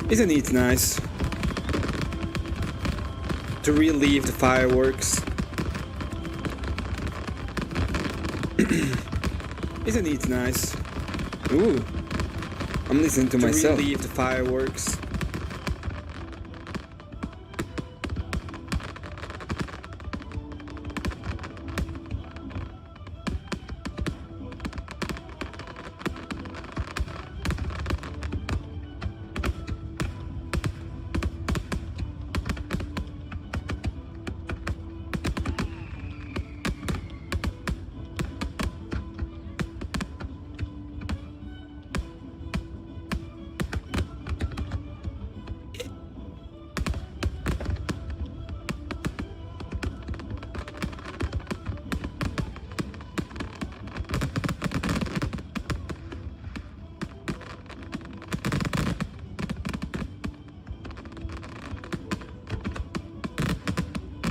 Isn't it nice to relieve the fireworks? Isn't it nice? Ooh, I'm listening to myself. To relieve the fireworks.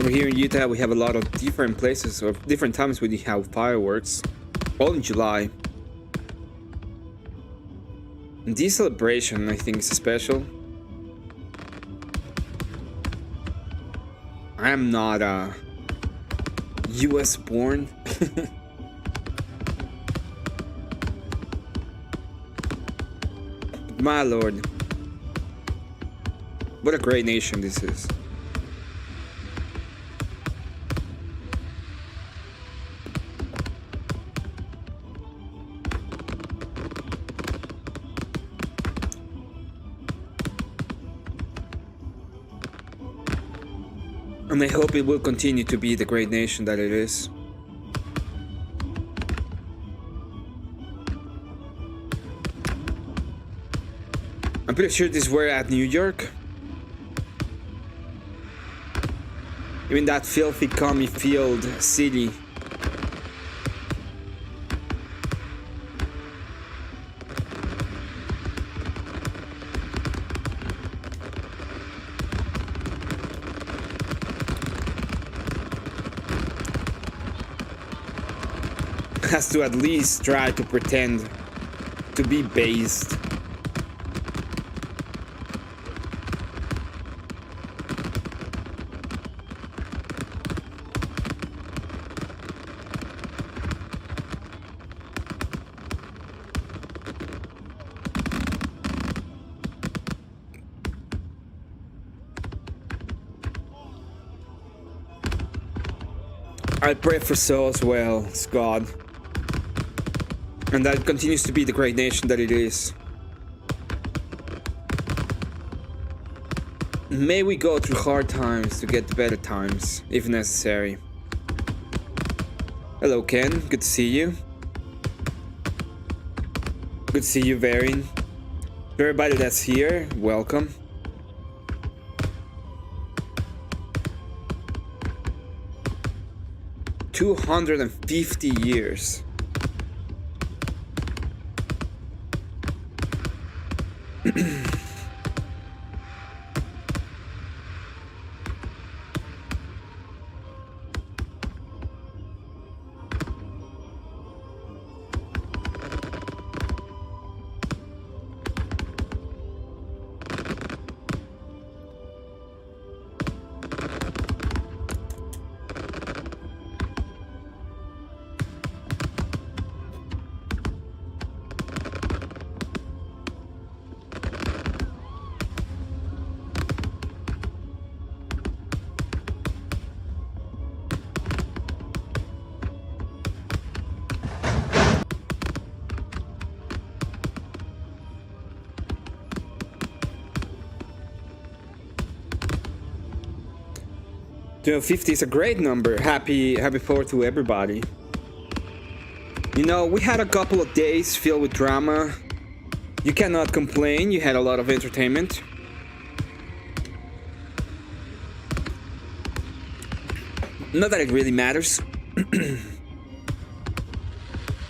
Over here in Utah, we have a lot of different places or different times we have fireworks, all in July. And this celebration, I think, is special. I am not US born. My lord, what a great nation this is. And I hope it will continue to be the great nation that it is. I'm pretty sure this were at New York. Even that filthy commie field city. Has to at least try to pretend to be based. I pray for so as well, God. And that continues to be the great nation that it is. May we go through hard times to get to better times, if necessary. Hello, Ken. Good to see you. Good to see you, Varian. To everybody that's here, welcome. $250 years. You know, 50 is a great number. Happy 4th to everybody. You know, we had a couple of days filled with drama. You cannot complain. You had a lot of entertainment. Not that it really matters.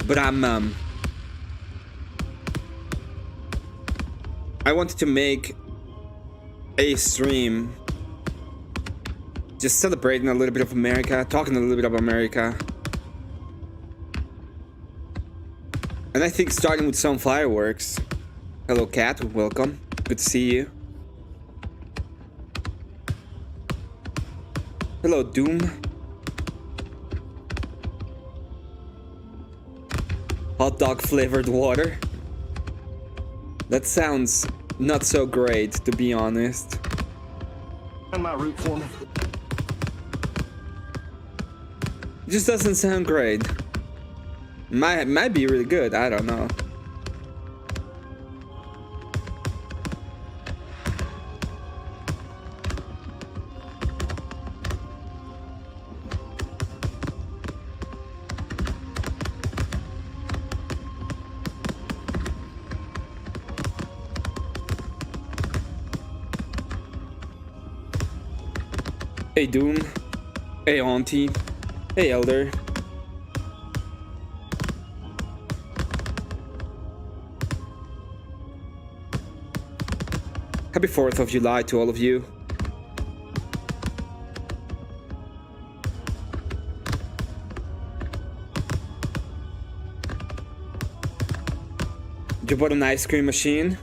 But I wanted to make a stream just celebrating a little bit of America, talking a little bit about America. And I think starting with some fireworks. Hello, Kat, welcome. Good to see you. Hello, Doom. Hot dog flavored water. That sounds not so great, to be honest. On my route for me. It just doesn't sound great. Might be really good, I don't know. Hey Doom. Hey Auntie. Hey Elder. Happy 4th of July to all of you. You bought an ice cream machine?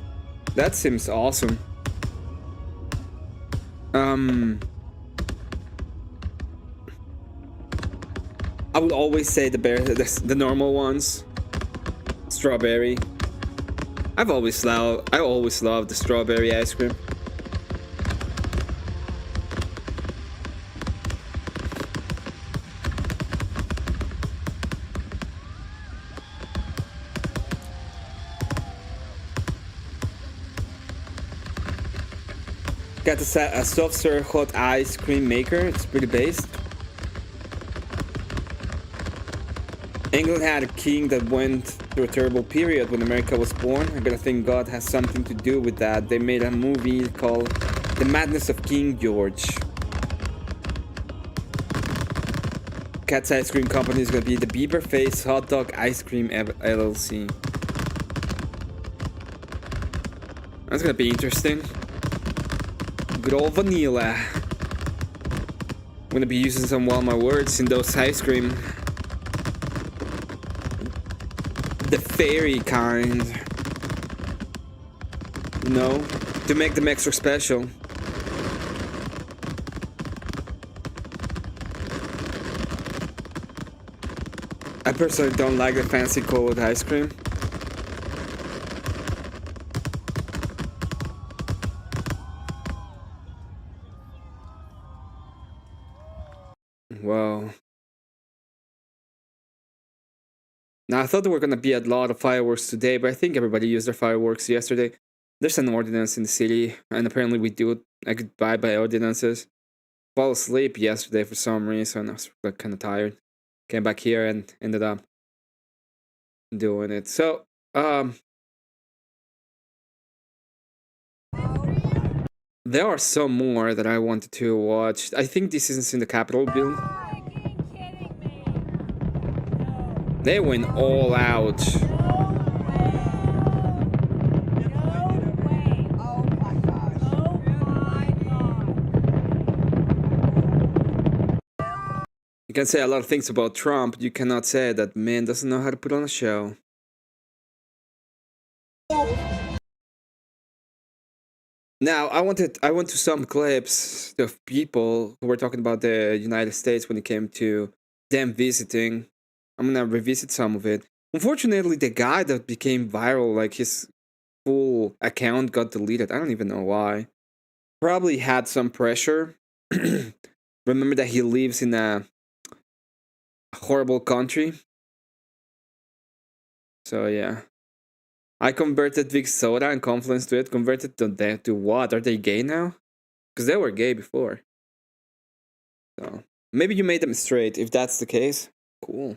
That seems awesome. I would always say the normal ones. Strawberry. I always loved the strawberry ice cream. Got a soft serve hot ice cream maker. It's pretty based. England had a king that went through a terrible period when America was born. I gotta think God has something to do with that. They made a movie called The Madness of King George. Cat's ice cream company is gonna be the Bieber Face Hot Dog Ice Cream LLC. That's gonna be interesting. Good old vanilla. I'm gonna be using some Walmart words in those ice cream. The fairy kind, you know, to make them extra special. I personally don't like the fancy cold ice cream. Wow. Now, I thought there were going to be a lot of fireworks today, but I think everybody used their fireworks yesterday. There's an ordinance in the city, and apparently we do it. I could buy by ordinances. Fall asleep yesterday for some reason. I was kind of tired. Came back here and ended up doing it. So, there are some more that I wanted to watch. I think this is in the Capitol building. They went all out. You can say a lot of things about Trump, but you cannot say that man doesn't know how to put on a show. Now, I went to some clips of people who were talking about the United States when it came to them visiting. I'm gonna revisit some of it. Unfortunately, the guy that became viral, like his full account got deleted. I don't even know why. Probably had some pressure. Remember that he lives in a horrible country. So yeah. I converted Vic Soda and Confluence to it. Converted to what? Are they gay now? Because they were gay before. So maybe you made them straight. If that's the case, cool.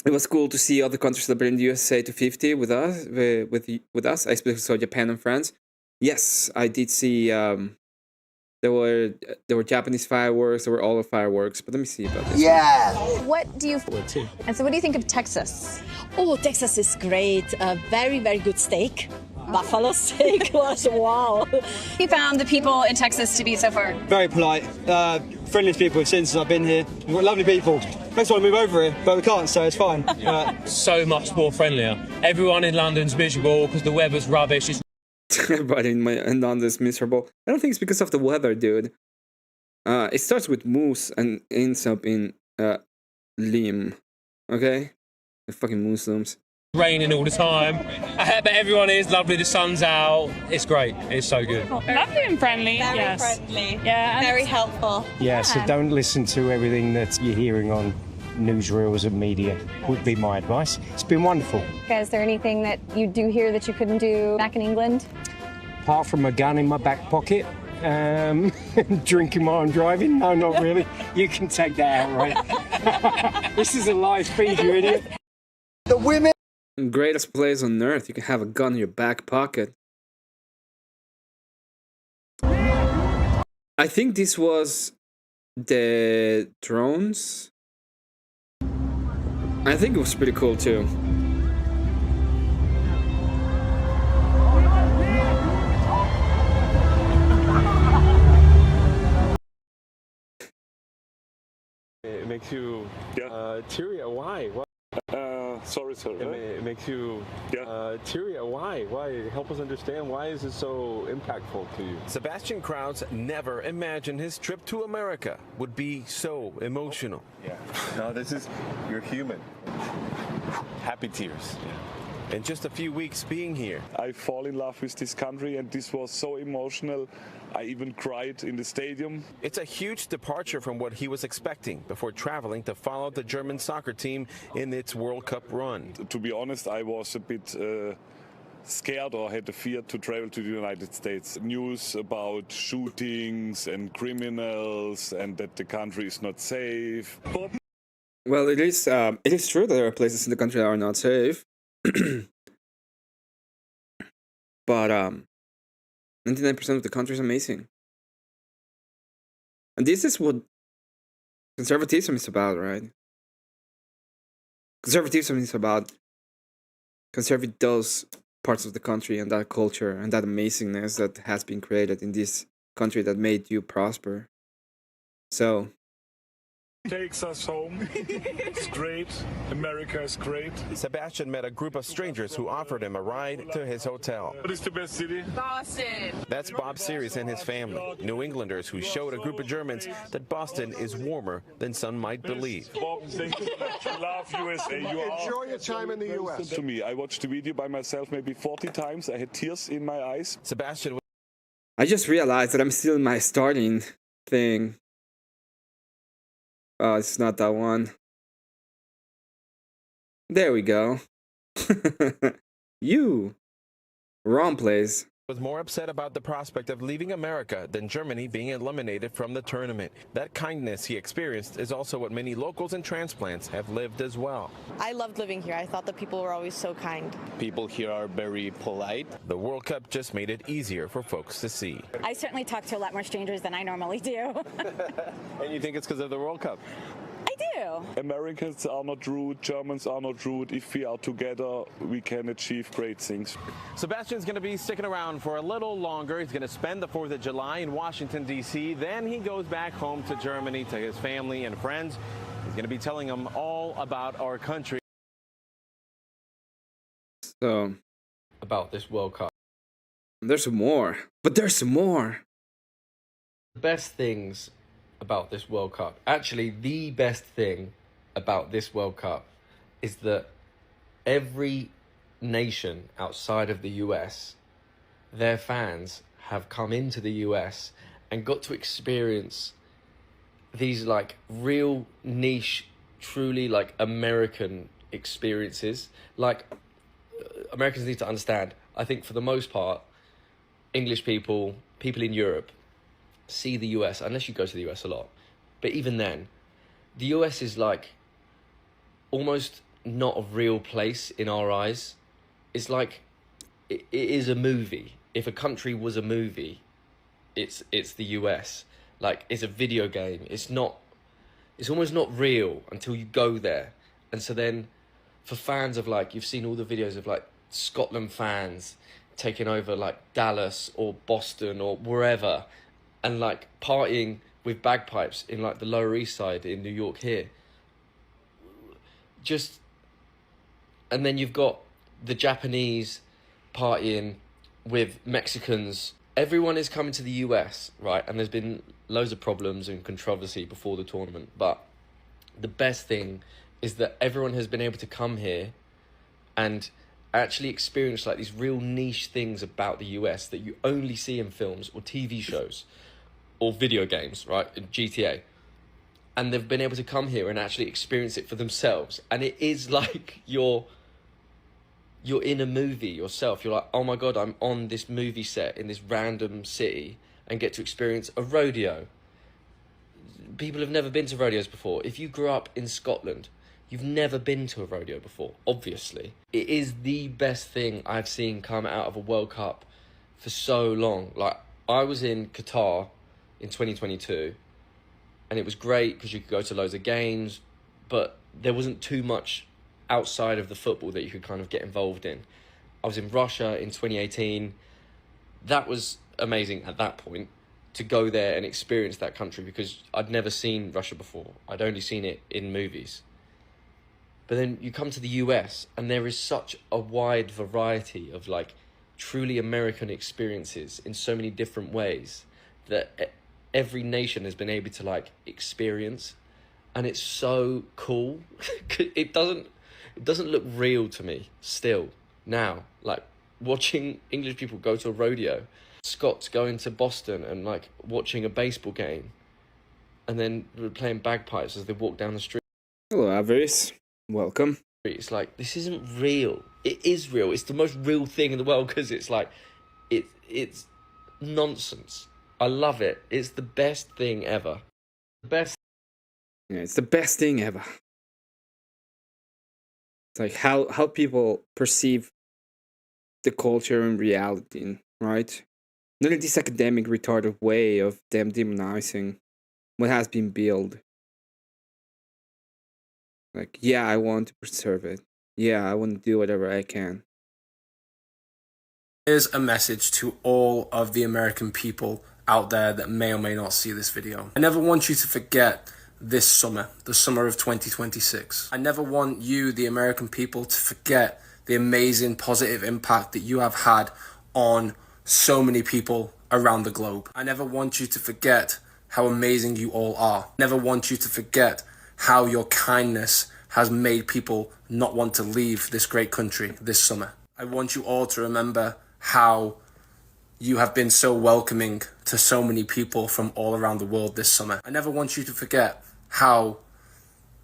It was cool to see other countries celebrating the USA to 50 with us. With us, I especially saw Japan and France. Yes, I did see. There were Japanese fireworks. There were all the fireworks. But let me see about this. Yeah. What do you? And so, what do you think of Texas? Oh, Texas is great. Very, very good steak. Buffalo steak was wow. You found the people in Texas to be so far? Very polite, friendliest people we've seen since I've been here. We've got lovely people. Makes us want to move over here, but we can't, so it's fine. So much more friendlier. Everyone in London's miserable because the weather's rubbish. Everybody in London is miserable. I don't think it's because of the weather, dude. It starts with moose and ends up in lim. Okay? The fucking Muslims. Raining all the time, but everyone is lovely. The sun's out. It's great. It's so good. Lovely and friendly. Very yes. friendly. Yeah. Very helpful. Yeah, so don't listen to everything that you're hearing on newsreels and media, would be my advice. It's been wonderful. Is there anything that you do here that you couldn't do back in England? Apart from a gun in my back pocket, drinking while I'm driving, no, not really. You can take that out, right? This is a live feed, you idiot. The women. Greatest place on earth. You can have a gun in your back pocket. I think this was the drones. I think it was pretty cool too. It makes you teary. Why? Sorry. It makes you teary. Why? Help us understand. Why is it so impactful to you? Sebastian Krauts never imagined his trip to America would be so emotional. Yeah. No, you're human. Happy tears. In just a few weeks being here, I fall in love with this country, and this was so emotional. I even cried in the stadium. it's a huge departure from what he was expecting before traveling to follow the German soccer team in its World Cup run. To be honest, I was a bit scared or had the fear to travel to the United States. News about shootings and criminals and that the country is not safe. Well, it is true that there are places in the country that are not safe. But 99% of the country is amazing. And this is what conservatism is about, right? Conservatism is about conserving those parts of the country and that culture and that amazingness that has been created in this country that made you prosper. So Takes us home. It's great. America is great. Sebastian met a group of strangers who offered him a ride to his hotel. What is the best city? Boston. That's Bob Series and his family, New Englanders who showed a group of Germans that Boston is warmer than some might believe. Bob, thank you so much. I love USA. Enjoy your time in the U.S. To me, I watched the video by myself maybe 40 times. I had tears in my eyes. Sebastian I just realized that I'm still in my starting thing. Oh, it's not that one. There we go. You. Wrong place. was more upset about the prospect of leaving America than Germany being eliminated from the tournament. That kindness he experienced is also what many locals and transplants have lived as well. I loved living here. I thought the people were always so kind. People here are very polite. The World Cup just made it easier for folks to see. I certainly talk to a lot more strangers than I normally do. And you think it's because of the World Cup? I do. Americans are not rude, Germans are not rude. If we are together, we can achieve great things. Sebastian's going to be sticking around for a little longer. He's going to spend the 4th of July in Washington, D.C. Then he goes back home to Germany to his family and friends. He's going to be telling them all about our country. So, about this World Cup. There's more. But there's more. The best things about this World Cup, actually the best thing about this World Cup, is that every nation outside of the US, their fans have come into the US and got to experience these like real niche, truly like American experiences. Like, Americans need to understand, I think for the most part, English people in Europe see the US, unless you go to the US a lot, but even then, the US is like almost not a real place in our eyes. It's like it is a movie. If a country was a movie, it's the US. Like, it's a video game. It's almost not real until you go there. And so then for fans of, like, you've seen all the videos of like Scotland fans taking over like Dallas or Boston or wherever, and like partying with bagpipes in like the Lower East Side in New York here. And then you've got the Japanese partying with Mexicans. Everyone is coming to the US, right? And there's been loads of problems and controversy before the tournament. But the best thing is that everyone has been able to come here and actually experience like these real niche things about the US that you only see in films or TV shows or video games, right? In GTA. And they've been able to come here and actually experience it for themselves. And it is like you're in a movie yourself. You're like, oh my God, I'm on this movie set in this random city and get to experience a rodeo. People have never been to rodeos before. If you grew up in Scotland, you've never been to a rodeo before, obviously. It is the best thing I've seen come out of a World Cup for so long. Like, I was in Qatar in 2022, and it was great because you could go to loads of games, but there wasn't too much outside of the football that you could kind of get involved in. I was in Russia in 2018. That was amazing at that point to go there and experience that country because I'd never seen Russia before. I'd only seen it in movies. But then you come to the US and there is such a wide variety of like truly American experiences in so many different ways that every nation has been able to like experience, and it's so cool. It doesn't look real to me still now, like watching English people go to a rodeo, Scots going to Boston and like watching a baseball game and then playing bagpipes as they walk down the street. Hello, Avarice. Welcome. It's like, this isn't real. It is real. It's the most real thing in the world because it's like, it's nonsense. I love it. It's the best thing ever. Yeah, it's the best thing ever. It's like how people perceive the culture and reality, right? Not in this academic, retarded way of them demonizing what has been built. Like, yeah, I want to preserve it. Yeah, I want to do whatever I can. Here's a message to all of the American people out there that may or may not see this video. I never want you to forget this summer, the summer of 2026. I never want you, the American people, to forget the amazing positive impact that you have had on so many people around the globe. I never want you to forget how amazing you all are. I never want you to forget how your kindness has made people not want to leave this great country this summer. I want you all to remember how you have been so welcoming to so many people from all around the world this summer. I never want you to forget how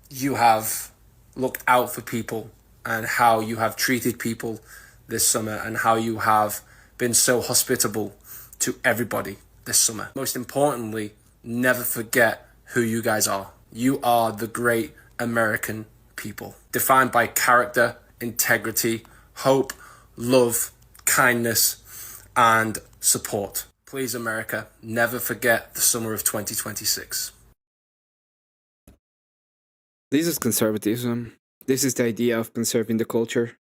you have looked out for people and how you have treated people this summer and how you have been so hospitable to everybody this summer. Most importantly, never forget who you guys are. You are the great American people, defined by character, integrity, hope, love, kindness, and support. Please, America, never forget the summer of 2026. This is conservatism. This is the idea of conserving the culture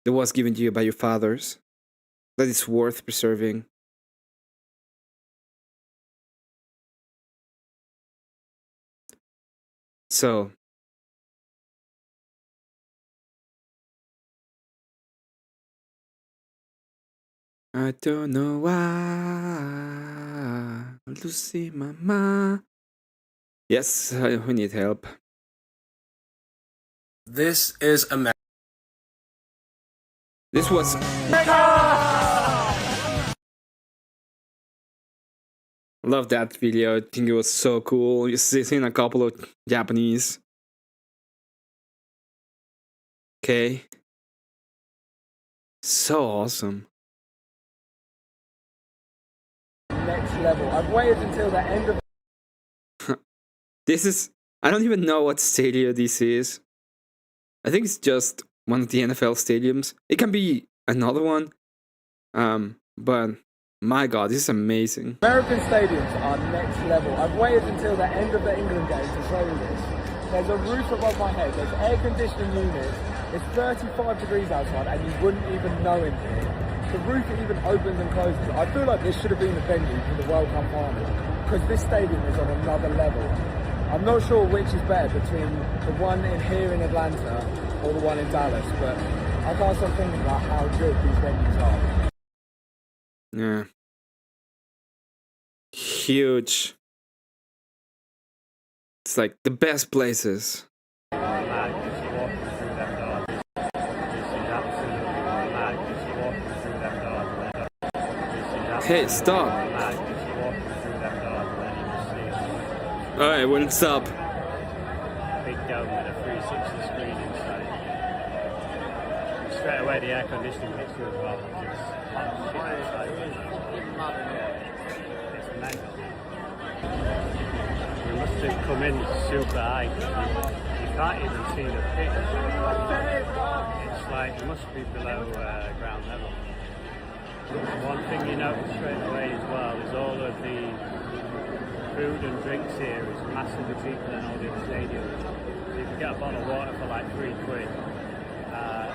that was given to you by your fathers, that is worth preserving. So, I don't know why, Lucy Mama. Yes, we need help. This is a message. This was... Love that video. I think it was so cool. You see in a couple of Japanese. Okay. So awesome. Next level. I've waited until the end of... This is... I don't even know what stadium this is. I think it's just one of the NFL stadiums. It can be another one. But my God, this is amazing. American stadiums are next level. I've waited until the end of the England game to show you this. There's a roof above my head. There's air conditioning units. It's 35 degrees outside and you wouldn't even know in here. The roof even opens and closes. I feel like this should have been the venue for the World Cup final because this stadium is on another level. I'm not sure which is better between the one in here in Atlanta or the one in Dallas, but I can't stop thinking about how good these venues are. Yeah. Huge. It's like the best places. Hey, stop. Alright, wouldn't stop. Big dome with a 360 screen inside. Straight away the air conditioning hits you as well. It's hot shit outside. It's mental. We must have come in super high. You can't even see the pitch. It's like it must be below ground level. One thing you notice straight away as well is all of the food and drinks here is massively cheaper than all the other stadiums. You can get a bottle of water for like £3,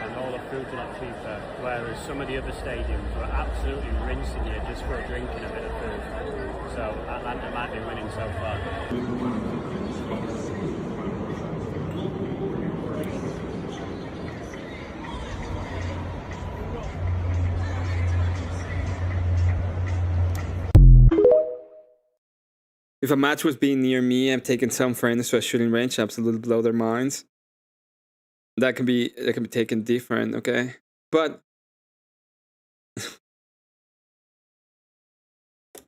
and all the food's a lot cheaper. Whereas some of the other stadiums were absolutely rinsing you just for a drink and a bit of food. So Atlanta might be winning so far. If a match was being near me, I'm taking some friends to a shooting range, absolutely blow their minds. That can be taken different, okay? But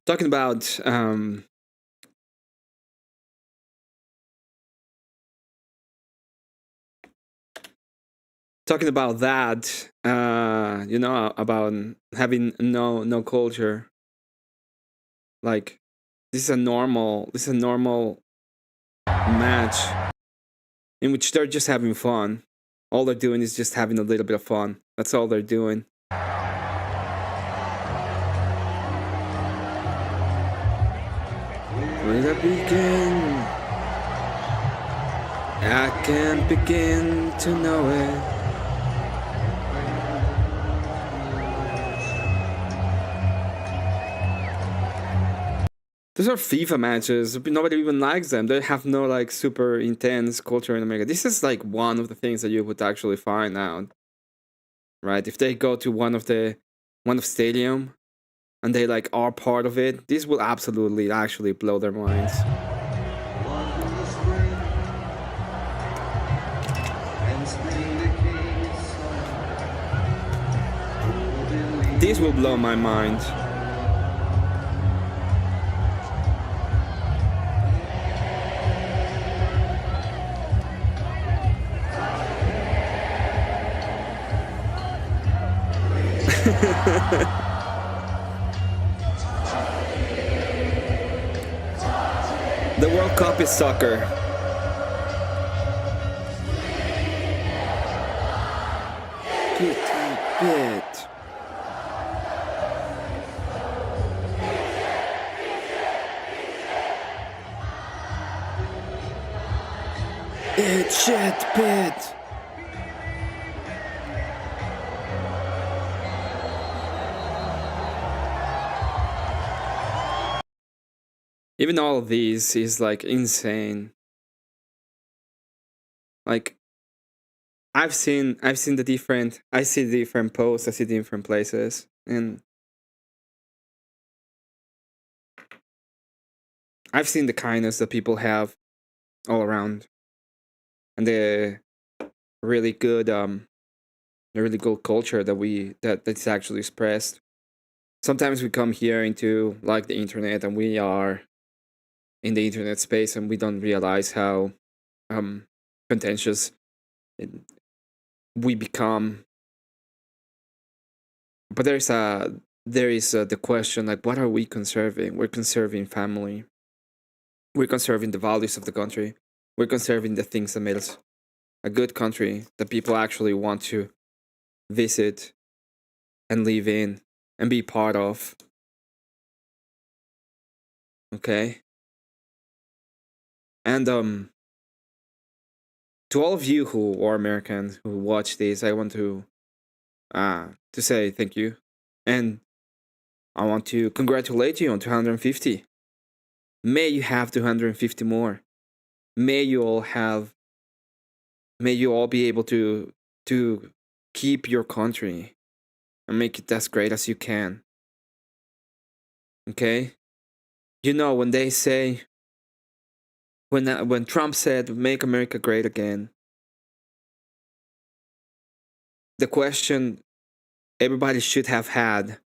talking about that, you know, about having no culture. Like, this is a normal match in which they're just having fun. All they're doing is just having a little bit of fun. That's all they're doing. Where did I begin? I can't begin to know it. Those are FIFA matches. Nobody even likes them. They have no like super intense culture in America. This is like one of the things that you would actually find out, right? If they go to one of stadium and they like are part of it, this will absolutely actually blow their minds. This will blow my mind. The World Cup is soccer. Get a bit. It's shit bit. Even all of these is like insane. Like I see different posts, I see different places, and I've seen the kindness that people have all around, and the really good culture that's actually expressed. Sometimes we come here into like the internet, and we are in the internet space, and we don't realize how contentious we become. But there is the question, like, what are we conserving? We're conserving family. We're conserving the values of the country. We're conserving the things that made us a good country that people actually want to visit and live in and be part of. Okay? And to all of you who are Americans who watch this, I want to say thank you, and I want to congratulate you on 250. May you have 250 more. May you all be able to keep your country and make it as great as you can. Okay? You know, when they say, when Trump said, "Make America Great Again," the question everybody should have had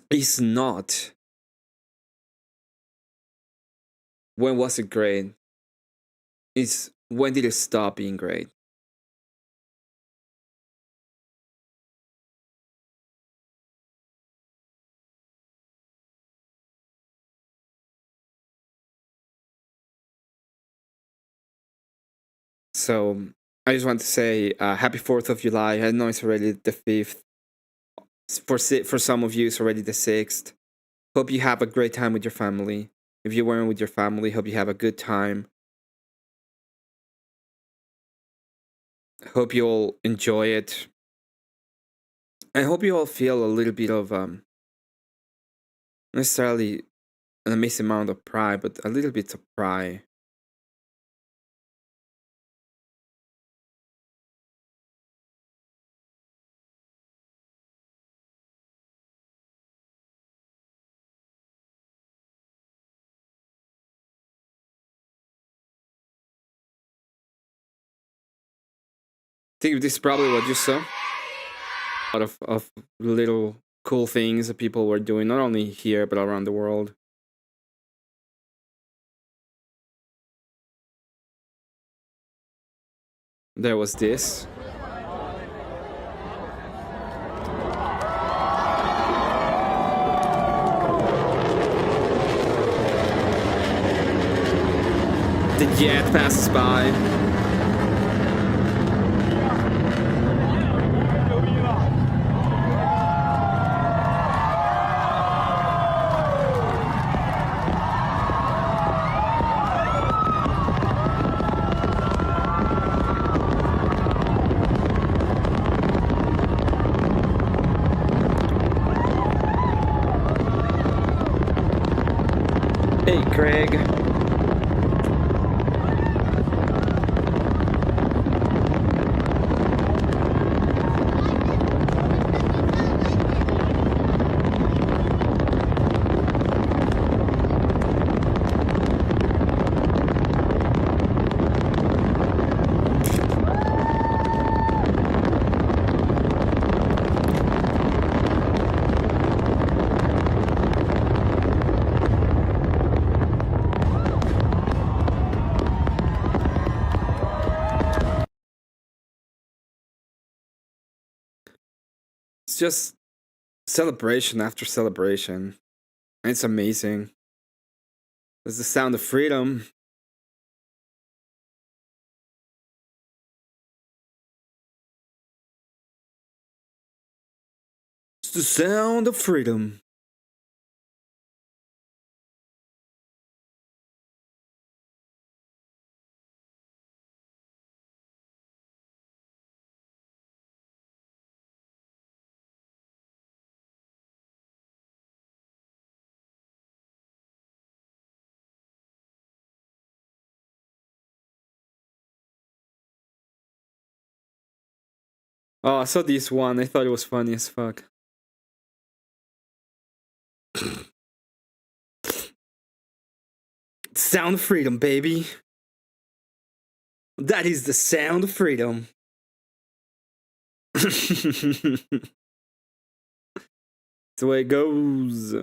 is not, when was it great? It's, when did it stop being great? So I just want to say happy 4th of July. I know it's already the 5th. For some of you, it's already the 6th. Hope you have a great time with your family. If you weren't with your family, hope you have a good time. Hope you all enjoy it. I hope you all feel a little bit of necessarily an amazing amount of pride, but a little bit of pride. I think this is probably what you saw. A lot of little cool things that people were doing, not only here, but around the world. There was this. The jet passes by. Hey, Craig. It's just celebration after celebration. It's amazing. It's the sound of freedom. It's the sound of freedom. Oh, I saw this one. I thought it was funny as fuck. Sound of freedom, baby. That is the sound of freedom. It's the way it goes.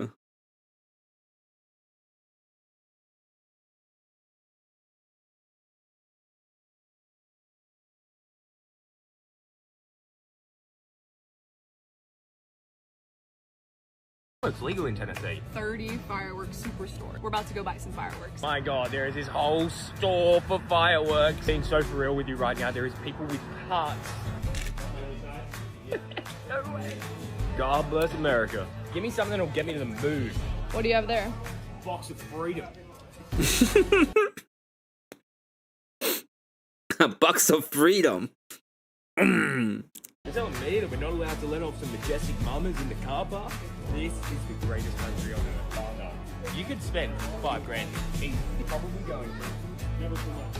It's legal in Tennessee. 30 fireworks superstore. We're about to go buy some fireworks. My God, there is this whole store for fireworks. Being so for real with you right now, there is people with carts. No way. God bless America. Give me something that'll get me to the mood. What do you have there? Box of freedom. A box of freedom. You're telling me that we're not allowed to let off some majestic mamas in the car park? This is the greatest country on earth. Oh no. You could spend $5 grand easy. You're probably going to. Never too much.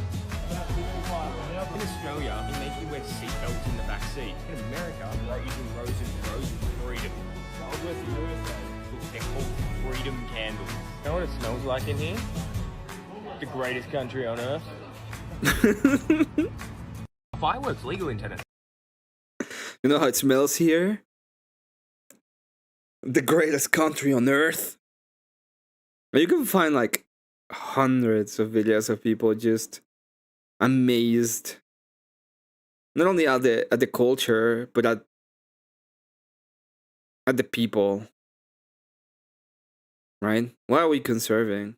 In Australia, they make you wear seatbelts in the back see. In America, roses and roses and roses, freedom. God bless the USA. They're called freedom candles. You know what it smells like in here? The greatest country on earth. Fireworks legal in Tennessee. You know how it smells here? The greatest country on earth. You can find like hundreds of videos of people just amazed, not only at the culture, but at the people. Right? Why are we conserving?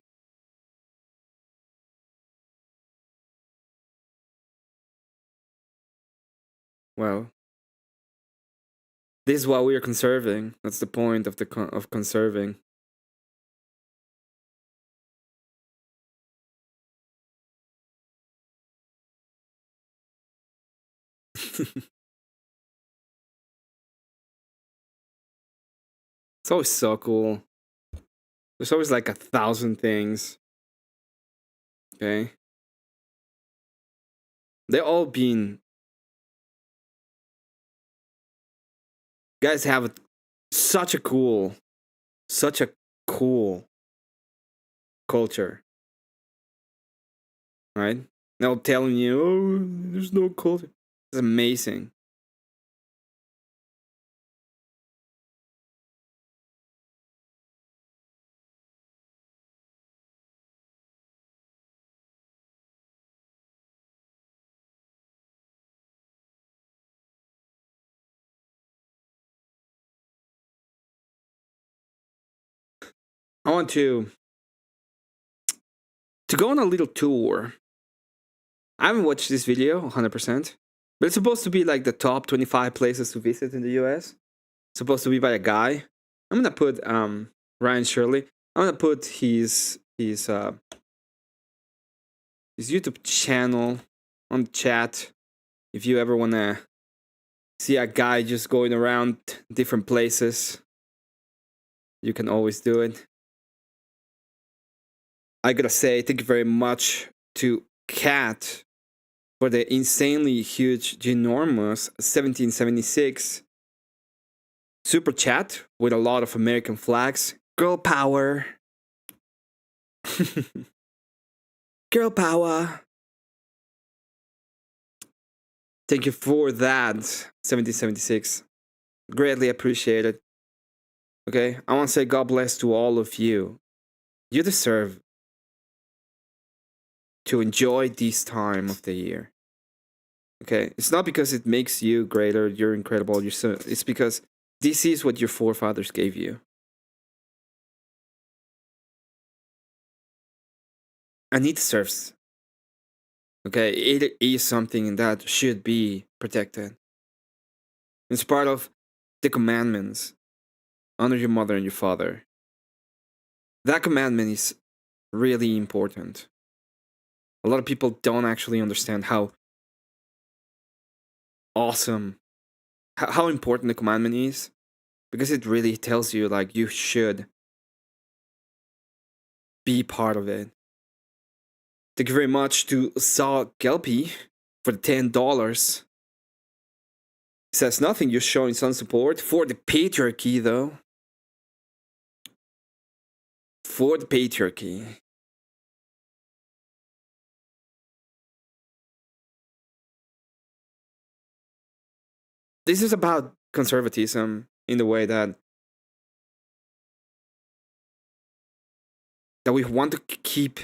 Well, this is why we are conserving. That's the point of of conserving. It's always so cool. There's always like 1,000 things. Okay? They all been... Guys have such a cool culture. Right? They're telling you, oh, there's no culture. It's amazing. I want to go on a little tour. I haven't watched this video 100%, but it's supposed to be like the top 25 places to visit in the US. It's supposed to be by a guy. I'm gonna put Ryan Shirley. I'm gonna put his YouTube channel on the chat if you ever wanna see a guy just going around different places. You can always do it. I gotta say thank you very much to Kat for the insanely huge, ginormous 1776 super chat with a lot of American flags. Girl power. Girl power. Thank you for that, 1776. Greatly appreciated. Okay, I want to say God bless to all of you. You deserve to enjoy this time of the year. Okay, it's not because it makes you greater, you're incredible, it's because this is what your forefathers gave you. And it deserves. Okay, it is something that should be protected. It's part of the commandments. Honor your mother and your father. That commandment is really important. A lot of people don't actually understand how awesome, how important the commandment is, because it really tells you like you should be part of it. Thank you very much to Saw Gelpy for the $10. It says nothing, you're showing some support for the patriarchy though. For the patriarchy. This is about conservatism in the way that we want to keep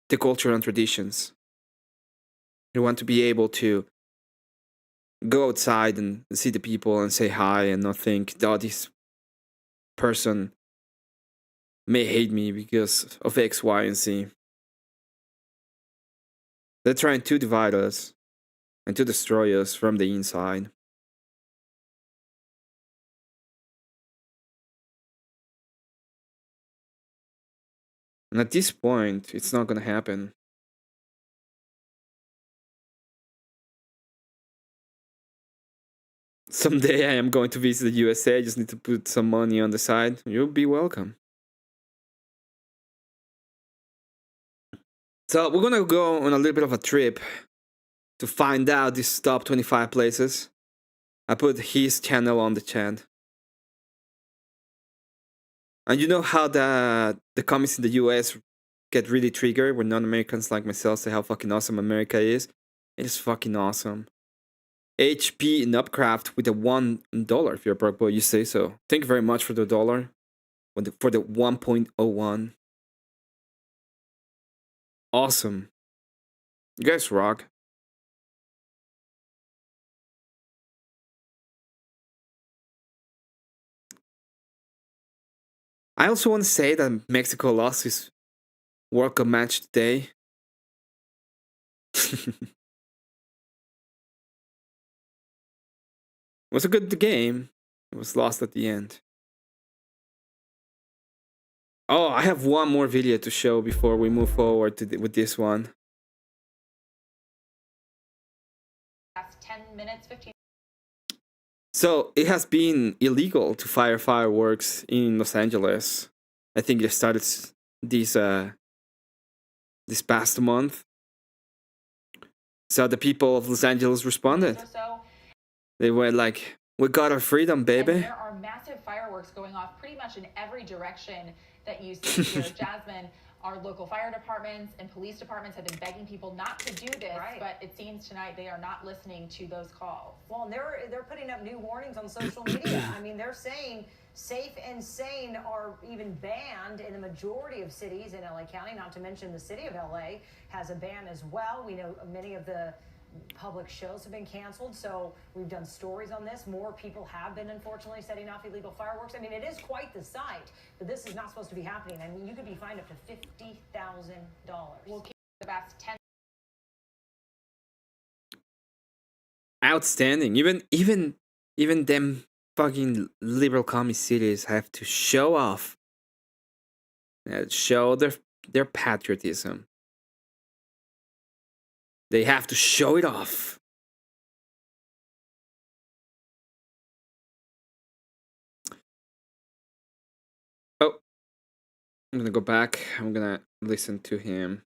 the culture and traditions. We want to be able to go outside and see the people and say hi and not think, oh, this person may hate me because of X, Y, and Z. They're trying to divide us and to destroy us from the inside. And at this point, it's not gonna happen. Someday I am going to visit the USA, I just need to put some money on the side. You'll be welcome. So we're gonna go on a little bit of a trip to find out these top 25 places. I put his channel on the chat. And you know how the comments in the US get really triggered when non-Americans like myself say how fucking awesome America is? It is fucking awesome. HP in Upcraft with a $1 if you're a broke boy, you say so. Thank you very much for the dollar. For the 1.01. Awesome. You guys rock. I also want to say that Mexico lost his World Cup match today. It was a good game. It was lost at the end. Oh, I have one more video to show before we move forward with this one. Last 10 minutes, 15. So it has been illegal to fire fireworks in Los Angeles. I think they started this past month. So the people of Los Angeles responded. They were like, "We got our freedom, baby." And there are massive fireworks going off pretty much in every direction that you see here. Jasmine, our local fire departments and police departments have been begging people not to do this, but it seems tonight they are not listening to those calls. Well, and they're putting up new warnings on social media. I mean, they're saying safe and sane are even banned in the majority of cities in LA County, not to mention the city of LA has a ban as well. We know many of the public shows have been canceled, so we've done stories on this. More people have been, unfortunately, setting off illegal fireworks. I mean, it is quite the sight, but this is not supposed to be happening. I mean, you could be fined up to $50,000. We'll keep the best 10. Outstanding. Even them fucking liberal commie cities have to show off, show their patriotism. They have to show it off. Oh, I'm gonna go back. I'm gonna listen to him.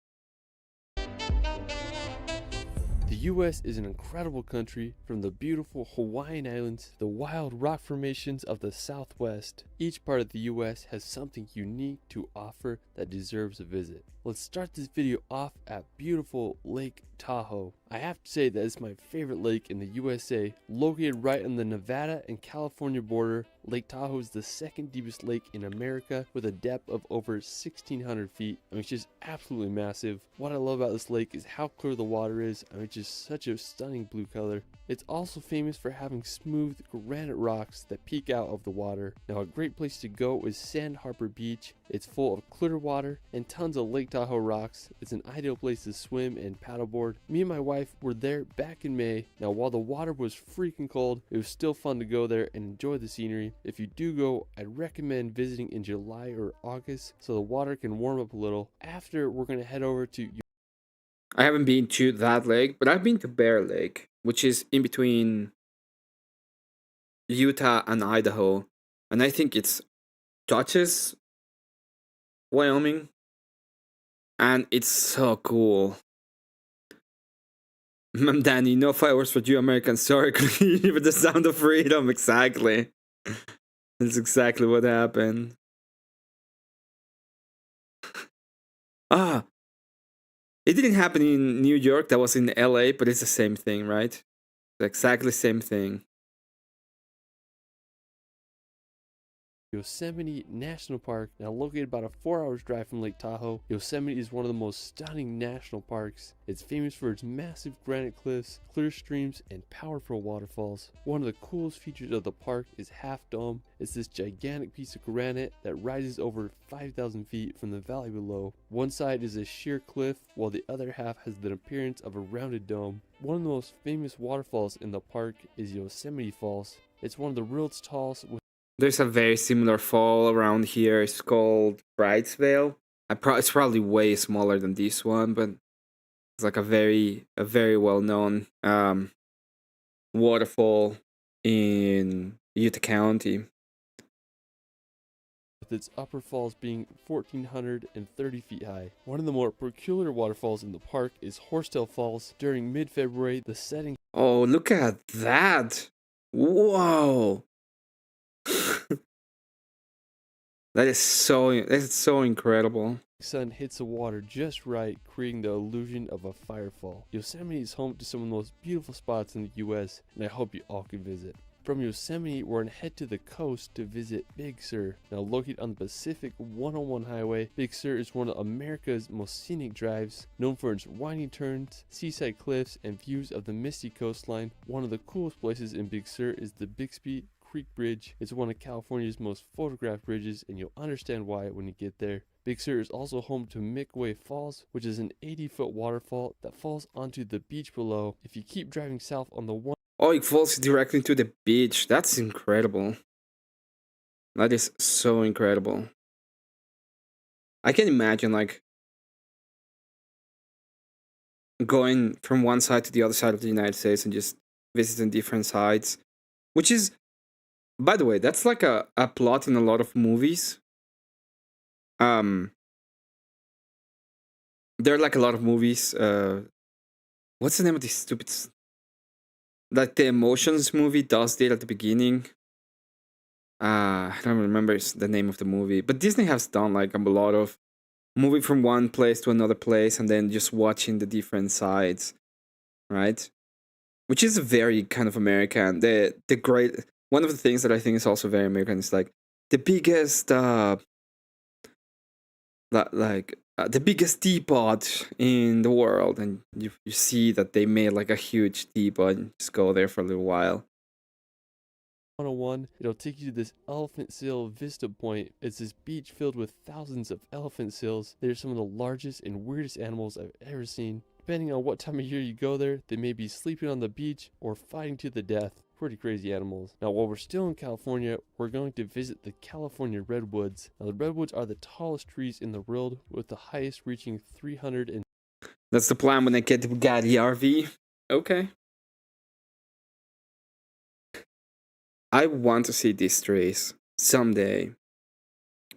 The U.S. is an incredible country, from the beautiful Hawaiian Islands to the wild rock formations of the Southwest. Each part of the U.S. has something unique to offer that deserves a visit. Let's start this video off at beautiful Lake Tahoe. I have to say that it's my favorite lake in the USA. Located right on the Nevada and California border, Lake Tahoe is the second deepest lake in America with a depth of over 1,600 feet. I mean, it's just absolutely massive. What I love about this lake is how clear the water is. I mean, it's just such a stunning blue color. It's also famous for having smooth granite rocks that peek out of the water. Now, a great place to go is Sand Harbor Beach. It's full of clear water and tons of Lake Tahoe rocks. It's an ideal place to swim and paddleboard. Me and my wife were there back in May. Now, while the water was freaking cold, it was still fun to go there and enjoy the scenery. If you do go, I'd recommend visiting in July or August so the water can warm up a little. After, we're going to head over to... I haven't been to that lake, but I've been to Bear Lake, which is in between Utah and Idaho. And I think it's touches Wyoming. And it's so cool. Danny, no fireworks for you Americans. Sorry, with the sound of freedom. Exactly. That's exactly what happened. Ah. It didn't happen in New York. That was in LA, but it's the same thing, right? Exactly the same thing. Yosemite National Park, now located about a 4-hour drive from Lake Tahoe. Yosemite is one of the most stunning national parks. It's famous for its massive granite cliffs, clear streams, and powerful waterfalls. One of the coolest features of the park is Half Dome. It's this gigantic piece of granite that rises over 5,000 feet from the valley below. One side is a sheer cliff, while the other half has the appearance of a rounded dome. One of the most famous waterfalls in the park is Yosemite Falls. It's one of the world's tallest. There's a very similar fall around here. It's called Bridesvale. It's probably way smaller than this one, but it's like a very well-known waterfall in Utah County. with its upper falls being 1,430 feet high. One of the more peculiar waterfalls in the park is Horsetail Falls. During mid-February, the setting... Oh, look at that! Whoa! That's so incredible. sun hits the water just right, creating the illusion of a firefall. Yosemite is home to some of the most beautiful spots in the US, and I hope you all can visit. From Yosemite, we're going to head to the coast to visit Big Sur. Now located on the Pacific 101 highway, Big Sur is one of America's most scenic drives, known for its winding turns, seaside cliffs, and views of the misty coastline. One of the coolest places in Big Sur is the Bixby Creek Bridge. It's one of California's most photographed bridges, and you'll understand why when you get there. Big Sur is also home to Midway Falls, which is an 80-foot waterfall that falls onto the beach below. If you keep driving south on the one... Oh, it falls directly to the beach. That's incredible. That is so incredible. I can imagine, like, going from one side to the other side of the United States and just visiting different sides. Which is, by the way, that's like a plot in a lot of movies. There are like a lot of movies. What's the name of this stupid... Like the Emotions movie does it at the beginning. I don't remember the name of the movie. But Disney has done like a lot of moving from one place to another place and then just watching the different sides. Right? Which is very kind of American. The great... One of the things that I think is also very American is like the biggest... the biggest teapot in the world, and you see that they made like a huge teapot and just go there for a little while. 101, it'll take you to this elephant seal vista point. It's this beach filled with thousands of elephant seals. They're some of the largest and weirdest animals I've ever seen. Depending on what time of year you go there, they may be sleeping on the beach or fighting to the death. Pretty crazy animals. Now, while we're still in California, we're going to visit the California redwoods. Now, the redwoods are the tallest trees in the world, with the highest reaching 300 and... That's the plan when I get the Bugatti RV. Okay. I want to see these trees someday.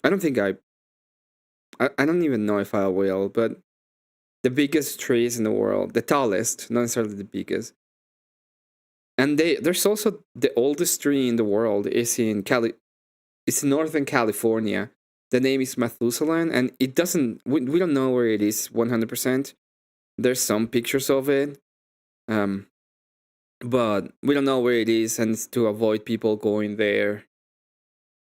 I don't think I don't even know if I will, but the biggest trees in the world, the tallest, not necessarily the biggest. And there's also the oldest tree in the world is in it's in Northern California. The name is Methuselah, and it doesn't. We don't know where it is 100%. There's some pictures of it, but we don't know where it is, and it's to avoid people going there.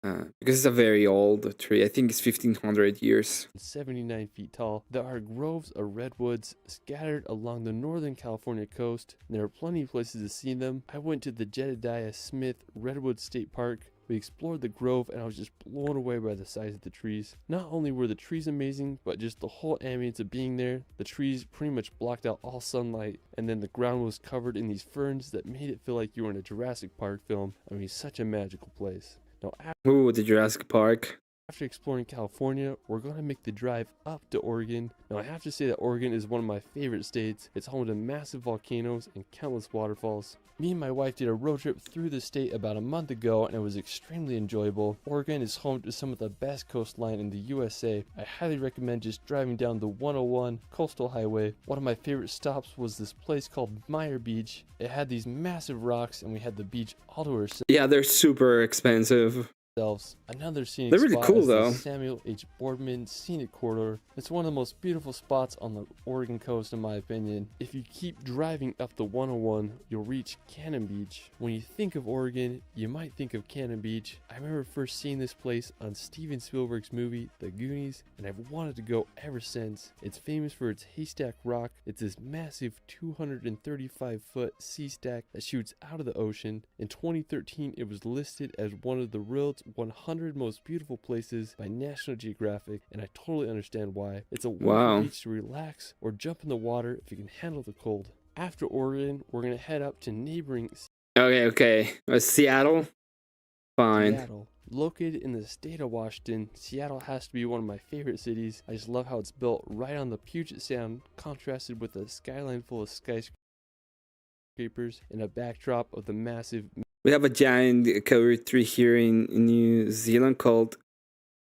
Because it's a very old tree. I think it's 1,500 years. 79 feet tall. There are groves of redwoods scattered along the Northern California coast. And there are plenty of places to see them. I went to the Jedediah Smith Redwood State Park. We explored the grove, and I was just blown away by the size of the trees. Not only were the trees amazing, but just the whole ambience of being there. The trees pretty much blocked out all sunlight, and then the ground was covered in these ferns that made it feel like you were in a Jurassic Park film. I mean, such a magical place. Now, ooh, the Jurassic Park. After exploring California, we're going to make the drive up to Oregon. Now, I have to say that Oregon is one of my favorite states. It's home to massive volcanoes and countless waterfalls. Me and my wife did a road trip through the state about a month ago, and it was extremely enjoyable. Oregon is home to some of the best coastline in the USA. I highly recommend just driving down the 101 Coastal Highway. One of my favorite stops was this place called Meyer Beach. It had these massive rocks, and we had the beach all to ourselves. Yeah, they're super expensive. Another scenic They're really spot cool is though. the Samuel H. Boardman Scenic Corridor. It's one of the most beautiful spots on the Oregon coast in my opinion. If you keep driving up the 101, you'll reach Cannon Beach. When you think of Oregon, you might think of Cannon Beach. I remember first seeing this place on Steven Spielberg's movie The Goonies, and I've wanted to go ever since. It's famous for its Haystack Rock. It's this massive 235-foot sea stack that shoots out of the ocean. In 2013, it was listed as one of the world's 100 most beautiful places by National Geographic, and I totally understand why. It's a wonderful beach to relax or jump in the water if you can handle the cold. After Oregon, we're going to head up to neighboring Okay. Seattle? Fine. Seattle. Located in the state of Washington, Seattle has to be one of my favorite cities. I just love how it's built right on the Puget Sound, contrasted with a skyline full of skyscrapers and a backdrop of the massive... We have a giant covered tree here in New Zealand called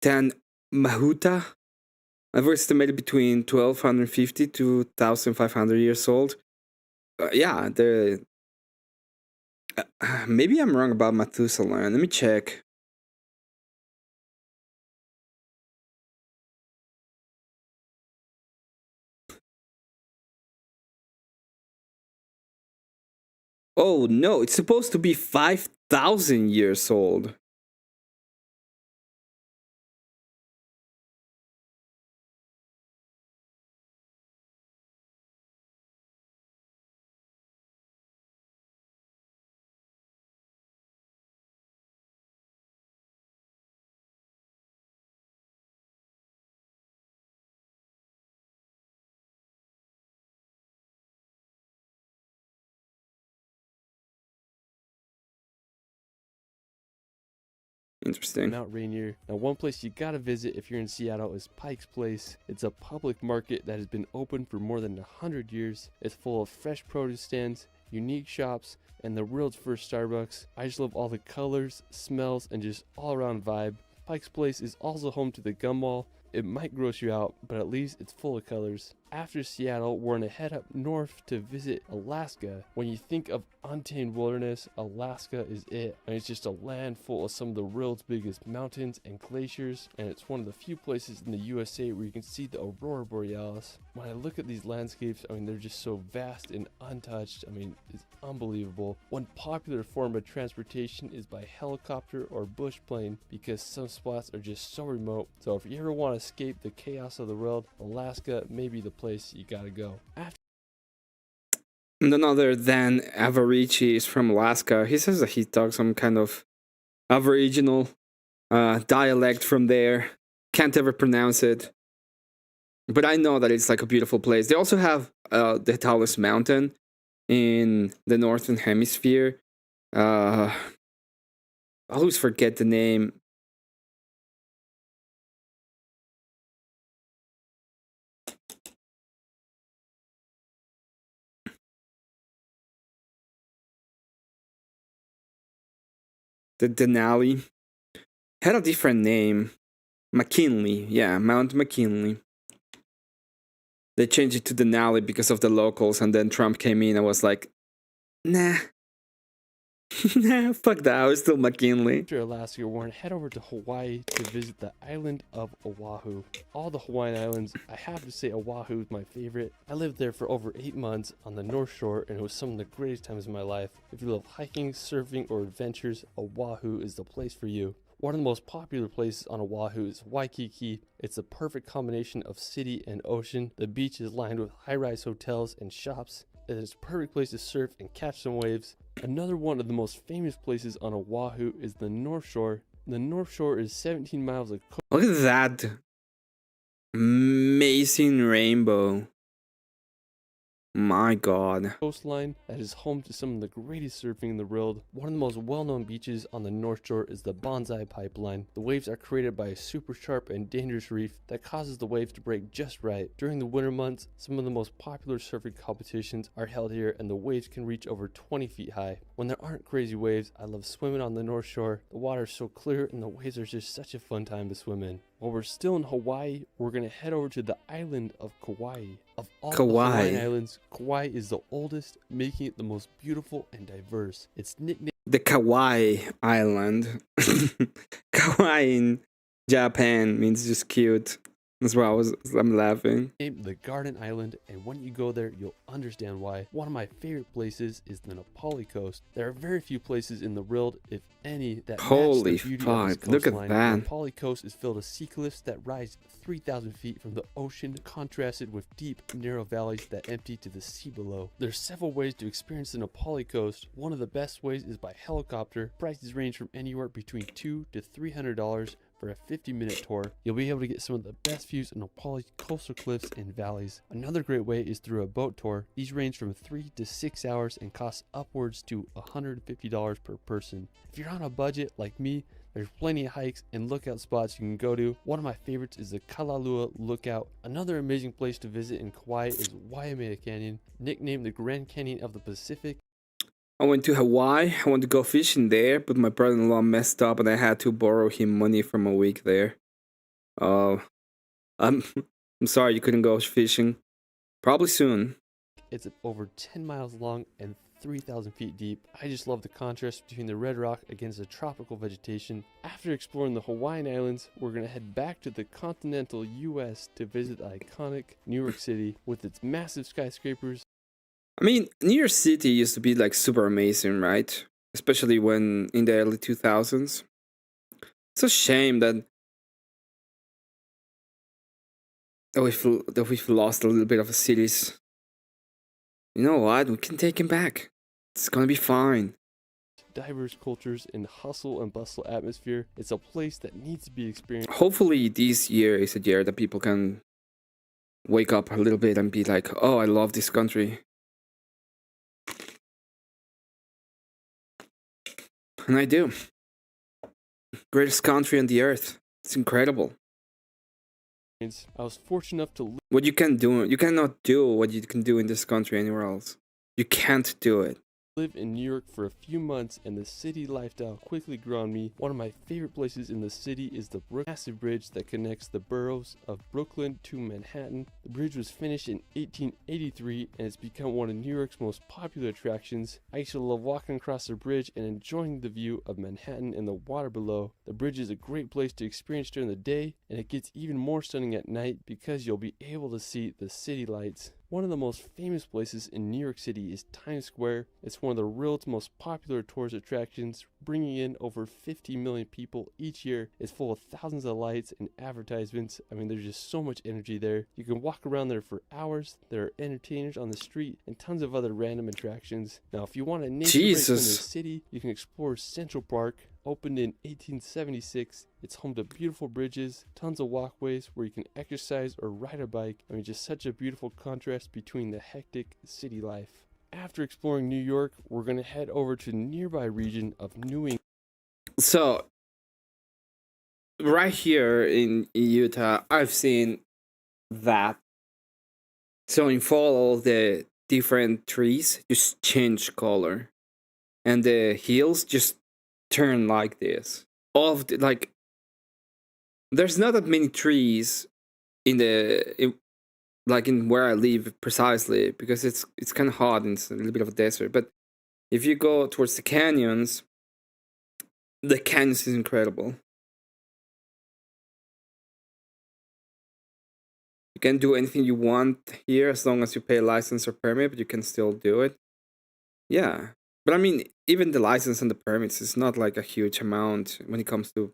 than Mahuta. Ever estimated between 1250 to 1500 years old. Yeah, maybe I'm wrong about Methuselah. Let me check. Oh no, it's supposed to be 5,000 years old. Interesting. Mount Rainier. Now, one place you gotta visit if you're in Seattle is Pike's Place. It's a public market that has been open for more than 100 years. It's full of fresh produce stands, unique shops, and the world's first Starbucks. I just love all the colors, smells, and just all around vibe. Pike's Place is also home to the Gum Mall. It might gross you out, but at least it's full of colors. After Seattle, we're gonna head up north to visit Alaska. When you think of untamed wilderness, Alaska is it. And it's just a land full of some of the world's biggest mountains and glaciers, and it's one of the few places in the USA where you can see the Aurora Borealis. When I look at these landscapes, I mean, they're just so vast and untouched. I mean, it's unbelievable. One popular form of transportation is by helicopter or bush plane because some spots are just so remote. So if you ever want to escape the chaos of the world, Alaska may be the place you gotta go. None other than Avarici is from Alaska. He says that he talks some kind of Aboriginal dialect from there. Can't ever pronounce it. But I know that it's like a beautiful place. They also have the tallest mountain in the Northern Hemisphere. I always forget the name. The Denali had a different name. McKinley, yeah, Mount McKinley. They changed it to Denali because of the locals, and then Trump came in and was like, nah. Nah, fuck that, I was still McKinley. After Alaska, we're gonna head over to Hawaii to visit the island of Oahu. All the Hawaiian islands, I have to say Oahu is my favorite. I lived there for over 8 months on the North Shore, and it was some of the greatest times of my life. If you love hiking, surfing, or adventures, Oahu is the place for you. One of the most popular places on Oahu is Waikiki. It's a perfect combination of city and ocean. The beach is lined with high-rise hotels and shops. It is a perfect place to surf and catch some waves. Another one of the most famous places on Oahu is the North Shore. The North Shore is 17 miles of coast. Look at that amazing rainbow. My god. Coastline that is home to some of the greatest surfing in the world. One of the most well-known beaches on the North Shore is the Bonsai Pipeline. The waves are created by a super sharp and dangerous reef that causes the waves to break just right. During the winter months, some of the most popular surfing competitions are held here, and the waves can reach over 20 feet high. When there aren't crazy waves, I love swimming on the North Shore. The water is so clear and the waves are just such a fun time to swim in. While we're still in Hawaii, we're going to head over to the island of Kauai. Of all the Hawaiian islands, Kauai is the oldest, making it the most beautiful and diverse. It's nicknamed the Kauai Island. Kauai in Japan means just cute. That's why I'm laughing. The Garden Island, and when you go there, you'll understand why. One of my favorite places is the Napali Coast. There are very few places in the world, if any, that holy match the beauty fuck! of this Look at coastline. that. The Napali Coast is filled with sea cliffs that rise 3,000 feet from the ocean, contrasted with deep, narrow valleys that empty to the sea below. There's several ways to experience the Napali Coast. One of the best ways is by helicopter. Prices range from anywhere between $200 to $300. For a 50-minute tour, you'll be able to get some of the best views of Nepal's coastal cliffs and valleys. Another great way is through a boat tour. These range from 3 to 6 hours and cost upwards to $150 per person. If you're on a budget like me, there's plenty of hikes and lookout spots you can go to. One of my favorites is the Kalalua Lookout. Another amazing place to visit in Kauai is Waimea Canyon, nicknamed the Grand Canyon of the Pacific. I went to Hawaii. I wanted to go fishing there, but my brother-in-law messed up and I had to borrow him money from a week there. Oh, I'm I'm sorry you couldn't go fishing. Probably soon. It's over 10 miles long and 3,000 feet deep. I just love the contrast between the red rock against the tropical vegetation. After exploring the Hawaiian Islands, we're going to head back to the continental US to visit the iconic New York City with its massive skyscrapers. I mean, New York City used to be like super amazing, right? Especially when in the early 2000s. It's a shame that we've lost a little bit of the cities. You know what? We can take him back. It's gonna be fine. Diverse cultures and hustle and bustle atmosphere. It's a place that needs to be experienced. Hopefully this year is a year that people can wake up a little bit and be like, oh, I love this country. And I do. Greatest country on the earth. It's incredible. I was fortunate enough to What you can do, you cannot do what you can do in this country anywhere else. You can't do it. live in New York for a few months and the city lifestyle quickly grew on me. One of my favorite places in the city is the massive bridge that connects the boroughs of Brooklyn to Manhattan. The bridge was finished in 1883 and it's become one of New York's most popular attractions. I used to love walking across the bridge and enjoying the view of Manhattan and the water below. The bridge is a great place to experience during the day, and it gets even more stunning at night because you'll be able to see the city lights. One of the most famous places in New York City is Times Square. It's one of the world's most popular tourist attractions, bringing in over 50 million people each year. It's full of thousands of lights and advertisements. I mean, there's just so much energy there. You can walk around there for hours. There are entertainers on the street and tons of other random attractions. Now, if you want a nature break from the city, you can explore Central Park. Opened in 1876, it's home to beautiful bridges, tons of walkways where you can exercise or ride a bike. I mean, just such a beautiful contrast between the hectic city life. After exploring New York, we're going to head over to the nearby region of New England. So, right here in Utah, I've seen that. So in fall, all the different trees just change color. And the hills just turn like this. All of the, like, there's not that many trees in where I live precisely because it's kind of hot and it's a little bit of a desert. But if you go towards the canyons is incredible. You can do anything you want here as long as you pay a license or permit, but you can still do it. Yeah. But I mean, even the license and the permits is not like a huge amount when it comes to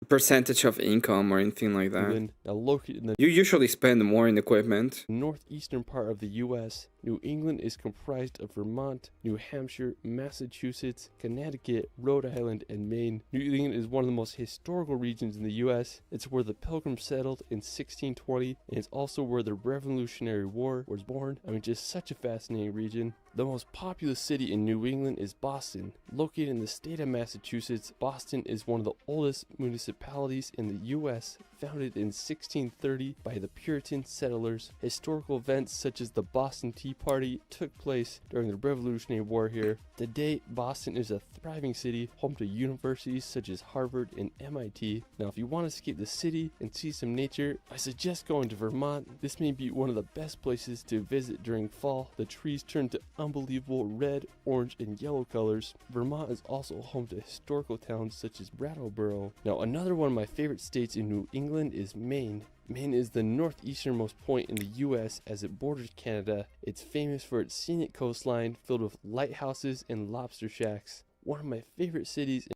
percentage of income or anything like that. Located in the you usually spend more in equipment. Northeastern part of the U.S., New England is comprised of Vermont, New Hampshire, Massachusetts, Connecticut, Rhode Island, and Maine. New England is one of the most historical regions in the U.S. It's where the Pilgrims settled in 1620, and it's also where the Revolutionary War was born. I mean, just such a fascinating region. The most populous city in New England is Boston. Located in the state of Massachusetts, Boston is one of the oldest municipalities in the U.S., founded in 1630 by the Puritan settlers. Historical events such as the Boston Tea Party took place during the Revolutionary War here. Today, Boston is a thriving city, home to universities such as Harvard and MIT. Now, if you want to escape the city and see some nature, I suggest going to Vermont. This may be one of the best places to visit during fall. The trees turn to unbelievable red, orange, and yellow colors. Vermont is also home to historical towns such as Brattleboro. Now, another one of my favorite states in New England is Maine. Maine is the northeasternmost point in the U.S. as it borders Canada. It's famous for its scenic coastline filled with lighthouses and lobster shacks. One of my favorite cities.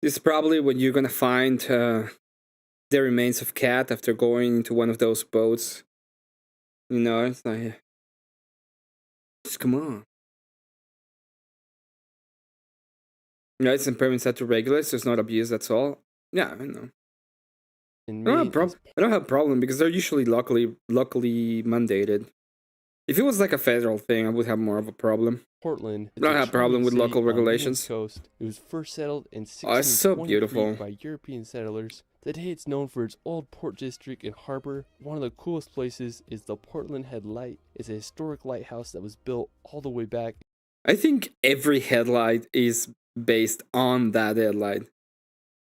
This is probably when you're gonna find the remains of cat after going into one of those boats. You know, it's like, just come on. Yeah, it's permits set to regulate, so it's not abuse, that's all. Yeah, I know. I don't have a problem because they're usually luckily mandated. If it was like a federal thing, I would have more of a problem. Portland. I don't have a problem with local regulations. Coast. It was first settled in 1623 it's so beautiful by European settlers. Today it's known for its old port district and harbor. One of the coolest places is the Portland Head Light. It's a historic lighthouse that was built all the way back. I think every headlight is based on that headlight.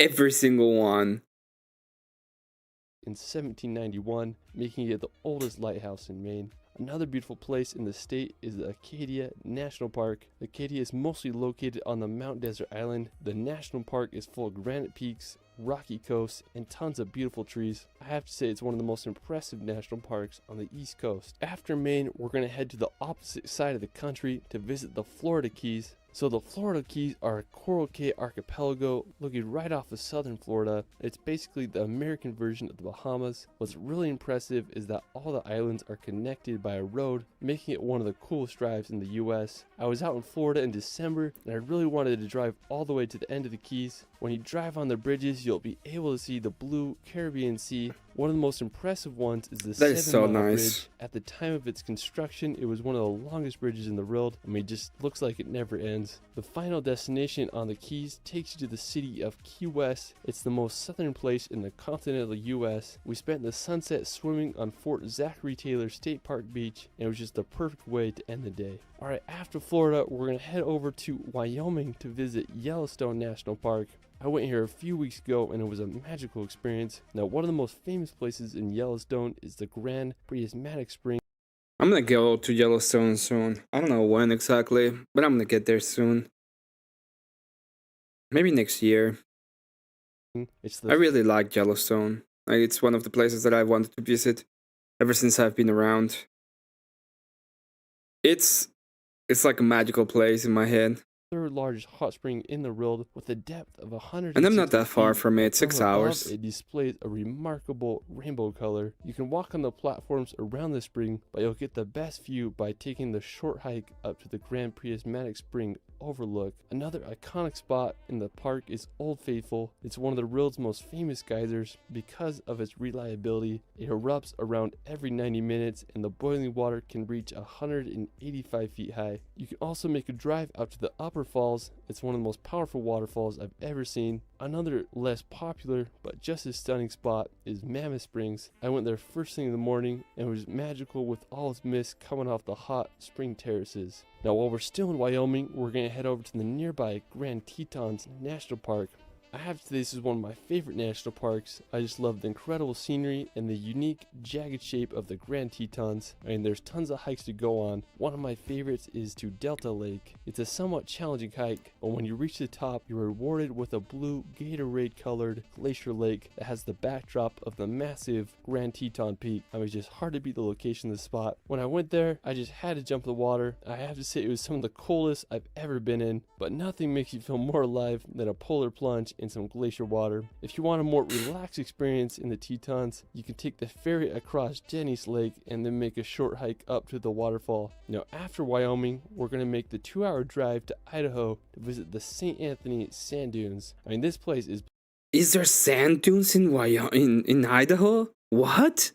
Every single one. in 1791, making it the oldest lighthouse in Maine. Another beautiful place in the state is the Acadia National Park. Acadia is mostly located on the Mount Desert Island. The national park is full of granite peaks, rocky coasts, and tons of beautiful trees. I have to say it's one of the most impressive national parks on the East Coast. After Maine, we're going to head to the opposite side of the country to visit the Florida Keys. So the Florida Keys are a Coral Cay archipelago located right off of southern Florida. It's basically the American version of the Bahamas. What's really impressive is that all the islands are connected by a road, making it one of the coolest drives in the US. I was out in Florida in December and I really wanted to drive all the way to the end of the Keys. When you drive on the bridges, you'll be able to see the blue Caribbean Sea. One of the most impressive ones is the 7 Mile Bridge. At the time of its construction, it was one of the longest bridges in the world. I mean, it just looks like it never ends. The final destination on the Keys takes you to the city of Key West. It's the most southern place in the continental US. We spent the sunset swimming on Fort Zachary Taylor State Park Beach, and it was just the perfect way to end the day. Alright, after Florida, we're going to head over to Wyoming to visit Yellowstone National Park. I went here a few weeks ago and it was a magical experience. Now, one of the most famous places in Yellowstone is the Grand Prismatic Spring. I'm gonna go to Yellowstone soon. I don't know when exactly, but I'm gonna get there soon. Maybe next year. I really like Yellowstone. Like, it's one of the places that I wanted to visit ever since I've been around. It's like a magical place in my head. Third largest hot spring in the world with a depth of 100. And I'm not that far from it, 6 hours. It displays a remarkable rainbow color. You can walk on the platforms around the spring, but you'll get the best view by taking the short hike up to the Grand Prismatic Spring overlook. Another iconic spot in the park is Old Faithful. It's one of the world's most famous geysers because of its reliability. It erupts around every 90 minutes and the boiling water can reach 185 feet high. You can also make a drive out to the upper falls. It's one of the most powerful waterfalls I've ever seen. Another less popular but just as stunning spot is Mammoth Springs. I went there first thing in the morning and it was magical with all its mist coming off the hot spring terraces. Now, while we're still in Wyoming, we're going to head over to the nearby Grand Tetons National Park. I have to say this is one of my favorite national parks. I just love the incredible scenery and the unique jagged shape of the Grand Tetons. I mean, there's tons of hikes to go on. One of my favorites is to Delta Lake. It's a somewhat challenging hike, but when you reach the top, you're rewarded with a blue Gatorade colored glacier lake that has the backdrop of the massive Grand Teton Peak. I mean, it's just hard to beat the location of the spot. When I went there, I just had to jump in the water. I have to say it was some of the coldest I've ever been in, but nothing makes you feel more alive than a polar plunge in some glacier water. If you want a more relaxed experience in the Tetons, you can take the ferry across Jenny's Lake and then make a short hike up to the waterfall. Now, after Wyoming, we're going to make the 2-hour drive to Idaho to visit the St. Anthony Sand Dunes. I mean, this place is... Is there sand dunes in in Idaho? What?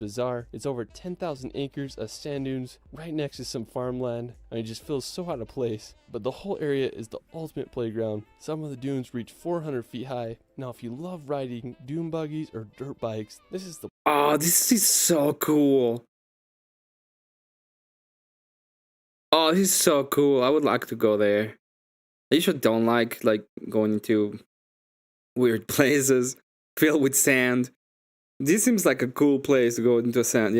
Bizarre. It's over 10,000 acres of sand dunes right next to some farmland. I mean, it just feels so out of place. But the whole area is the ultimate playground. Some of the dunes reach 400 feet high. Now, if you love riding dune buggies or dirt bikes, this is the... Oh, this is so cool. Oh, this is so cool. I would like to go there. I usually don't like going into weird places filled with sand. This seems like a cool place to go into a sand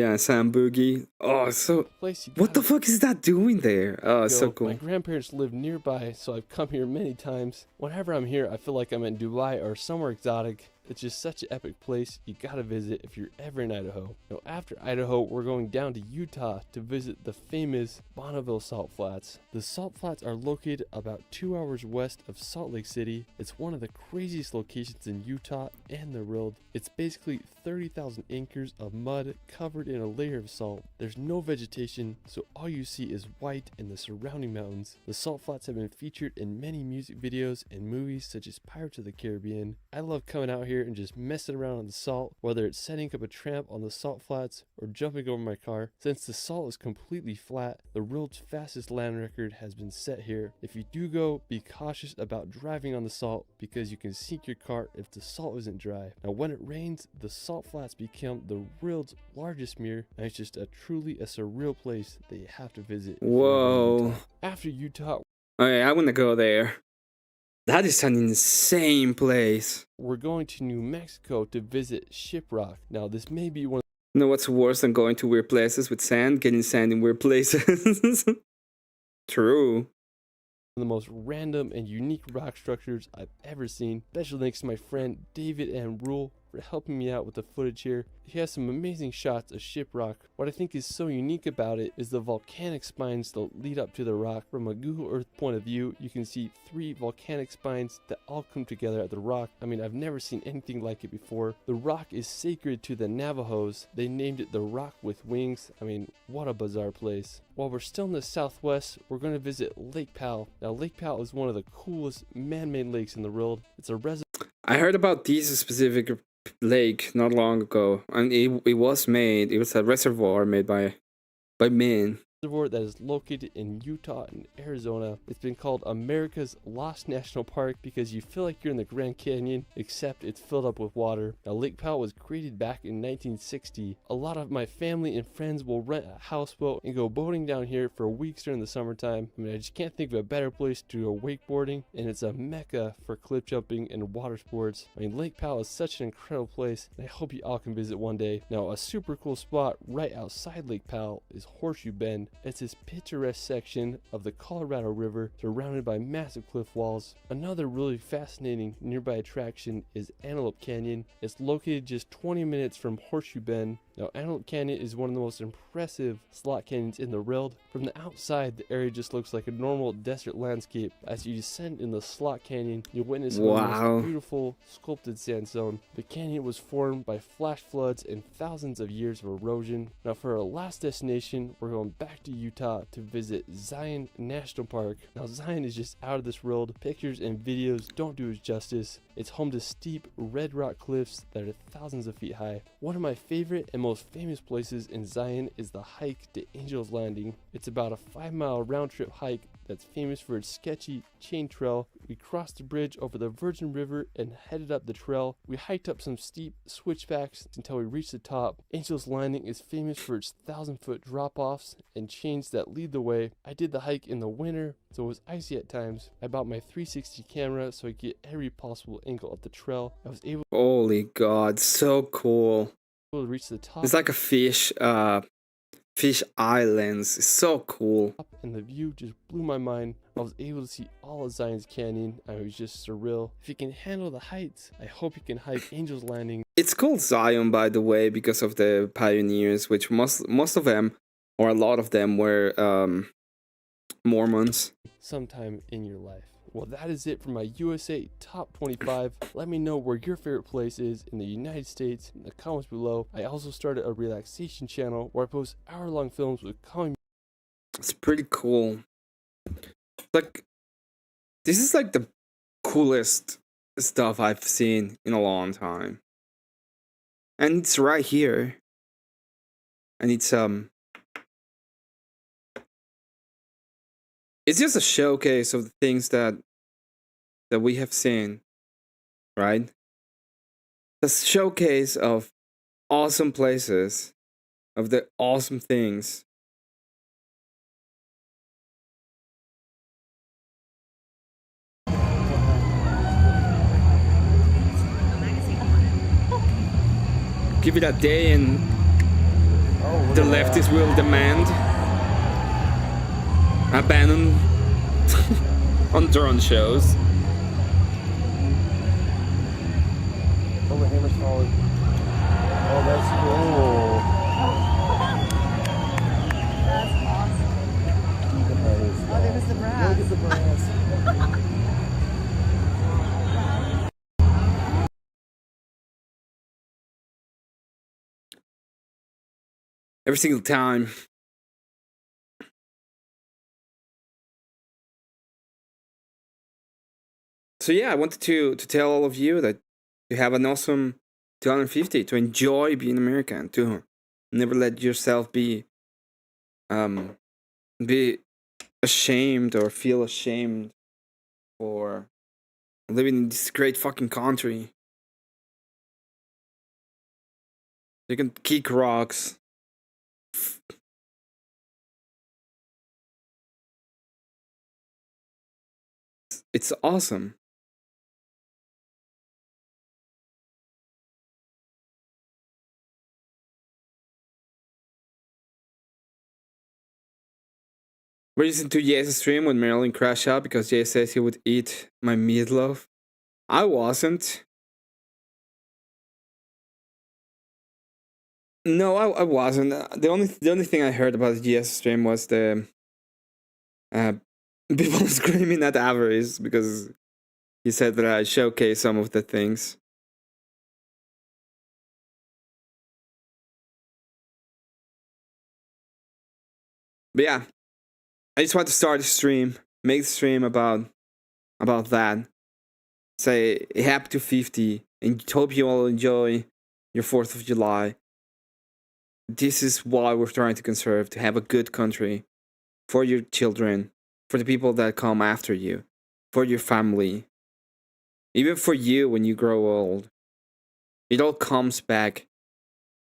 boogie. Oh, so what the fuck is that doing there? Oh, it's so cool. My grandparents live nearby, so I've come here many times. Whenever I'm here, I feel like I'm in Dubai or somewhere exotic. It's just such an epic place you gotta visit if you're ever in Idaho. Now, after Idaho, we're going down to Utah to visit the famous Bonneville Salt Flats. The Salt Flats are located about 2 hours west of Salt Lake City. It's one of the craziest locations in Utah and the world. It's basically 30,000 acres of mud covered in a layer of salt. There's no vegetation, so all you see is white and the surrounding mountains. The Salt Flats have been featured in many music videos and movies such as Pirates of the Caribbean. I love coming out here and just messing around on the salt, whether it's setting up a tramp on the Salt Flats or jumping over my car. Since the salt is completely flat, the world's fastest land record has been set here. If you do go, be cautious about driving on the salt because you can sink your car if the salt isn't dry. Now, when it rains, the Salt Flats become the world's largest mirror, and it's just truly a surreal place that you have to visit. Whoa. After Utah, okay, I want to go there. That is an insane place. We're going to New Mexico to visit Shiprock. Now, this may be one You know what's worse than going to weird places with sand? Getting sand in weird places. True. of the most random and unique rock structures I've ever seen. Special thanks to my friend David and Rule for helping me out with the footage here. He has some amazing shots of Shiprock. What I think is so unique about it is the volcanic spines that lead up to the rock. From a Google Earth point of view, you can see 3 volcanic spines that all come together at the rock. I mean, I've never seen anything like it before. The rock is sacred to the Navajos. They named it the Rock with Wings. I mean, what a bizarre place. While we're still in the southwest, we're going to visit Lake Powell. Now, Lake Powell is one of the coolest man-made lakes in the world. It's a reservoir. I heard about this specific lake not long ago, and it was a reservoir made by men. Reservoir that is located in Utah and Arizona. It's been called America's Lost National Park because you feel like you're in the Grand Canyon, except it's filled up with water. Now, Lake Powell was created back in 1960. A lot of my family and friends will rent a houseboat and go boating down here for weeks during the summertime. I mean, I just can't think of a better place to go wakeboarding, and it's a mecca for cliff jumping and water sports. I mean, Lake Powell is such an incredible place, and I hope you all can visit one day. Now, a super cool spot right outside Lake Powell is Horseshoe Bend. It's this picturesque section of the Colorado River surrounded by massive cliff walls. Another really fascinating nearby attraction is Antelope Canyon. It's located just 20 minutes from Horseshoe Bend. Now, Antelope Canyon is one of the most impressive slot canyons in the world. From the outside, the area just looks like a normal desert landscape. As you descend in the slot canyon, you'll witness a most beautiful sculpted sandstone. The canyon was formed by flash floods and thousands of years of erosion. Now, for our last destination, we're going back to Utah to visit Zion National Park. Now, Zion is just out of this world. Pictures and videos don't do it justice. It's home to steep red rock cliffs that are thousands of feet high. One of my favorite and most famous places in Zion is the hike to Angel's Landing. It's about a 5-mile round-trip hike that's famous for its sketchy chain trail. We crossed the bridge over the Virgin River and headed up the trail. We hiked up some steep switchbacks until we reached the top. Angel's Landing is famous for its 1,000-foot drop-offs and chains that lead the way. I did the hike in the winter, so it was icy at times. I bought my 360 camera so I could get every possible angle of the trail. I was able Holy God, so cool. to reach the top. It's like a fish islands. It's so cool. And the view just blew my mind. I was able to see all of Zion's Canyon. It was just surreal. If you can handle the heights, I hope you can hike Angel's Landing. It's called Zion, by the way, because of the pioneers, which most of them, or a lot of them, were Mormons. Sometime in your life. Well, that is it for my USA Top 25. Let me know where your favorite place is in the United States in the comments below. I also started a relaxation channel where I post hour-long films with calming. It's pretty cool. Like, this is like the coolest stuff I've seen in a long time. And it's right here. And it's just a showcase of the things that we have seen, right? The showcase of awesome places, of the awesome things. Give it a day and the leftists will demand a ban on drone shows. Oh, the hammer's falling. Oh, that's cool. That's awesome. Oh, there was the brass. Look at the brass. Every single time. So yeah, I wanted to tell all of you that you have an awesome 250, to enjoy being American, to never let yourself be ashamed or feel ashamed for living in this great fucking country. You can kick rocks. It's awesome. Reason to Jay's stream when Marilyn crashed out because Jay says he would eat my meatloaf. I wasn't. No, I wasn't. The only thing I heard about Jay's stream was the people screaming at Avarice because he said that I showcased some of the things. But yeah, I just want to start a stream, make the stream about that. Say happy to 50, and hope you all enjoy your 4th of July. This is why we're trying to conserve, to have a good country for your children, for the people that come after you, for your family, even for you when you grow old. It all comes back,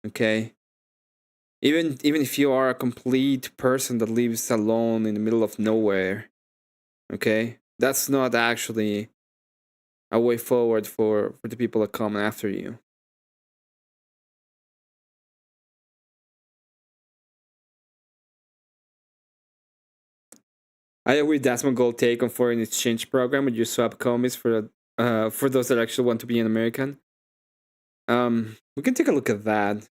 okay? Even if you are a complete person that lives alone in the middle of nowhere, okay? That's not actually a way forward for the people that come after you. I agree that's my goal take on foreign exchange program with your swap commies for those that actually want to be an American. We can take a look at that.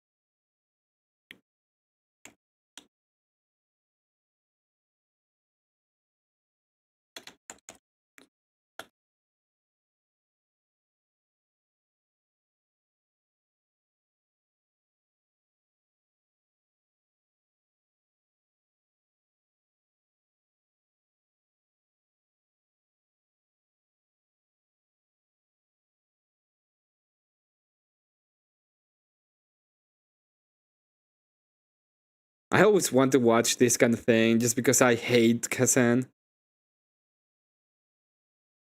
I always want to watch this kind of thing just because I hate Kazan.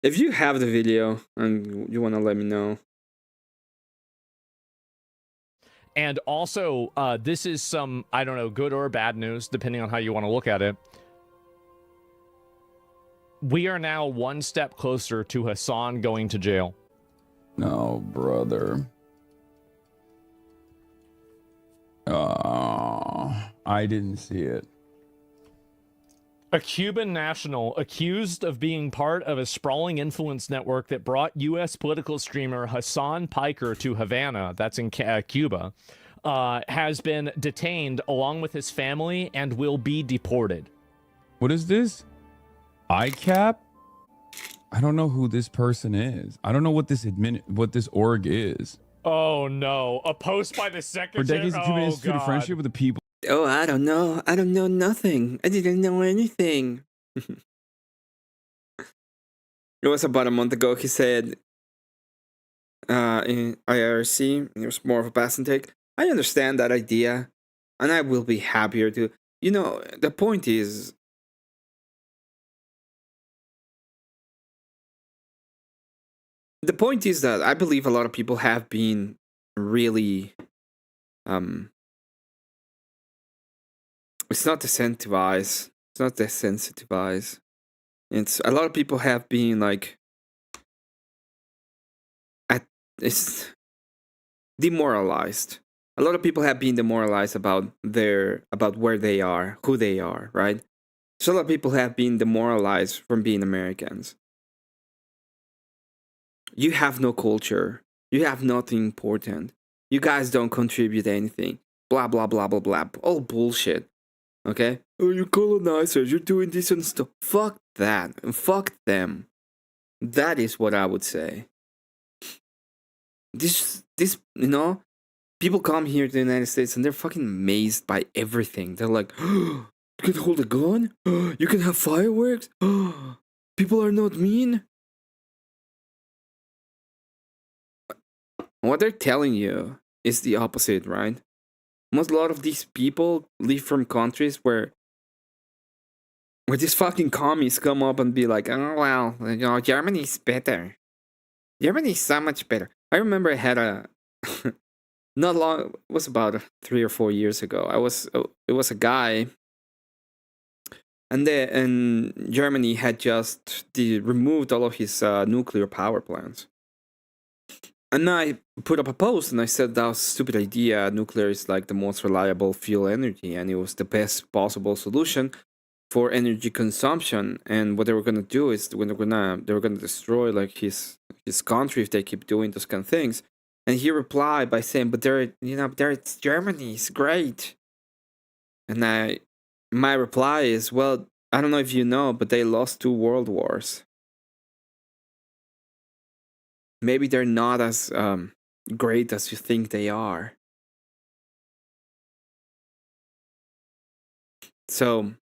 If you have the video and you want to let me know. And also, this is some, I don't know, good or bad news, depending on how you want to look at it. We are now one step closer to Hassan going to jail. No, brother. I didn't see it. A Cuban national accused of being part of a sprawling influence network that brought U.S. political streamer Hassan Piker to Havana, that's in Cuba, has been detained along with his family and will be deported. What is this? ICAP? I don't know who this person is. I don't know what this org is. Oh no, a post by the secretary. For decades, the Cuban Institute of Friendship with the people. Oh, I don't know. I don't know nothing. I didn't know anything. It was about a month ago. He said in IRC, it was more of a pass and take. I understand that idea, and I will be happier to. You know, the point is. The point is that I believe a lot of people have been really. It's not decentivized. It's not desensitized. It's a lot of people have been like it's demoralized. A lot of people have been demoralized about where they are, who they are, right? So a lot of people have been demoralized from being Americans. You have no culture. You have nothing important. You guys don't contribute anything. Blah blah blah blah blah. All bullshit. Okay? Oh, you're colonizers, you're doing this and stuff. Fuck that. And fuck them. That is what I would say. This, you know, people come here to the United States and they're fucking amazed by everything. They're like, oh, you can hold a gun? Oh, you can have fireworks? Oh, people are not mean? What they're telling you is the opposite, right? A lot of these people live from countries where these fucking commies come up and be like, oh, well, you know, Germany's better. Germany's so much better. I remember I had a, not long, it was about 3 or 4 years ago. It was a guy, and Germany had just removed all of his nuclear power plants. And I put up a post and I said that was a stupid idea. Nuclear is like the most reliable fuel energy and it was the best possible solution. for energy consumption, and what they were gonna do is when they were gonna destroy like his country if they keep doing those kind of things. And he replied by saying, "But it's Germany, it's great." And my reply is, well, I don't know if you know, but they lost 2 world wars. Maybe they're not as great as you think they are. So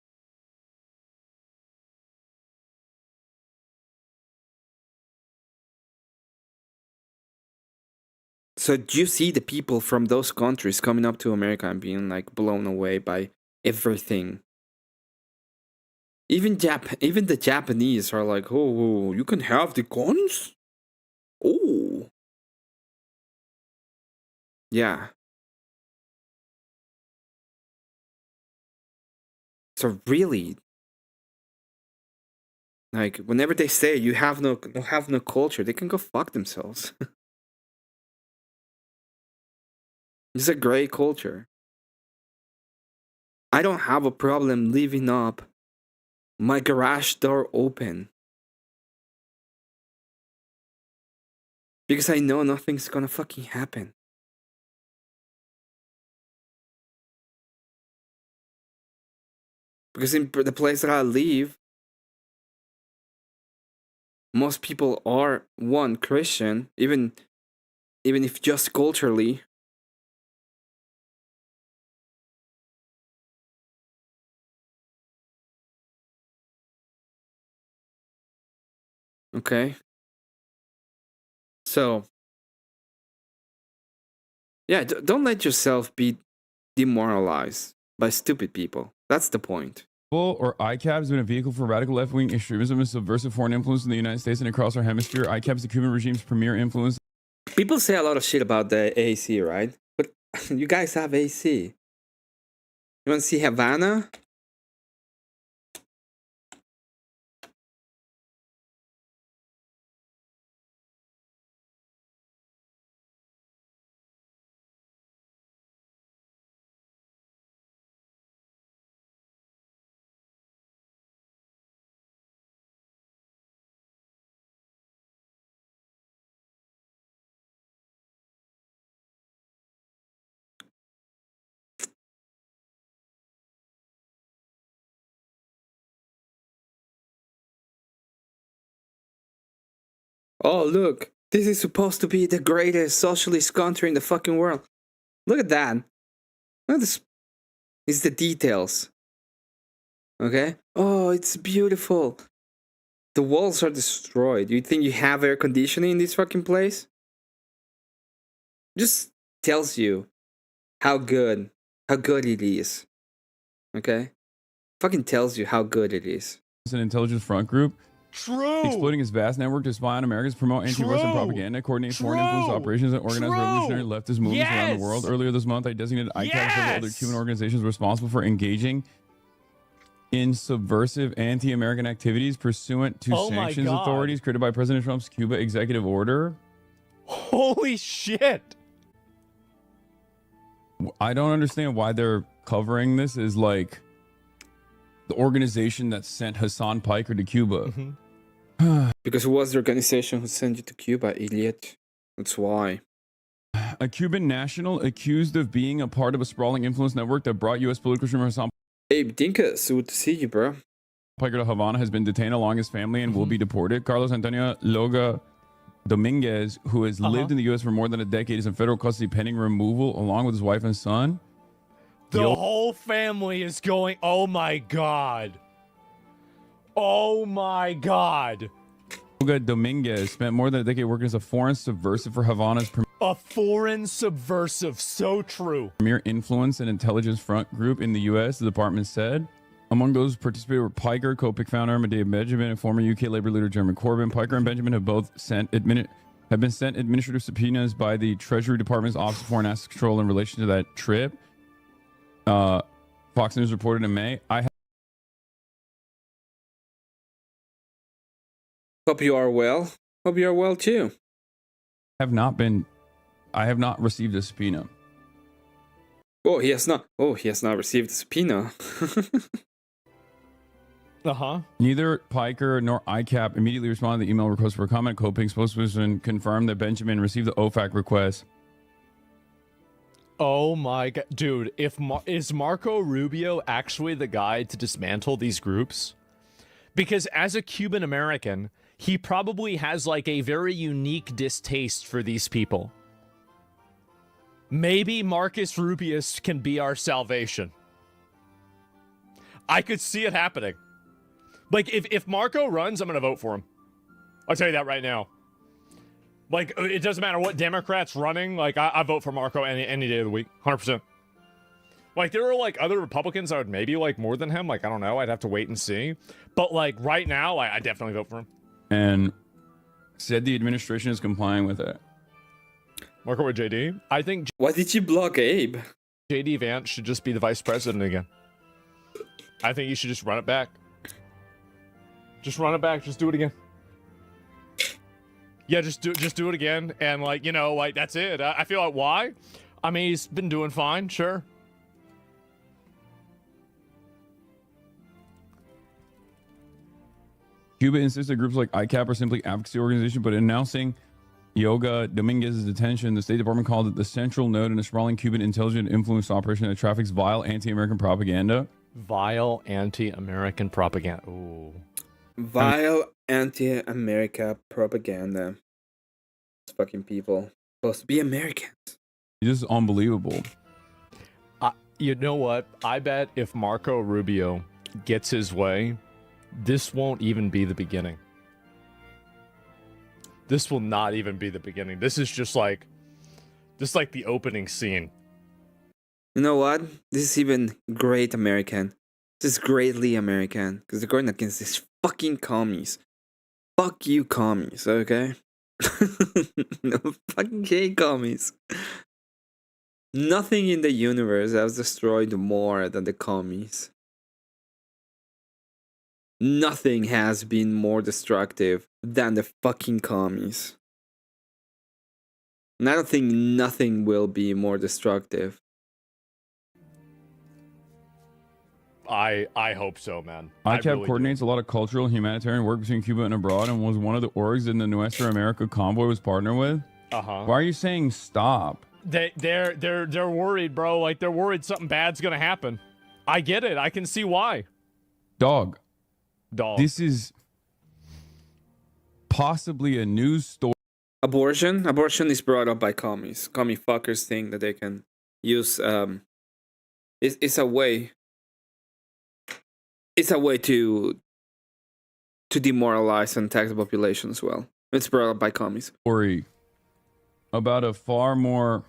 do you see the people from those countries coming up to America and being like blown away by everything? Even the Japanese are like, oh, you can have the guns? Oh. Yeah. So really, like whenever they say you have no culture, they can go fuck themselves. It's a great culture. I don't have a problem leaving up my garage door open. Because I know nothing's gonna fucking happen. Because in the place that I live, most people are, one, Christian, even if just culturally. Okay. So, yeah, don't let yourself be demoralized by stupid people. That's the point. Or ICAP has been a vehicle for radical left-wing extremism and subversive foreign influence in the United States and across our hemisphere. ICAP is the Cuban regime's premier influence. People say a lot of shit about the AC, right? But you guys have AC. You want to see Havana? Oh, look. This is supposed to be the greatest socialist country in the fucking world. Look at that. Look at this. It's the details. Okay? Oh, it's beautiful. The walls are destroyed. You think you have air conditioning in this fucking place? Just tells you how good it is. Okay? Fucking tells you how good it is. It's an intelligence front group. True. Exploiting its vast network to spy on Americans, promote anti-Western propaganda, coordinate foreign influence operations, and organize revolutionary leftist movements around the world. Earlier this month, I designated ICAP and several other Cuban organizations responsible for engaging in subversive anti-American activities pursuant to sanctions authorities created by President Trump's Cuba executive order. Holy shit. I don't understand why they're covering this as like the organization that sent Hassan Piker to Cuba. Because it was the organization who sent you to Cuba, idiot. That's why. A Cuban national accused of being a part of a sprawling influence network that brought U.S. political streamer Hassan Hey, Dinka, it's good to see you, bro. Piker to Havana has been detained along his family and will be deported. Carlos Antonio Loga Dominguez, who has lived in the U.S. for more than a decade, is in federal custody pending removal along with his wife and son. The whole family is going. Oh my god. Oh my god. Olga Dominguez spent more than a decade working as a foreign subversive for Havana's A foreign subversive. So true. premier influence and intelligence front group in the U.S., the department said. Among those who participated were Piker, co-pick founder Medea Benjamin, and former UK Labour leader Jeremy Corbyn. Piker and Benjamin have both have been sent administrative subpoenas by the Treasury Department's Office of Foreign Assets Control in relation to that trip. Fox News reported in May. Hope you are well. Hope you are well too. I have not received a subpoena. Oh, he has not. Oh, he has not received a subpoena. Neither Piker nor ICAP immediately responded to the email request for a comment. Coping spokesperson confirmed that Benjamin received the OFAC request. Oh my god, dude! Is Marco Rubio actually the guy to dismantle these groups? Because as a Cuban American, he probably has like a very unique distaste for these people. Maybe Marcus Rubius can be our salvation. I could see it happening. Like, if Marco runs, I'm gonna vote for him. I'll tell you that right now. Like, it doesn't matter what Democrat's running, like, I vote for Marco any day of the week. 100%. Like, there are, like, other Republicans I would maybe like more than him. Like, I don't know. I'd have to wait and see. But, like, right now, I definitely vote for him. And said the administration is complying with it. Marco or JD? I think... Why did you block Abe? JD Vance should just be the vice president again. I think you should just run it back. Just run it back. Just do it again. Yeah, just do it again. And, like, you know, like, that's it. I feel like, why? I mean, he's been doing fine, sure. Cuba insists that groups like ICAP are simply advocacy organizations, but announcing Yoga Dominguez's detention, the State Department called it the central node in a sprawling Cuban intelligence influence operation that traffics vile anti-American propaganda. Vile anti-American propaganda. Ooh. Vile anti-America propaganda. These fucking people supposed to be Americans. This is unbelievable. You know what? I bet if Marco Rubio gets his way, this won't even be the beginning. This will not even be the beginning. This is just like the opening scene. You know what? This is even great American. This is greatly American. Because they're going against these fucking commies. Fuck you, commies, okay? No fucking hate commies. Nothing in the universe has destroyed more than the commies. Nothing has been more destructive than the fucking commies. And I don't think nothing will be more destructive. I hope so, man. ICAP really coordinates a lot of cultural and humanitarian work between Cuba and abroad and was one of the orgs in the Nuestra America convoy was partnered with. Why are you saying stop? They're worried, bro. Like, they're worried something bad's gonna happen. I get it. I can see why. Dog. This is possibly a news story. Abortion is brought up by commies. Commie fuckers think that they can use it's a way to demoralize and tax the population as well. It's brought up by commies. Story about a far more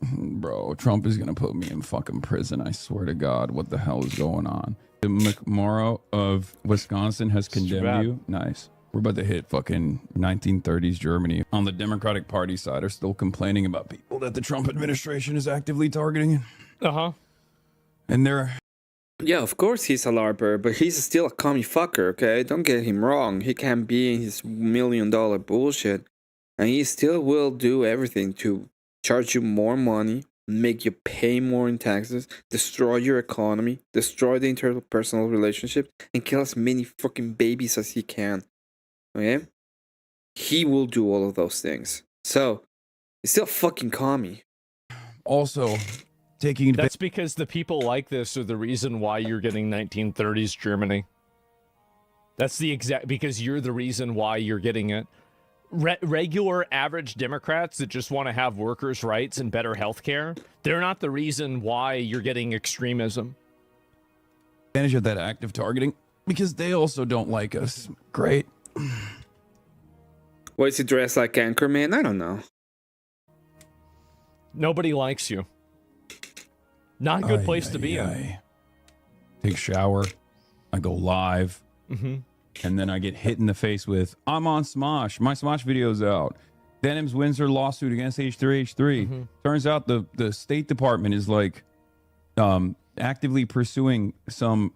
bro, Trump is gonna put me in fucking prison. I swear to God, what the hell is going on? The McMorrow of Wisconsin has condemned you. Nice. We're about to hit fucking 1930s Germany. On the Democratic Party side are still complaining about people that the Trump administration is actively targeting. And they're... Yeah, of course he's a LARPer, but he's still a commie fucker, okay? Don't get him wrong. He can be in his $1 million bullshit. And he still will do everything to charge you more money, make you pay more in taxes, destroy your economy, destroy the interpersonal relationship, and kill as many fucking babies as he can. Okay? He will do all of those things. So, he's still a fucking commie. Also, That's because the people like this are the reason why you're getting 1930s Germany. That's the exact... Because you're the reason why you're getting it. Regular average Democrats that just want to have workers' rights and better health care, they're not the reason why you're getting extremism. Advantage of that active targeting because they also don't like us. Great. Why is he dressed like Anchorman? I don't know. Nobody likes you. Not a good place to be in. Take a shower. I go live. And then I get hit in the face with, I'm on Smosh. My Smosh video's out. Denims wins her lawsuit against H3H3. Turns out the State Department is like actively pursuing some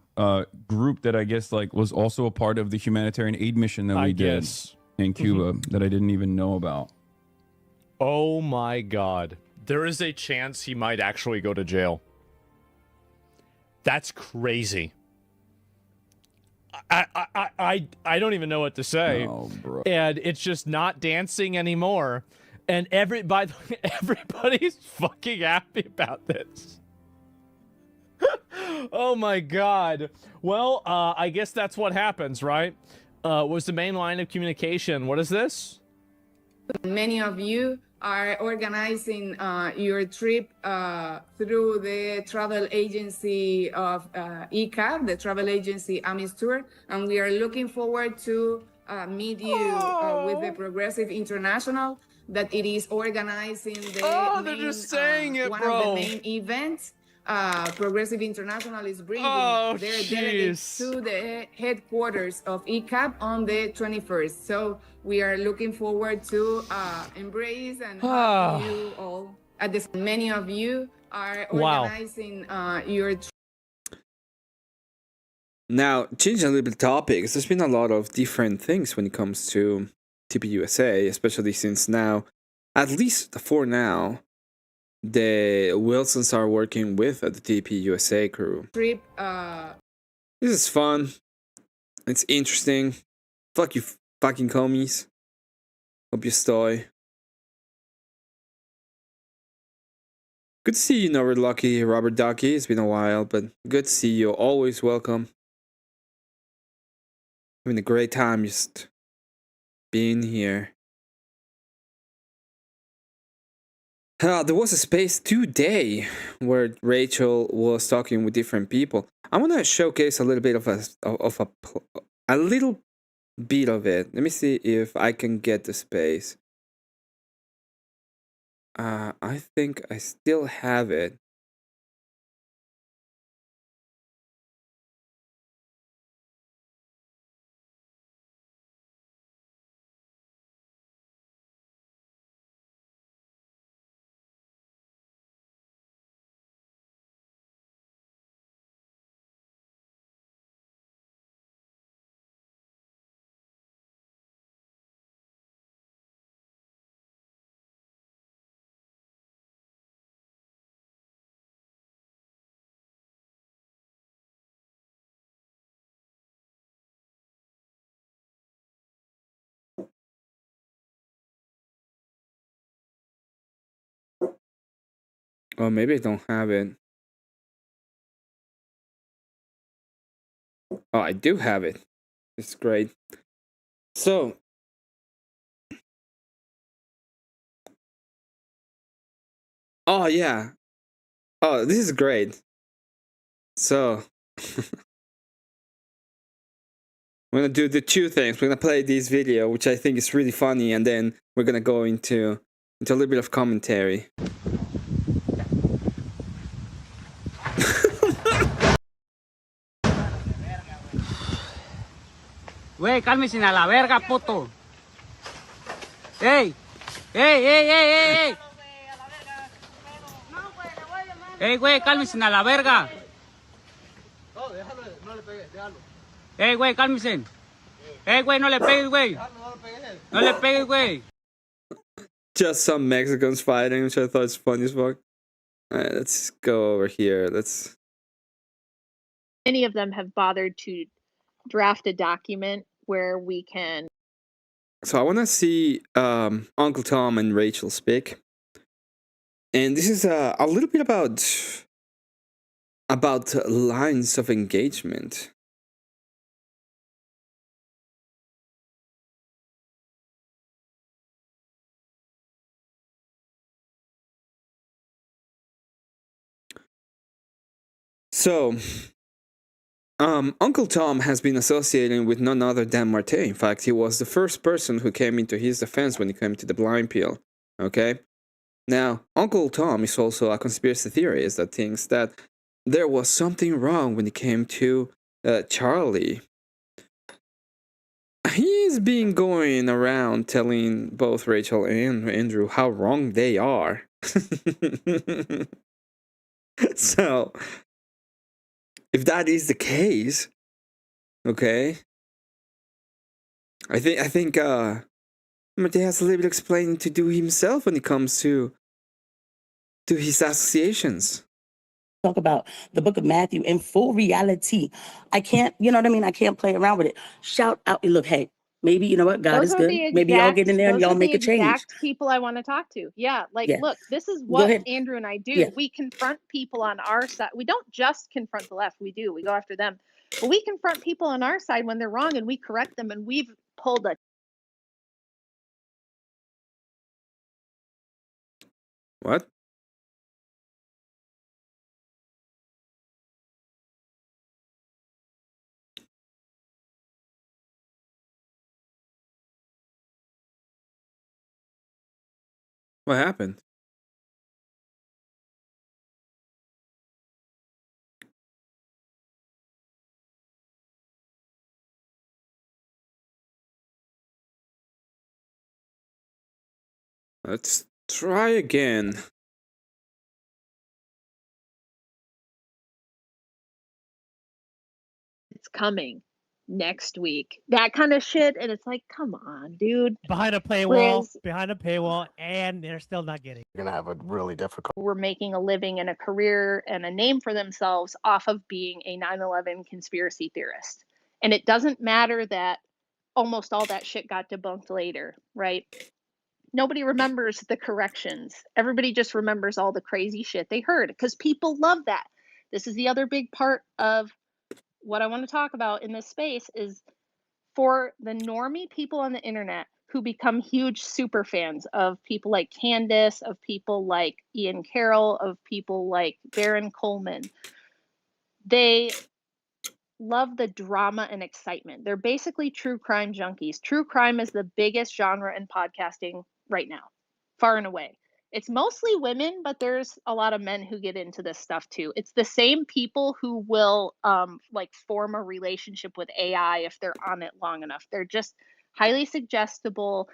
group that I guess like was also a part of the humanitarian aid mission that we did in Cuba that I didn't even know about. Oh my God. There is a chance he might actually go to jail. That's crazy. I don't even know what to say. Oh, bro. And it's just not dancing anymore. And everybody's fucking happy about this. Oh my god. Well, I guess that's what happens, right? Was the main line of communication. What is this? Many of you are organizing your trip through the travel agency of ECAB, the travel agency Amis Tour, and we are looking forward to meet you with the Progressive International that it is organizing the they're main, just saying it, one bro. of the main events. Progressive International is bringing their delegates to the headquarters of ECAP on the 21st. So we are looking forward to embrace and have you all at this. Many of you are organizing your. Now, changing a little bit topics, there's been a lot of different things when it comes to TPUSA, especially since now, at least for now, the Wilsons are working with the TPUSA crew. Trip, This is fun. It's interesting. Fuck you fucking commies. Hope you stay. Good to see you, Robert Lucky, Robert Ducky. It's been a while, but good to see you. Always welcome. Having a great time just being here. There was a space today where Rachel was talking with different people. I want to showcase a little bit of a little bit of it. Let me see if I can get the space. I think I still have it. Oh, maybe I don't have it. Oh, I do have it. It's great. So, oh yeah. Oh, this is great. So, we're gonna do the two things. We're gonna play this video, which I think is really funny, and then we're gonna go into a little bit of commentary. Güey, cálmese a la verga, puto. ¡Ey! ¡Ey, ey, ey, ey, ey! ¡Ey, güey, cálmese a la verga! No, déjalo, no le pegues, déjalo. ¡Ey, güey, cálmese! ¡Ey, güey, no le pegues, güey! ¡No le pegues, güey! Just some Mexicans fighting, which I thought was funny as fuck. Alright, let's go over here. Many of them have bothered to draft a document where we can. So I want to see Uncle Tom and Rachel speak, and this is a little bit about lines of engagement. So, Uncle Tom has been associating with none other than Marte. In fact, he was the first person who came into his defense when it came to the blind pill. Okay? Now, Uncle Tom is also a conspiracy theorist that thinks that there was something wrong when it came to Charlie. He's been going around telling both Rachel and Andrew how wrong they are. So, if that is the case, okay, I think Mate has a little bit explaining to do himself when it comes to his associations. talk about the book of Matthew in full reality. I can't, you know what I mean? I can't play around with it. Shout out, look, hey, maybe, you know what, God is good. Maybe y'all get in there and y'all make a change. People I want to talk to. Yeah, like, Yeah. look, this is Go what ahead. Andrew and I do. Yeah. We confront people on our side. We don't just confront the left. We go after them. But we confront people on our side when they're wrong and we correct them, and we've pulled a... What? What happened? Let's try again. It's coming next week. That kind of shit. And it's like, come on, dude. Behind a paywall, and they're still not getting. You're gonna have a really difficult. We're making a living and a career and a name for themselves off of being a 9/11 conspiracy theorist. And it doesn't matter that almost all that shit got debunked later, right? Nobody remembers the corrections. Everybody just remembers all the crazy shit they heard because people love that. This is the other big part of what I want to talk about in this space is for the normie people on the internet who become huge super fans of people like Candace, of people like Ian Carroll, of people like Baron Coleman. They love the drama and excitement. They're basically true crime junkies. True crime is the biggest genre in podcasting right now, far and away. It's mostly women, but there's a lot of men who get into this stuff too. It's the same people who will like form a relationship with AI if they're on it long enough. They're just highly suggestible.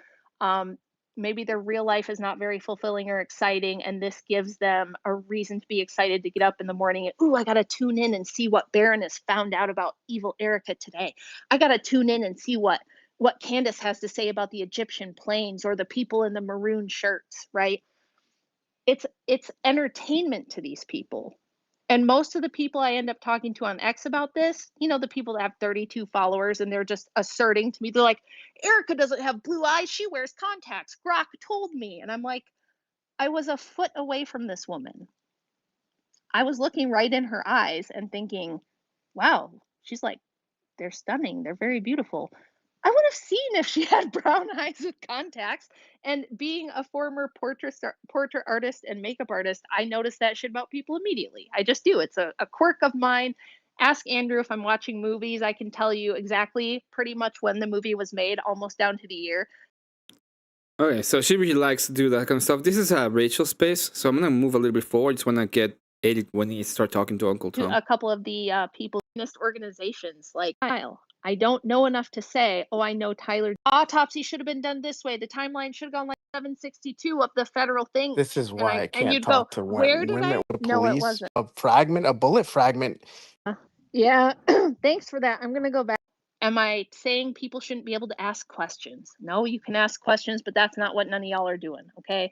Maybe their real life is not very fulfilling or exciting, and this gives them a reason to be excited to get up in the morning and, ooh, I got to tune in and see what Baron has found out about evil Erica today. I got to tune in and see what Candace has to say about the Egyptian planes or the people in the maroon shirts, right? It's entertainment to these people. And most of the people I end up talking to on X about this, you know, the people that have 32 followers and they're just asserting to me, they're like, Erica doesn't have blue eyes. She wears contacts. Grok told me. And I'm like, I was a foot away from this woman. I was looking right in her eyes and thinking, wow, she's like, they're stunning. They're very beautiful. I would have seen if she had brown eyes with contacts. And being a former portrait artist and makeup artist, I notice that shit about people immediately. I just do. It's a quirk of mine. Ask Andrew if I'm watching movies. I can tell you exactly pretty much when the movie was made, almost down to the year. Okay, so she really likes to do that kind of stuff. This is Rachel's space, so I'm gonna move a little bit forward. Just wanna get Eddie when he start talking to Uncle Tom. A couple of the people in this organizations, like Kyle. I don't know enough to say, oh, I know Tyler. Autopsy should have been done this way. The timeline should have gone like 762 of the federal thing. This is why I can't you'd talk go, to where did women I? with the No, it police. wasn't. A bullet fragment. Yeah, thanks for that. I'm going to go back. Am I saying people shouldn't be able to ask questions? No, you can ask questions, but that's not what none of y'all are doing, okay?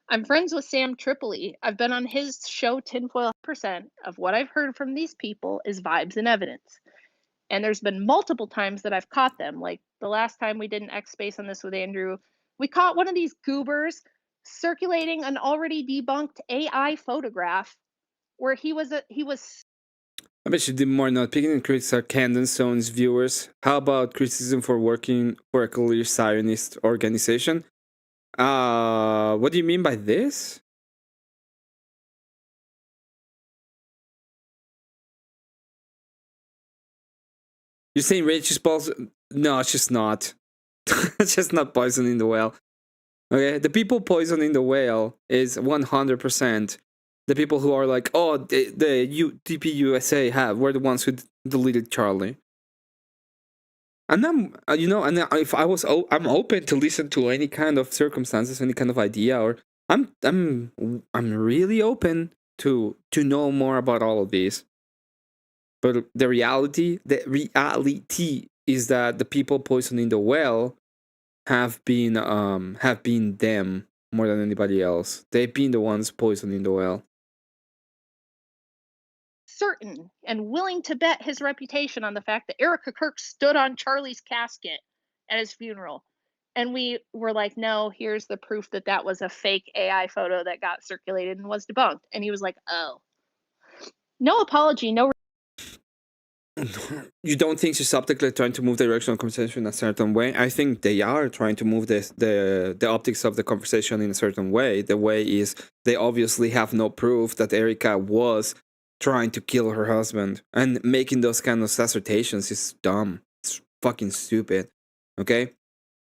I'm friends with Sam Tripoli. I've been on his show Tinfoil. Percent of what I've heard from these people is vibes and evidence. And there's been multiple times that I've caught them. Like the last time we did an X space on this with Andrew, we caught one of these goobers circulating an already debunked AI photograph where he was I bet you did more not picking and criticize Camden Stone's viewers. How about criticism for working for a clear Zionist organization? What do you mean by this? You're saying Rachel's poison? No, it's just not. It's just not poisoning the whale. Okay, the people poisoning the whale is 100%. The people who are like, oh, the TPUSA were the ones who deleted Charlie. And I'm, you know, and if I was, I'm open to listen to any kind of circumstances, any kind of idea, or I'm really open to know more about all of these. But the reality is that the people poisoning the well have been them more than anybody else. They've been the ones poisoning the well. certain and willing to bet his reputation on the fact that Erica Kirk stood on Charlie's casket at his funeral. And we were like, no, here's the proof that that was a fake AI photo that got circulated and was debunked. And he was like, oh. No apology, no. You don't think she's optically trying to move the direction of conversation in a certain way? I think they are trying to move the optics of the conversation in a certain way. The way is they obviously have no proof that Erica was trying to kill her husband, and making those kind of assertions is dumb. It's fucking stupid. Okay?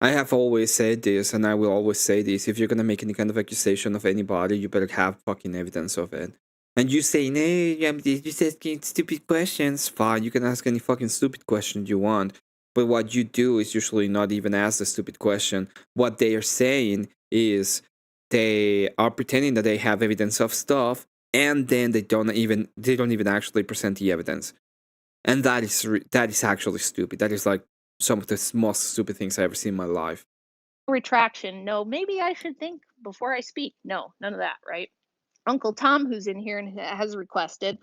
I have always said this, and I will always say this: if you're gonna make any kind of accusation of anybody, you better have fucking evidence of it. And you say, no, you're just asking stupid questions. Fine, you can ask any fucking stupid question you want. But what you do is usually not even ask the stupid question. What they are saying is they are pretending that they have evidence of stuff, and then they don't even actually present the evidence. And that is actually stupid. That is like some of the most stupid things I ever seen in my life. Retraction. No, maybe I should think before I speak. No, none of that, right? Uncle Tom, who's in here and has requested,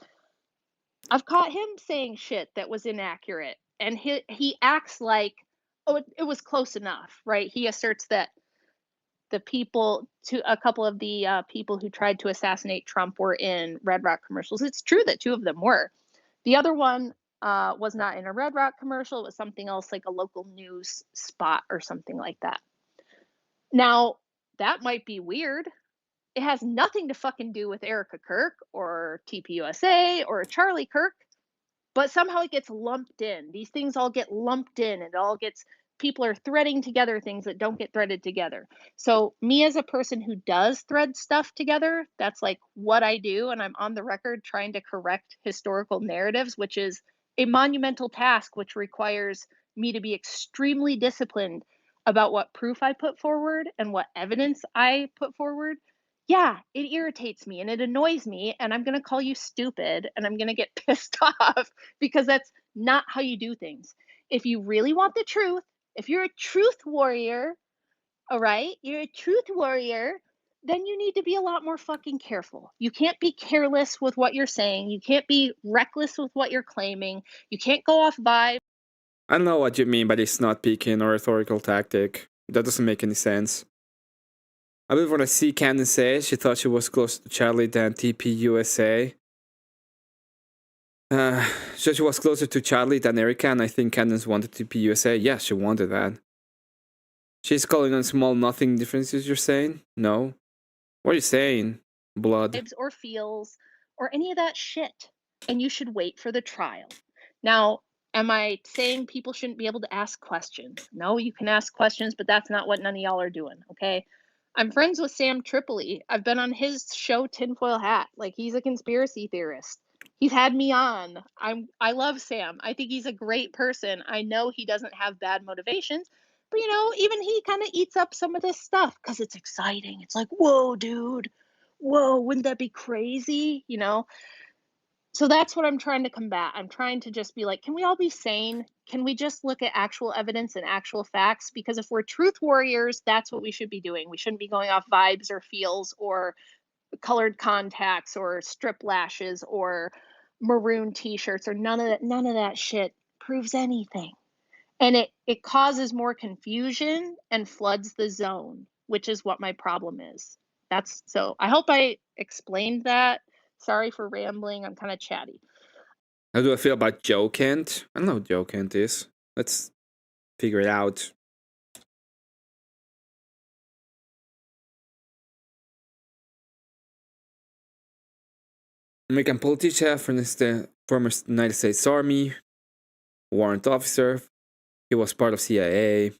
I've caught him saying shit that was inaccurate, and he acts like, oh, it was close enough, right? He asserts that a couple of the people who tried to assassinate Trump were in Red Rock commercials. It's true that 2 of them were. The other one was not in a Red Rock commercial. It was something else, like a local news spot or something like that. Now, that might be weird. It has nothing to fucking do with Erica Kirk or TPUSA or Charlie Kirk, but somehow it gets lumped in. These things all get lumped in. People are threading together things that don't get threaded together. So me as a person who does thread stuff together, that's like what I do. And I'm on the record trying to correct historical narratives, which is a monumental task, which requires me to be extremely disciplined about what proof I put forward and what evidence I put forward. Yeah, it irritates me and it annoys me, and I'm going to call you stupid and I'm going to get pissed off because that's not how you do things. If you really want the truth, if you're a truth warrior, all right, you're a truth warrior, then you need to be a lot more fucking careful. You can't be careless with what you're saying. You can't be reckless with what you're claiming. You can't go off vibe. I don't know what you mean by this not peeking or rhetorical tactic. That doesn't make any sense. I believe what I see Candace say, she thought she was closer to Charlie than TPUSA. So she was closer to Charlie than Erica, and I think Candace wanted TPUSA. Yeah, she wanted that. She's calling on small nothing differences, you're saying? No. What are you saying? Blood. Or feels or any of that shit. And you should wait for the trial. Now, am I saying people shouldn't be able to ask questions? No, you can ask questions, but that's not what none of y'all are doing, okay? I'm friends with Sam Tripoli. I've been on his show Tinfoil Hat. Like, he's a conspiracy theorist. He's had me on. I love Sam. I think he's a great person. I know he doesn't have bad motivations, but even he kind of eats up some of this stuff because it's exciting. It's like, whoa, dude. Whoa, wouldn't that be crazy? So that's what I'm trying to combat. I'm trying to just be like, can we all be sane? Can we just look at actual evidence and actual facts? Because if we're truth warriors, that's what we should be doing. We shouldn't be going off vibes or feels or colored contacts or strip lashes or maroon t-shirts or none of that shit proves anything. And it causes more confusion and floods the zone, which is what my problem is. So I hope I explained that. Sorry for rambling. I'm kind of chatty. How do I feel about Joe Kent? I don't know who Joe Kent is. Let's figure it out. American politician from the former United States Army, warrant officer. He was part of CIA.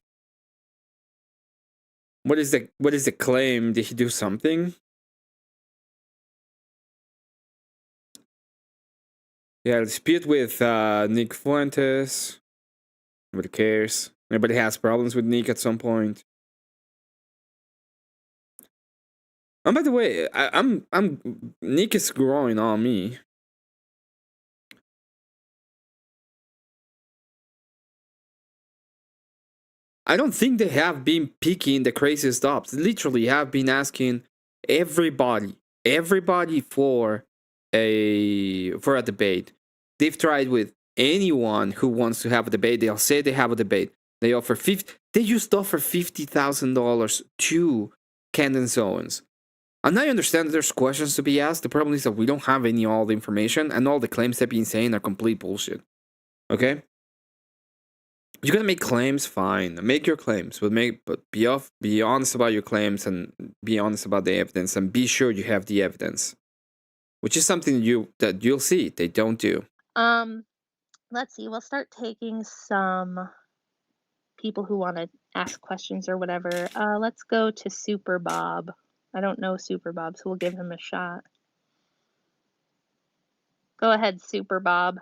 What is the claim? Did he do something? Yeah, dispute with Nick Fuentes. Nobody cares. Everybody has problems with Nick at some point. And by the way, I'm Nick is growing on me. I don't think they have been picking the craziest ops. Literally have been asking everybody for a debate. They've tried with anyone who wants to have a debate. They'll say they have a debate. They offer They just offer $50,000 to Candace Owens. And I understand that there's questions to be asked. The problem is that we don't have all the information, and all the claims they've been saying are complete bullshit. Okay? You're gonna make claims, fine. Make your claims, but be honest about your claims and be honest about the evidence, and be sure you have the evidence, which is something that you'll see they don't do. Let's see. We'll start taking some people who want to ask questions or whatever. Let's go to Super Bob. I don't know Super Bob, so we'll give him a shot. Go ahead, Super Bob.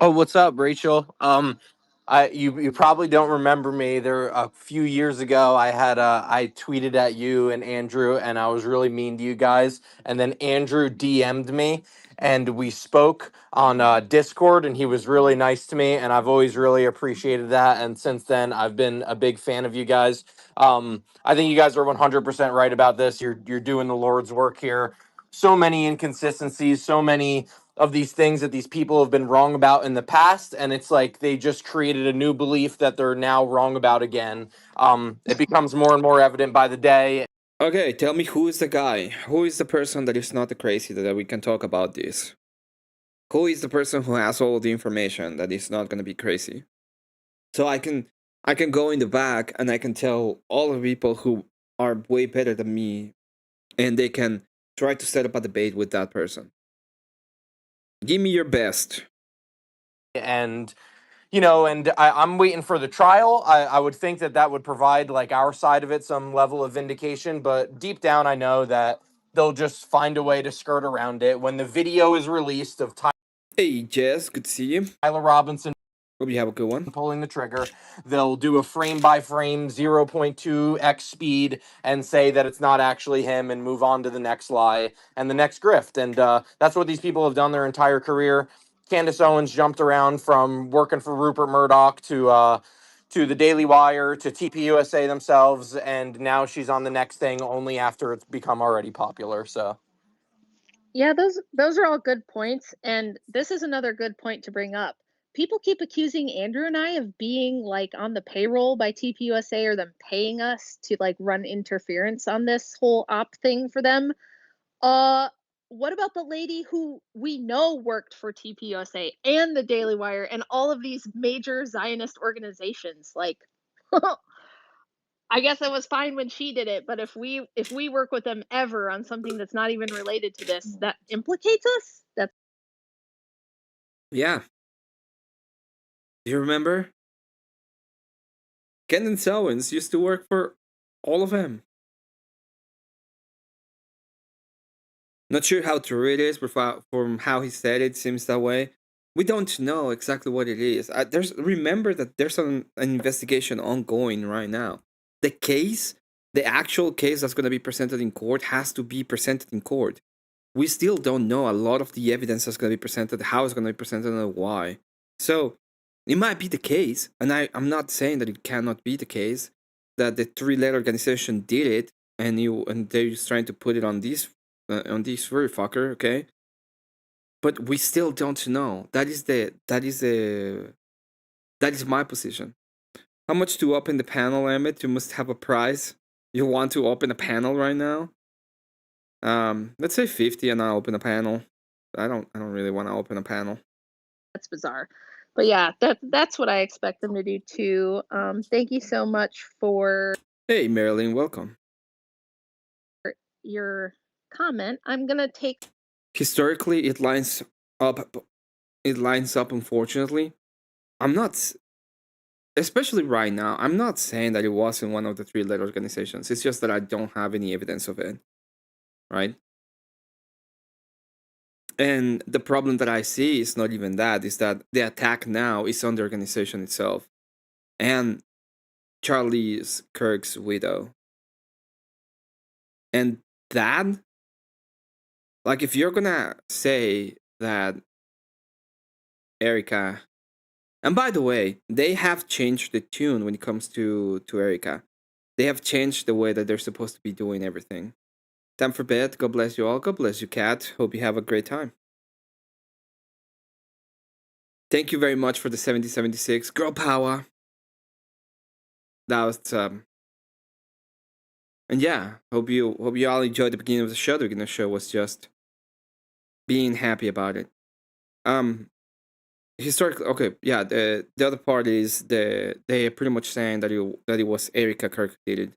Oh, what's up, Rachel? You probably don't remember me. There a few years ago, I tweeted at you and Andrew, and I was really mean to you guys. And then Andrew DM'd me, and we spoke on Discord, and he was really nice to me, and I've always really appreciated that. And since then, I've been a big fan of you guys. I think you guys are 100% right about this. You're doing the Lord's work here. So many inconsistencies, so many of these things that these people have been wrong about in the past, and it's like they just created a new belief that they're now wrong about again. It becomes more and more evident by the day. Okay, tell me, who is the guy? Who is the person that is not the crazy that we can talk about this? Who is the person who has all the information that is not going to be crazy? So I can go in the back and I can tell all the people who are way better than me, and they can try to set up a debate with that person. Give me your best. And I'm waiting for the trial. I would think that would provide like our side of it some level of vindication, but deep down I know that they'll just find a way to skirt around it. When the video is released of Hey Jess, good to see you. Tyler Robinson, hope you have a good one, pulling the trigger, they'll do a frame by frame 0.2x speed and say that it's not actually him and move on to the next lie and the next grift. And that's what these people have done their entire career. Candace Owens jumped around from working for Rupert Murdoch to the Daily Wire to TPUSA themselves, and now she's on the next thing only after it's become already popular. So yeah, those are all good points, and this is another good point to bring up. People keep accusing Andrew and I of being like on the payroll by TPUSA or them paying us to like run interference on this whole op thing for them. What about the lady who we know worked for TPUSA and the Daily Wire and all of these major Zionist organizations? Like, I guess it was fine when she did it, but if we work with them ever on something that's not even related to this, that implicates us. That's yeah. Do you remember? Candace Owens used to work for all of them. Not sure how true it is, but from how he said it, seems that way. We don't know exactly what it is. Remember that there's an investigation ongoing right now. The actual case that's going to be presented in court has to be presented in court. We still don't know a lot of the evidence that's going to be presented, how it's going to be presented, and why. So it might be the case, and I'm not saying that it cannot be the case, that the three-letter organization did it, and they're just trying to put it on this very fucker, okay? But we still don't know. That is my position. How much to open the panel, Emmett? You must have a prize. You want to open a panel right now? Let's say 50 and I'll open a panel. I don't really want to open a panel. That's bizarre. But yeah, that's what I expect them to do too. Thank you so much for Hey Marilyn, welcome. Your comment. I'm gonna take historically it lines up, unfortunately. I'm not, especially right now, I'm not saying that it wasn't one of the three-letter organizations. It's just that I don't have any evidence of it, right? And the problem that I see is not even that, is that the attack now is on the organization itself and Charlie Kirk's widow. And that, like, if you're gonna say that Erica, and by the way, they have changed the tune when it comes to Erica. They have changed the way that they're supposed to be doing everything. Time for bed. God bless you all. God bless you, Cat. Hope you have a great time. Thank you very much for the 7076. Girl power. That was and yeah, hope you all enjoyed the beginning of the show. The beginning of the show was just being happy about it. Historically, okay, yeah. The other part is they are pretty much saying that it was Erica Kirk who did it.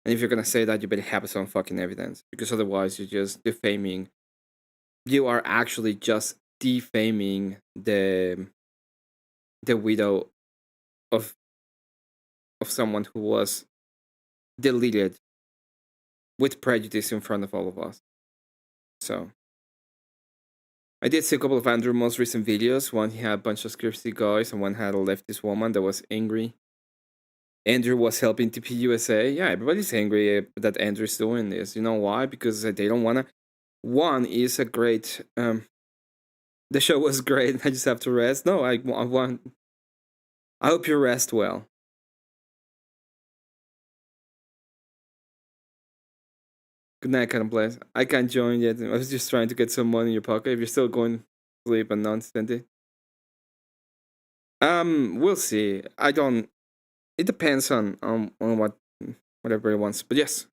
And if you're gonna say that, you better have some fucking evidence, because otherwise you're just defaming. You are actually just defaming the widow of someone who was deleted with prejudice in front of all of us. So I did see a couple of Andrew's most recent videos. One, he had a bunch of scripty guys, and one had a leftist woman that was angry. Andrew was helping TP USA. Yeah, everybody's angry that Andrew's doing this. You know why? Because they don't want to. One is a great. The show was great. I just have to rest. No, I want. I hope you rest well. Good night, Kind of Bless. I can't join yet. I was just trying to get some money in your pocket. If you're still going to sleep and not send it. We'll see. I don't. It depends on what whatever he wants. But yes,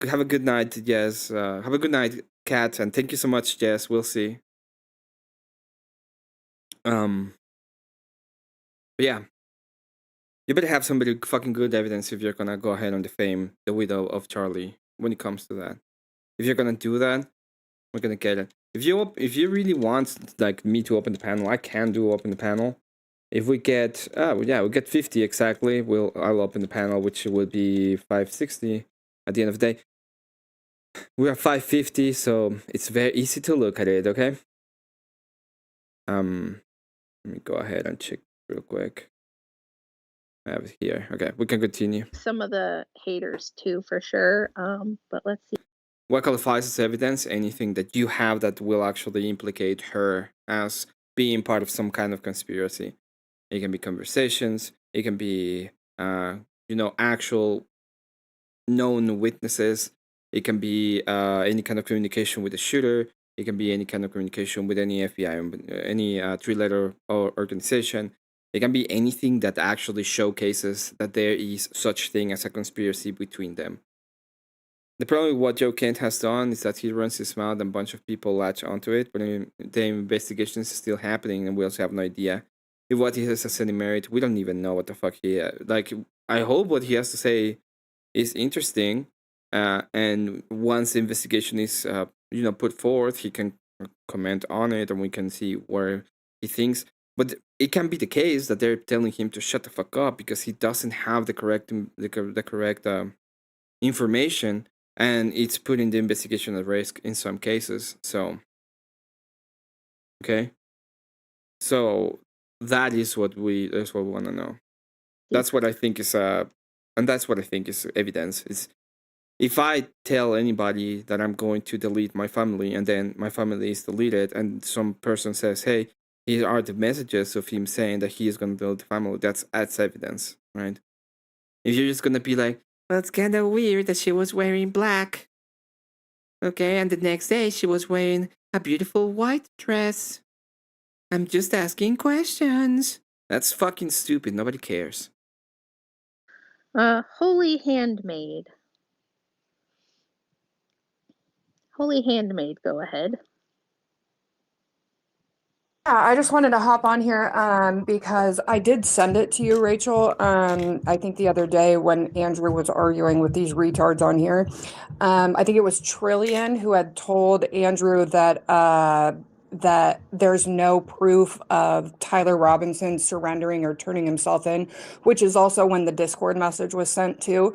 have a good night, Jess. Have a good night, Kat, and thank you so much, Jess. We'll see. But yeah, you better have somebody fucking good evidence if you're gonna go ahead and defame the widow of Charlie. When it comes to that, if you're gonna do that, we're gonna get it. If you really want like me to open the panel, I can open the panel. If we get we get 50 exactly, I'll open the panel, which will be 560 at the end of the day. We are 550, so it's very easy to look at it. Okay. Let me go ahead and check real quick. I have it here. Okay, we can continue. Some of the haters too, for sure. But let's see. What qualifies as evidence? Anything that you have that will actually implicate her as being part of some kind of conspiracy. It can be conversations. It can be, actual known witnesses. It can be any kind of communication with the shooter. It can be any kind of communication with any FBI, any three-letter organization. It can be anything that actually showcases that there is such thing as a conspiracy between them. The problem with what Joe Kent has done is that he runs his mouth and a bunch of people latch onto it, but the investigation is still happening, and we also have no idea if what he has to say merit. We don't even know what the fuck he like. I hope what he has to say is interesting, and once the investigation is put forth, he can comment on it, and we can see where he thinks. But it can be the case that they're telling him to shut the fuck up because he doesn't have the correct information, and it's putting the investigation at risk in some cases. So, okay, so that is what we want to know. That's what I think is and that's what I think is evidence. Is if I tell anybody that I'm going to delete my family, and then my family is deleted, and some person says, "Hey, here are the messages of him saying that he is going to delete the family," that's evidence, right? If you're just gonna be like, "Well, it's kind of weird that she was wearing black," okay, and the next day she was wearing a beautiful white dress. I'm just asking questions. That's fucking stupid. Nobody cares. Holy Handmaid. Holy Handmaid, go ahead. Yeah, I just wanted to hop on here because I did send it to you, Rachel. I think the other day when Andrew was arguing with these retards on here. I think it was Trillian who had told Andrew that that there's no proof of Tyler Robinson surrendering or turning himself in, which is also when the Discord message was sent to.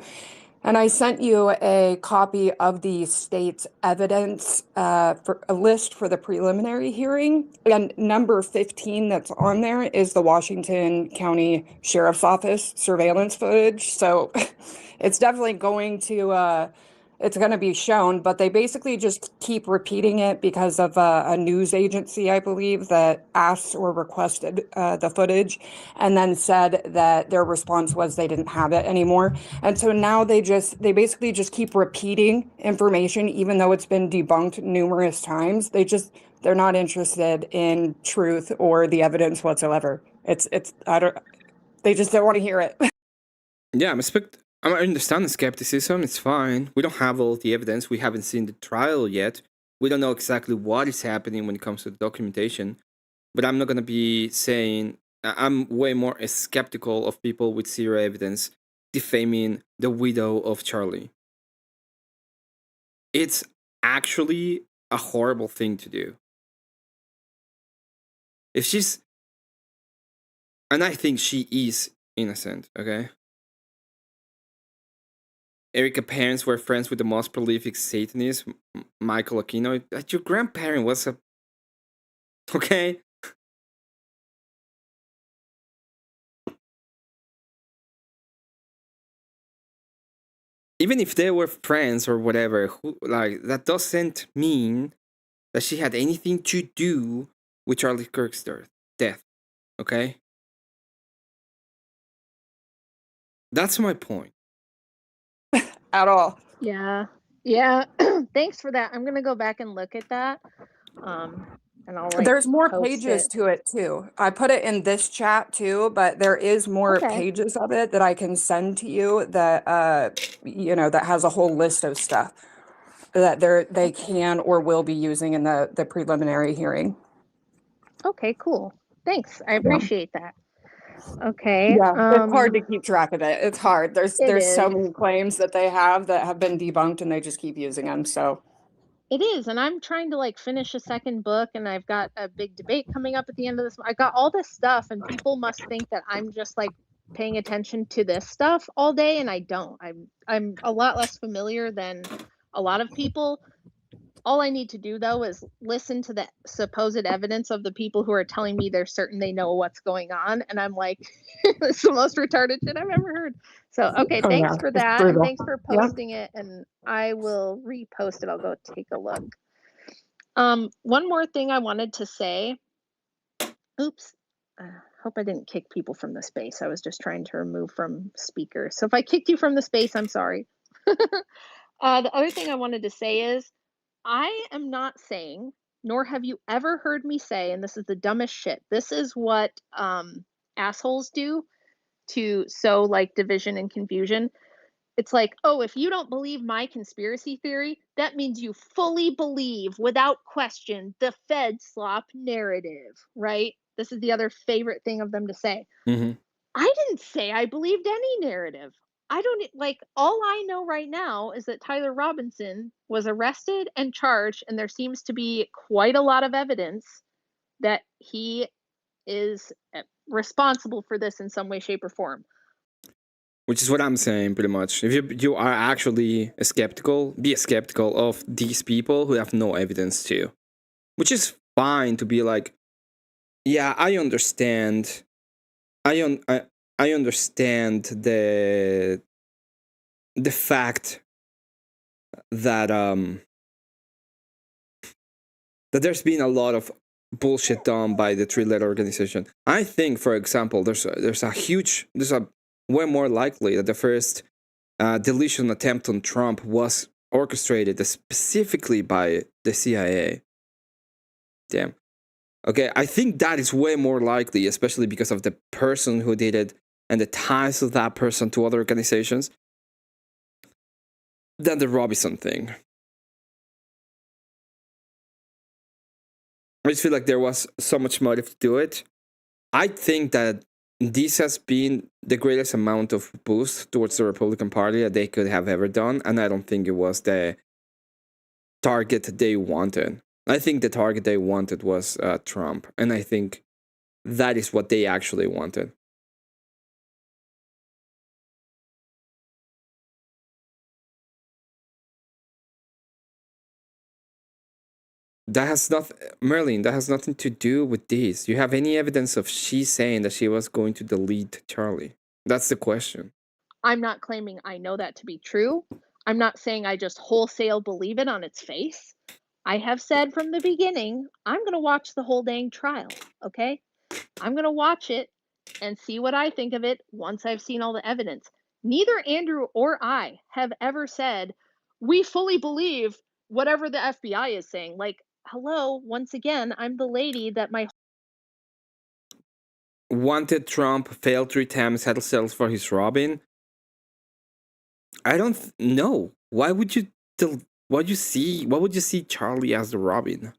And I sent you a copy of the state's evidence for a list for the preliminary hearing. And number 15 that's on there is the Washington County Sheriff's Office surveillance footage. So it's definitely going to it's going to be shown, but they basically just keep repeating it because of a news agency, I believe, that asked or requested the footage and then said that their response was they didn't have it anymore. And so now they basically just keep repeating information, even though it's been debunked numerous times. They're not interested in truth or the evidence whatsoever. They just don't want to hear it. Yeah, I understand the skepticism. It's fine. We don't have all the evidence. We haven't seen the trial yet. We don't know exactly what is happening when it comes to the documentation. But I'm not going to be saying... I'm way more skeptical of people with zero evidence defaming the widow of Charlie. It's actually a horrible thing to do. If she's... And I think she is innocent, okay? Erica's parents were friends with the most prolific Satanist, Michael Aquino. Your grandparent was a... Okay? Even if they were friends or whatever, that doesn't mean that she had anything to do with Charlie Kirk's death. Okay? That's my point. At all. Yeah. Thanks for that. I'm gonna go back and look at that. And I'll There's more post pages it. to it too. I put it in this chat too, but there is more pages of it that I can send to you that that has a whole list of stuff that they can or will be using in the preliminary hearing. Okay, cool. Thanks. I appreciate that. Okay. Yeah, it's hard to keep track of it. It's hard. There's so many claims that they have been debunked and they just keep using them. So it is, and I'm trying to finish a second book, and I've got a big debate coming up at the end of this. I got all this stuff, and people must think that I'm just paying attention to this stuff all day, and I don't. I'm a lot less familiar than a lot of people. All I need to do, though, is listen to the supposed evidence of the people who are telling me they're certain they know what's going on. And I'm like, it's the most retarded shit I've ever heard. So, okay, thanks for that. And thanks for posting it. And I will repost it. I'll go take a look. One more thing I wanted to say. Oops. Hope I didn't kick people from the space. I was just trying to remove from speakers. So if I kicked you from the space, I'm sorry. The other thing I wanted to say is, I am not saying, nor have you ever heard me say, and this is the dumbest shit, this is what assholes do to sow division and confusion. It's oh, if you don't believe my conspiracy theory, that means you fully believe, without question, the Fed slop narrative, right? This is the other favorite thing of them to say. Mm-hmm. I didn't say I believed any narrative. I don't all I know right now is that Tyler Robinson was arrested and charged, and there seems to be quite a lot of evidence that he is responsible for this in some way, shape, or form. Which is what I'm saying, pretty much. If you are actually be skeptical of these people who have no evidence too. Which is fine to be yeah, I understand. I understand the fact that that there's been a lot of bullshit done by the three-letter organization. I think, for example, there's a way more likely that the first deletion attempt on Trump was orchestrated specifically by the CIA. Damn. Okay, I think that is way more likely, especially because of the person who did it and the ties of that person to other organizations, than the Robinson thing. I just feel like there was so much motive to do it. I think that this has been the greatest amount of boost towards the Republican Party that they could have ever done, and I don't think it was the target they wanted. I think the target they wanted was Trump, and I think that is what they actually wanted. That has Merlin, that has nothing to do with this. Do you have any evidence of she saying that she was going to delete Charlie? That's the question. I'm not claiming I know that to be true. I'm not saying I just wholesale believe it on its face. I have said from the beginning, I'm going to watch the whole dang trial, okay? I'm going to watch it and see what I think of it once I've seen all the evidence. Neither Andrew or I have ever said, we fully believe whatever the FBI is saying. Like, hello, once again, I'm the lady that my Wanted Trump failed 3 times, had to settle for his Robin. I don't know. Why would you why would you see Charlie as the Robin?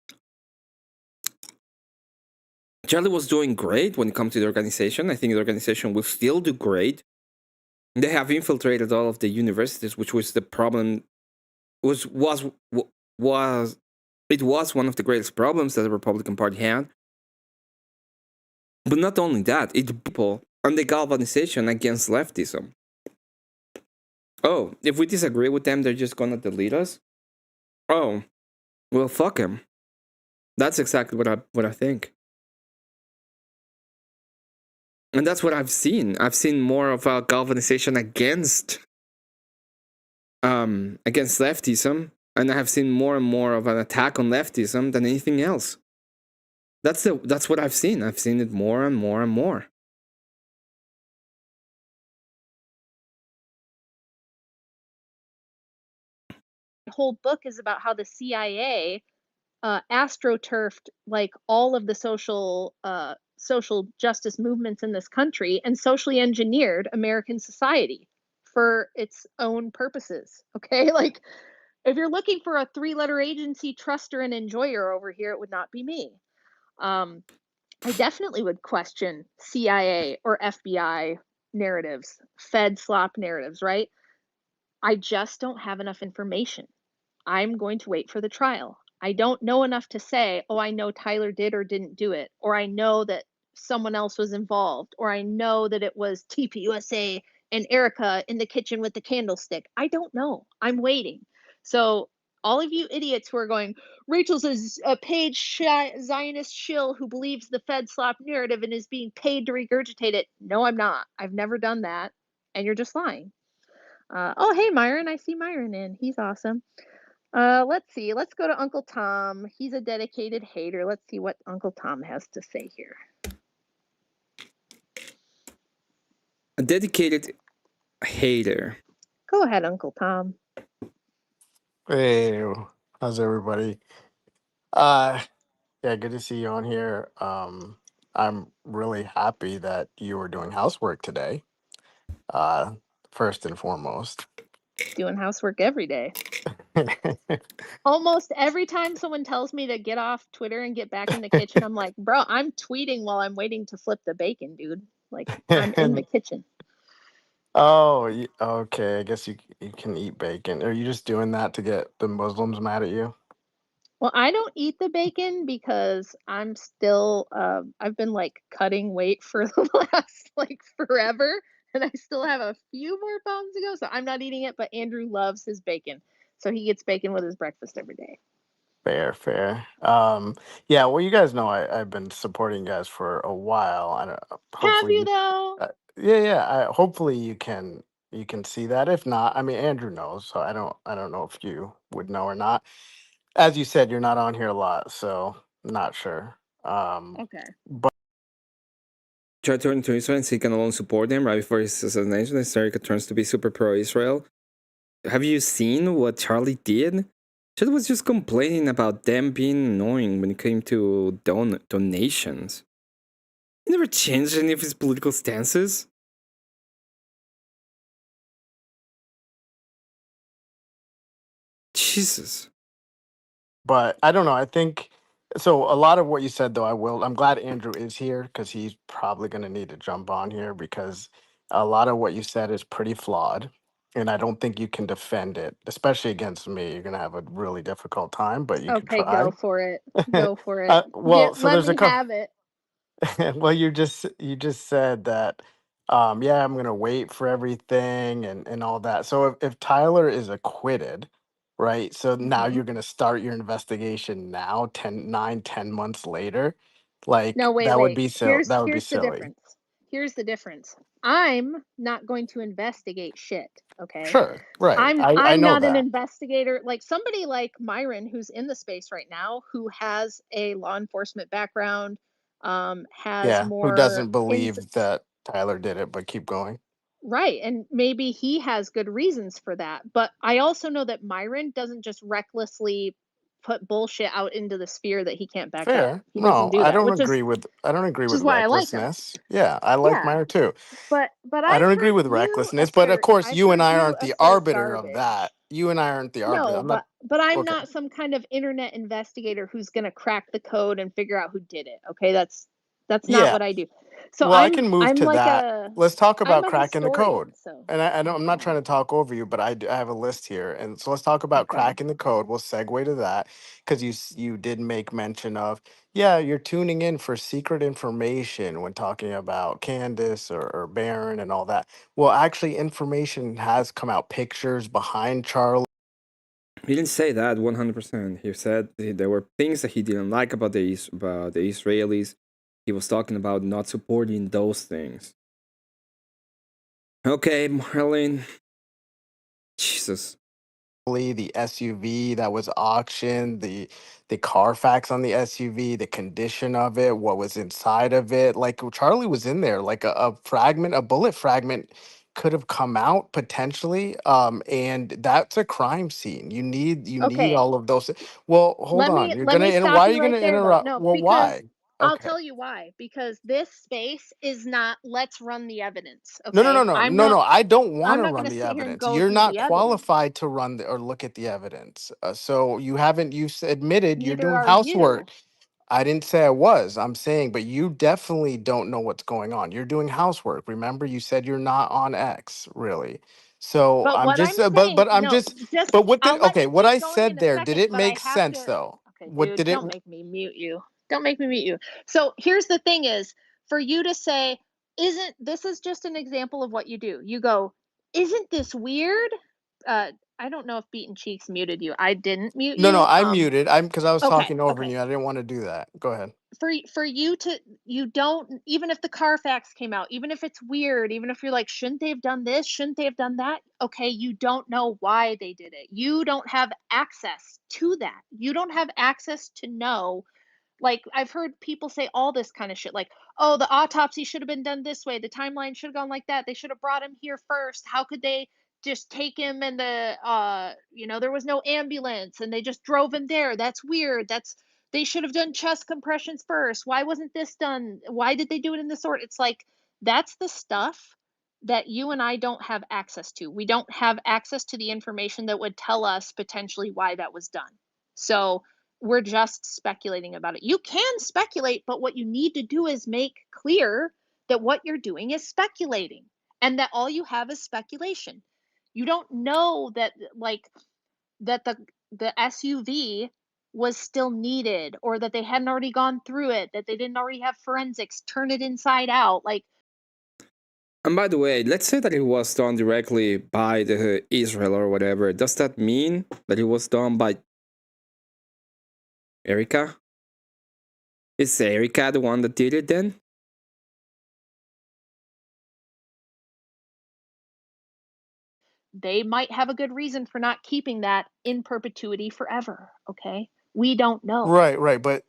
Charlie was doing great when it comes to the organization. I think the organization will still do great. They have infiltrated all of the universities, which was the problem. Was it was one of the greatest problems that the Republican Party had. But not only that, it people and the galvanization against leftism. Oh, if we disagree with them, they're just gonna delete us? Oh, well, fuck him. That's exactly what I think. And that's what I've seen. I've seen more of a galvanization against leftism, and I have seen more and more of an attack on leftism than anything else. That's what I've seen. I've seen it more and more and more. whole book is about how the CIA astroturfed like all of the social justice movements in this country and socially engineered American society for its own purposes. Okay, like if you're looking for a 3-letter agency truster and enjoyer over here, it would not be me. I definitely would question CIA or FBI narratives, Fed slop narratives, right? I just don't have enough information. I'm going to wait for the trial. I don't know enough to say, oh, I know Tyler did or didn't do it, or I know that someone else was involved, or I know that it was TPUSA and Erica in the kitchen with the candlestick. I don't know. I'm waiting. So all of you idiots who are going, Rachel's a paid Zionist shill who believes the Fed slop narrative and is being paid to regurgitate it. No, I'm not. I've never done that. And you're just lying. Oh, hey, Myron. I see Myron in. He's awesome. Let's see. Let's go to Uncle Tom. He's a dedicated hater. Let's see what Uncle Tom has to say here. A dedicated hater. Go ahead, Uncle Tom. Hey, how's everybody? Yeah, good to see you on here. I'm really happy that you were doing housework today. First and foremost. Doing housework every day. Almost every time someone tells me to get off Twitter and get back in the kitchen, I'm like, bro, I'm tweeting while I'm waiting to flip the bacon, dude. Like, I'm in the kitchen. Oh, okay. I guess you can eat bacon. Are you just doing that to get the Muslims mad at you? Well, I don't eat the bacon because I'm still, I've been like cutting weight for the last like forever. And I still have a few more pounds to go. So I'm not eating it, but Andrew loves his bacon. So he gets bacon with his breakfast every day. Fair. Yeah, well, you guys know I've been supporting you guys for a while. I don't, Have hopefully, you though? yeah. Hopefully you can see that. If not, I mean, Andrew knows, so I don't know if you would know or not. As you said, you're not on here a lot, so not sure. Okay. But Tried to turn to Israel and so he can alone support them right before his assassination. America turns to be super pro-Israel. Have you seen what Charlie did? Charlie was just complaining about them being annoying when it came to donations. He never changed any of his political stances. Jesus. But I don't know. I think so. A lot of what you said, though, I'm glad Andrew is here because he's probably going to need to jump on here because a lot of what you said is pretty flawed. And I don't think you can defend it, especially against me. You're going to have a really difficult time, but you can Okay, try. go for it. Go for it. Well, so Let there's a me couple. have it. Well, you just said that, yeah, I'm gonna wait for everything and all that. So if Tyler is acquitted, right? So now Mhm. you're gonna start your investigation now, 10, 9, 10 months later. No, Like wait. that would be Here's that would be here's the silly. difference. here's the difference. I'm not going to investigate shit, okay? Sure, right. I I'm know not an that. investigator. Like somebody like Myron, who's in the space right now, who has a law enforcement background, has Yeah, who more doesn't believe that Tyler did it, but keep going. right, and maybe he has good reasons for that. But I also know that Myron doesn't just recklessly put bullshit out into the sphere that he can't back up. Fair. He doesn't No, do that, which is I don't agree with why I like him. recklessness. Yeah, I like Yeah, Meyer too. but I I've don't agree heard with you recklessness, but of assert course I've you and heard I you aren't the assert arbiter of that. garbage. You and I aren't the arbiter. No, I'm not but I'm okay. not some kind of internet investigator who's going to crack the code and figure out who did it. Okay, that's not Yeah. what I do. So Well, I can move I'm to like that. Let's talk I'm about a cracking the historian, code. so And I'm not trying to talk over you, but I have a list here. And so let's talk about okay. cracking the code. We'll segue to that because you did make mention of, yeah, you're tuning in for secret information when talking about Candace or Baron and all that. Well, actually, information has come out, pictures behind Charlie. He didn't say that 100%. He said there were things that he didn't like about the Israelis. He was talking about not supporting those things. Okay, Marlene. Jesus. The SUV that was auctioned, the Carfax on the SUV, the condition of it, what was inside of it. Like Charlie was in there, like a fragment, a bullet fragment could have come out potentially. And that's a crime scene. You need Okay, all of those. Well, hold on. let me Why stop are you you right gonna there though. interrupt? No, Well, because why? I'll Okay. tell you why. Because this space is not let's run the evidence, No, no, no, okay? no, no, no. I don't want I'm to not run going to the sit here and evidence. go You're through not the evidence. qualified to run or look at the evidence. So you haven't. Admitted you're Neither doing are housework. you. I didn't say I was. I'm saying, but you definitely don't know what's going on. You're doing housework. Remember, you said you're not on X, really. So But I'm what just, I'm saying, but I'm no, just, just but what I'll did, let okay, you what keep I going said in a there, did second, it but I make have sense to though? okay, What dude, did it? don't make me mute you. Don't make me mute you. So here's the thing is for you to say, isn't this is just an example of what you do. You go, isn't this weird? I don't know if Beaten Cheeks muted you. I didn't mute No, no, you. I muted. I'm because I was Okay, talking over okay. you. I didn't want to do that. Go ahead. For you to you don't even if the Carfax came out, even if it's weird, even if you're like, shouldn't they have done this? Shouldn't they have done that? Okay, you don't know why they did it. You don't have access to that. You don't have access to know. Like I've heard people say all this kind of shit, like, oh, the autopsy should have been done this way, the timeline should have gone like that, they should have brought him here first. How could they just take him and there was no ambulance and they just drove him there? That's weird. They should have done chest compressions first. Why wasn't this done? Why did they do it in this order? It's like that's the stuff that you and I don't have access to. We don't have access to the information that would tell us potentially why that was done. So we're just speculating about it. You can speculate, but what you need to do is make clear that what you're doing is speculating and that all you have is speculation. You don't know that that the SUV was still needed or that they hadn't already gone through it, that they didn't already have forensics turn it inside out. Like And by the way, let's say that it was done directly by the Israel or whatever. Does that mean that it was done by Erica? Is Erica the one that did it then? they might have a good reason for not keeping that in perpetuity forever. Okay. We don't know. Right, right. But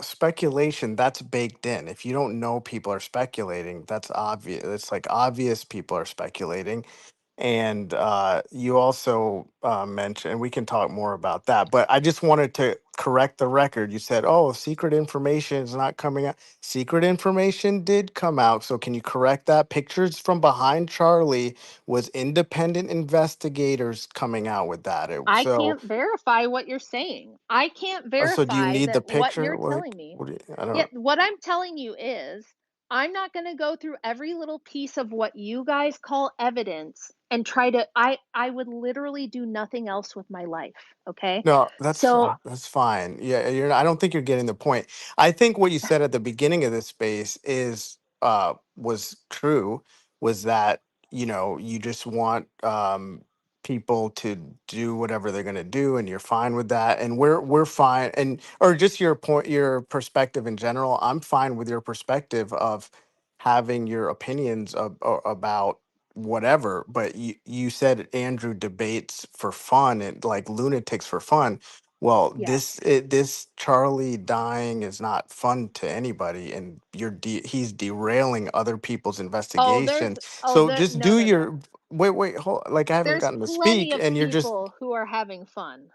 speculation, that's baked in. If you don't know people are speculating, that's obvious. It's like obvious people are speculating. And you also mentioned, and we can talk more about that, but I just wanted to correct the record. You said, oh, secret information is not coming out. Secret information did come out. So can you correct that? Pictures from behind Charlie was independent investigators coming out with that. I can't verify what you're saying. I can't So do you verify need the that what picture? you're Like, telling me. what do you, I don't Yeah, know. what I'm telling you is I'm not going to go through every little piece of what you guys call evidence and try to I would literally do nothing else with my life, okay? No, So, that's fine. Yeah, I don't think you're getting the point. I think what you said at the beginning of this space is was true, was that, you just want people to do whatever they're going to do and you're fine with that and we're fine, and or just your perspective in general. I'm fine with your perspective of having your opinions about whatever. But you said Andrew debates for fun and like lunatics for fun. Well, Yes. this Charlie dying is not fun to anybody, and he's derailing other people's investigations. So just No, do no, no. your wait, hold, like I haven't There's gotten to plenty speak, of and you're just people who are having fun.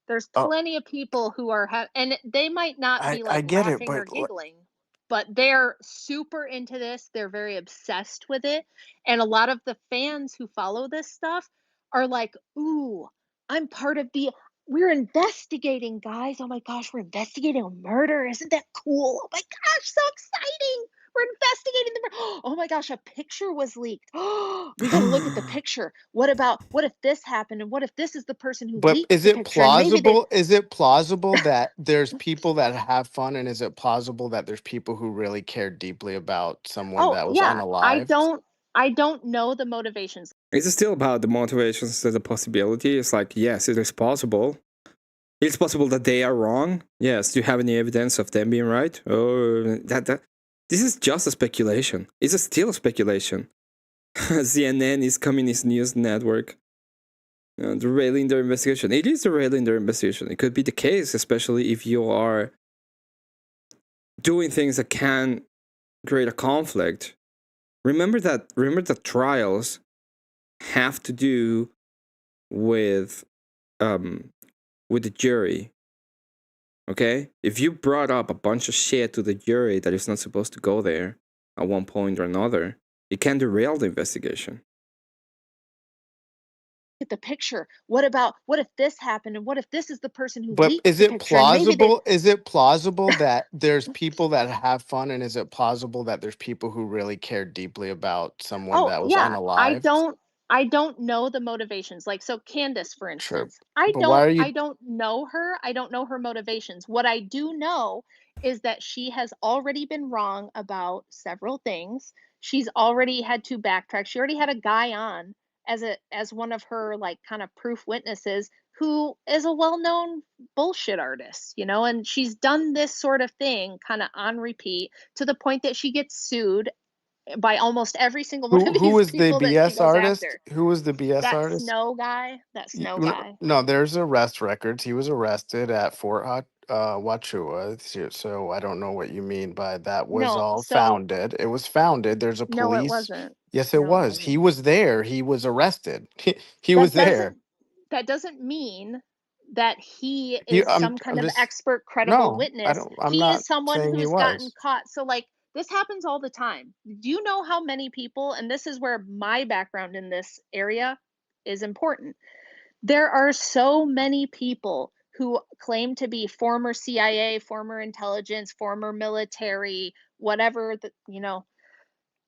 There's uh, plenty of people who are and they might not be I like get it, laughing but or giggling, but they're super into this. They're very obsessed with it. And a lot of the fans who follow this stuff are like, "Ooh, I'm part of we're investigating, guys. Oh my gosh, we're investigating a murder. Isn't that cool? Oh my gosh, so exciting. We're investigating the murder. Oh my gosh, a picture was leaked. We got to look at the picture. What if this happened? And what if this is the person who but leaked the picture? And maybe they is it plausible that there's people that have fun, and is it plausible that there's people who really care deeply about someone Oh, that was yeah. I unalived? don't I don't know the motivations. It's still about the motivations to the possibility. It's like, yes, it is possible. It's possible that they are wrong. Yes. Do you have any evidence of them being right? Oh, this is just a speculation. It's still a speculation. CNN is Communist News Network. Derailing their investigation. It is derailing their investigation. It could be the case, especially if you are doing things that can create a conflict. Remember that trials have to do with the jury. Okay? If you brought up a bunch of shit to the jury that is not supposed to go there at one point or another, it can derail the investigation. At the picture. What if this happened? And what if this is the person who But leaked the picture? And maybe they is it plausible that there's people that have fun, and is it plausible that there's people who really care deeply about someone Oh, that was yeah. unalived? I don't know the motivations. Like, so Candace, for Sure. instance, I But why are you don't know her. I don't know her motivations. What I do know is that she has already been wrong about several things. She's already had to backtrack. She already had a guy on as one of her like kind of proof witnesses who is a well-known bullshit artist, and she's done this sort of thing kind of on repeat to the point that she gets sued by almost every single one of who these was the people that she BS goes artist? after. Who was the BS That artist? snow guy, that snow guy. No, there's arrest records. He was arrested at Fort Wachua. So I don't know what you mean by that was No, all so founded. It was founded. There's a no, it police. wasn't. Yes, it No, it was. He wasn't. was there. He was arrested. He was That there. doesn't mean that he You, is some kind I'm of just expert, credible no. I witness. don't. I'm He not is someone saying he who's gotten was. caught. So like this happens all the time. Do you know how many people, and this is where my background in this area is important. There are so many people who claim to be former CIA, former intelligence, former military, whatever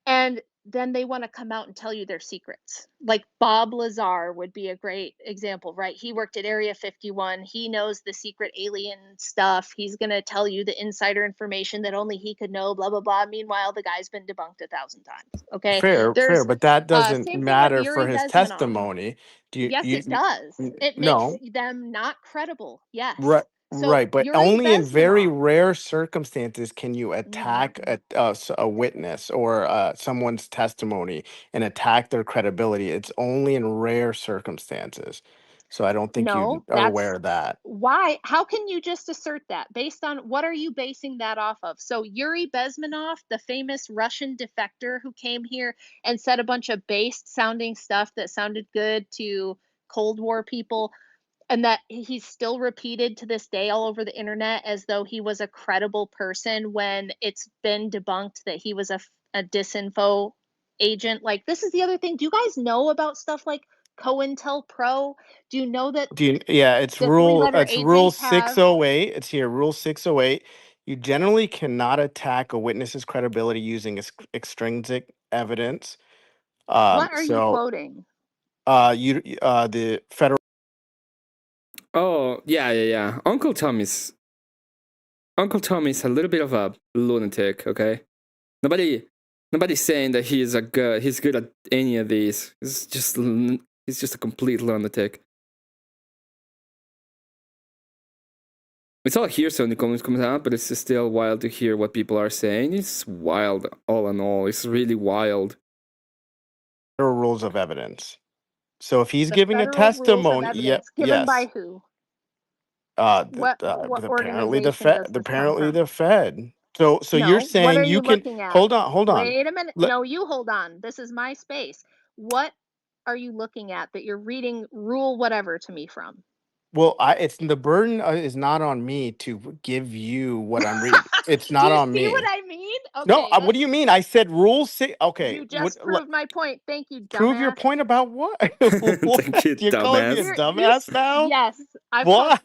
and then they want to come out and tell you their secrets. Like Bob Lazar would be a great example, right? He worked at Area 51. He knows the secret alien stuff. He's going to tell you the insider information that only he could know, blah, blah, blah. Meanwhile, the guy's been debunked 1,000 times. Okay. Fair, There's but that doesn't same thing with matter for Yuri his Bezmenov. testimony. Do you? Yes, it does. It makes No. them not credible. Right, Yes. So right, but Yuri only in very Bezmenov. rare circumstances can you attack Mm, a witness or someone's testimony and attack their credibility. It's only in rare circumstances. So I don't think you no, are aware of that. why? How can you just assert that? Based on what are you basing that off of? So Yuri Bezmenov, the famous Russian defector who came here and said a bunch of based sounding stuff that sounded good to Cold War people, and that he's still repeated to this day all over the internet as though he was a credible person when it's been debunked that he was a disinfo agent. Like, this is the other thing. Do you guys know about stuff like COINTELPRO? Do you know that Yeah, the three-letter it's rule agents have 608. It's here, rule 608. You generally cannot attack a witness's credibility using extrinsic evidence. what are you So quoting? the federal Oh, yeah. Uncle Tommy's a little bit of a lunatic, okay? Nobody's saying that he's good at any of these. He's just a complete lunatic. It's all hearsay when the comments comes out, but it's still wild to hear what people are saying. It's wild, all in all. It's really wild. Federal rules of evidence. So if he's The giving a federal rules of testimony, evidence given by yes. who? What What apparently organization does this come from? the Fed. So you're No. What saying are you you can looking at? hold on. Wait a minute. Let, No, you hold on. This is my space. What are you looking at that you're reading rule whatever to me from? well, it's the burden is not on me to give you what I'm reading. It's Do not you on see what me. I mean? No, Okay, what do you mean? I said rule 6. Okay, you just proved my point. Thank you, prove your dumbass. point about what? Thank you, You're calling me a dumbass. dumbass now? Yes, Why?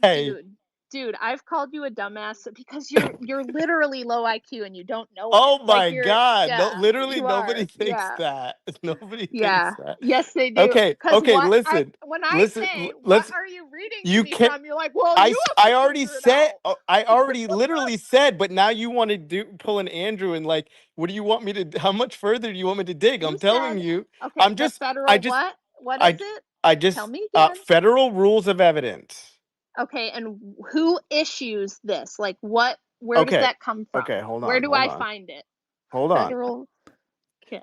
dude, I've called you a dumbass because you're literally low IQ and you don't know it. Oh Like my God. No, yeah, literally you nobody are. thinks Yeah. that. Nobody thinks Yeah. that. Yes, they do. Okay, Because listen. when I Listen, say, what let's are you reading to you me can't from? You're like, well, you have I to already figure it said out. I already literally said, but now you want to pull an Andrew and like, what do you want me to how much further do you want me to dig? You I'm telling said, you. okay, I'm the just I federal just what? What is I it? I Tell just me again. federal rules of evidence. Okay, and who issues this? Like where does Okay. that come from? Okay, hold Where on, do hold I on. find it? Hold on. Federal. Okay.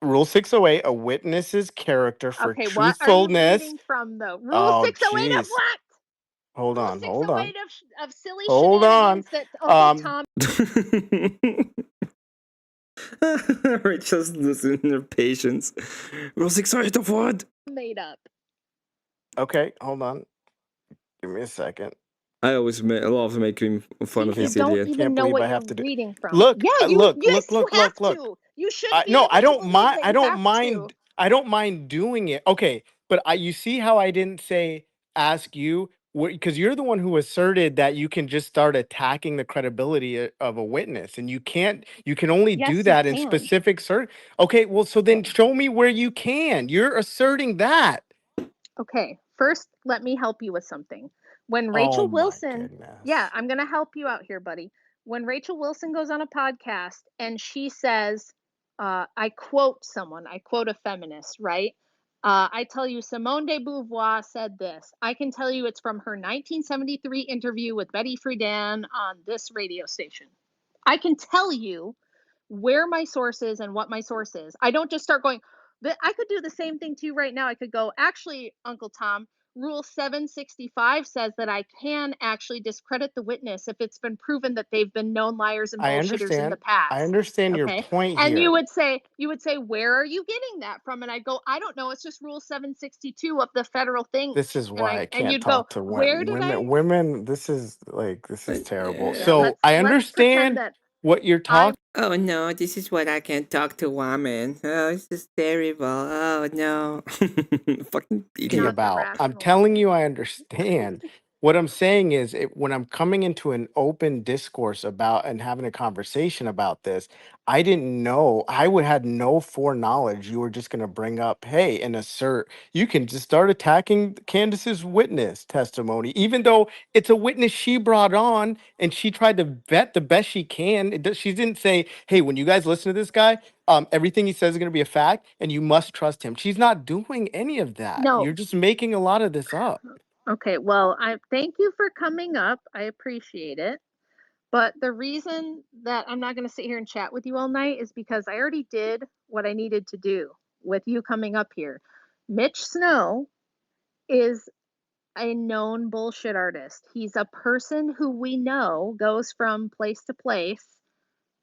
Rule 608, a witness's character for Okay, what are you truthfulness. reading from though? Rule Oh 608 of jeez. what? Hold Rule on, hold on. 608 of silly Hold on. shenanigans that Uncle Tom Rachel's losing her patience. Rule 608 of what? made up. Okay, hold on. Give me a second. I always love making fun of See, you this don't idiot. even Can't know believe what I you're have to do. reading from. Look, Yeah, yes, you have look. to. You should be No, able to believe that I you don't have mind. to. I don't mind doing it. Okay, but you see how I didn't say ask you because you're the one who asserted that you can just start attacking the credibility of a witness, and you can't. You can only do Yes, you that in can. specific Okay, well, so then Okay. show me where you can. You're asserting that. Okay. First, let me help you with something. When Oh Rachel my Wilson, goodness. yeah, I'm going to help you out here, buddy. When Rachel Wilson goes on a podcast and she says, I quote someone, I quote a feminist, right? I tell you, Simone de Beauvoir said this. I can tell you it's from her 1973 interview with Betty Friedan on this radio station. I can tell you where my source is and what my source is. I don't just start going, I could do the same thing to you right now. I could go, actually, Uncle Tom, Rule 765 says that I can actually discredit the witness if it's been proven that they've been known liars and I bullshitters in the understand. I past. understand your Okay. point And here. you would say, where are you getting that from? And I go, I don't know. It's just Rule 762 of the federal thing. This is why I And can't you'd go, talk to where did I? women. This is terrible. Yeah, So I let's pretend understand that what you're I'm talking. Oh no, this is what I can talk to women. Oh, this is terrible. Oh no. Fucking idiot. not the About. I'm rational telling you, woman. I understand. What I'm saying is, when I'm coming into an open discourse about and having a conversation about this, I didn't know. Had no foreknowledge you were just going to bring up, hey, and assert. You can just start attacking Candace's witness testimony, even though it's a witness she brought on and she tried to vet the best she can. She didn't say, hey, when you guys listen to this guy, everything he says is going to be a fact and you must trust him. She's not doing any of that. No. You're just making a lot of this up. Okay, well, I thank you for coming up. I appreciate it. But the reason that I'm not going to sit here and chat with you all night is because I already did what I needed to do with you coming up here. Mitch Snow is a known bullshit artist. He's a person who we know goes from place to place,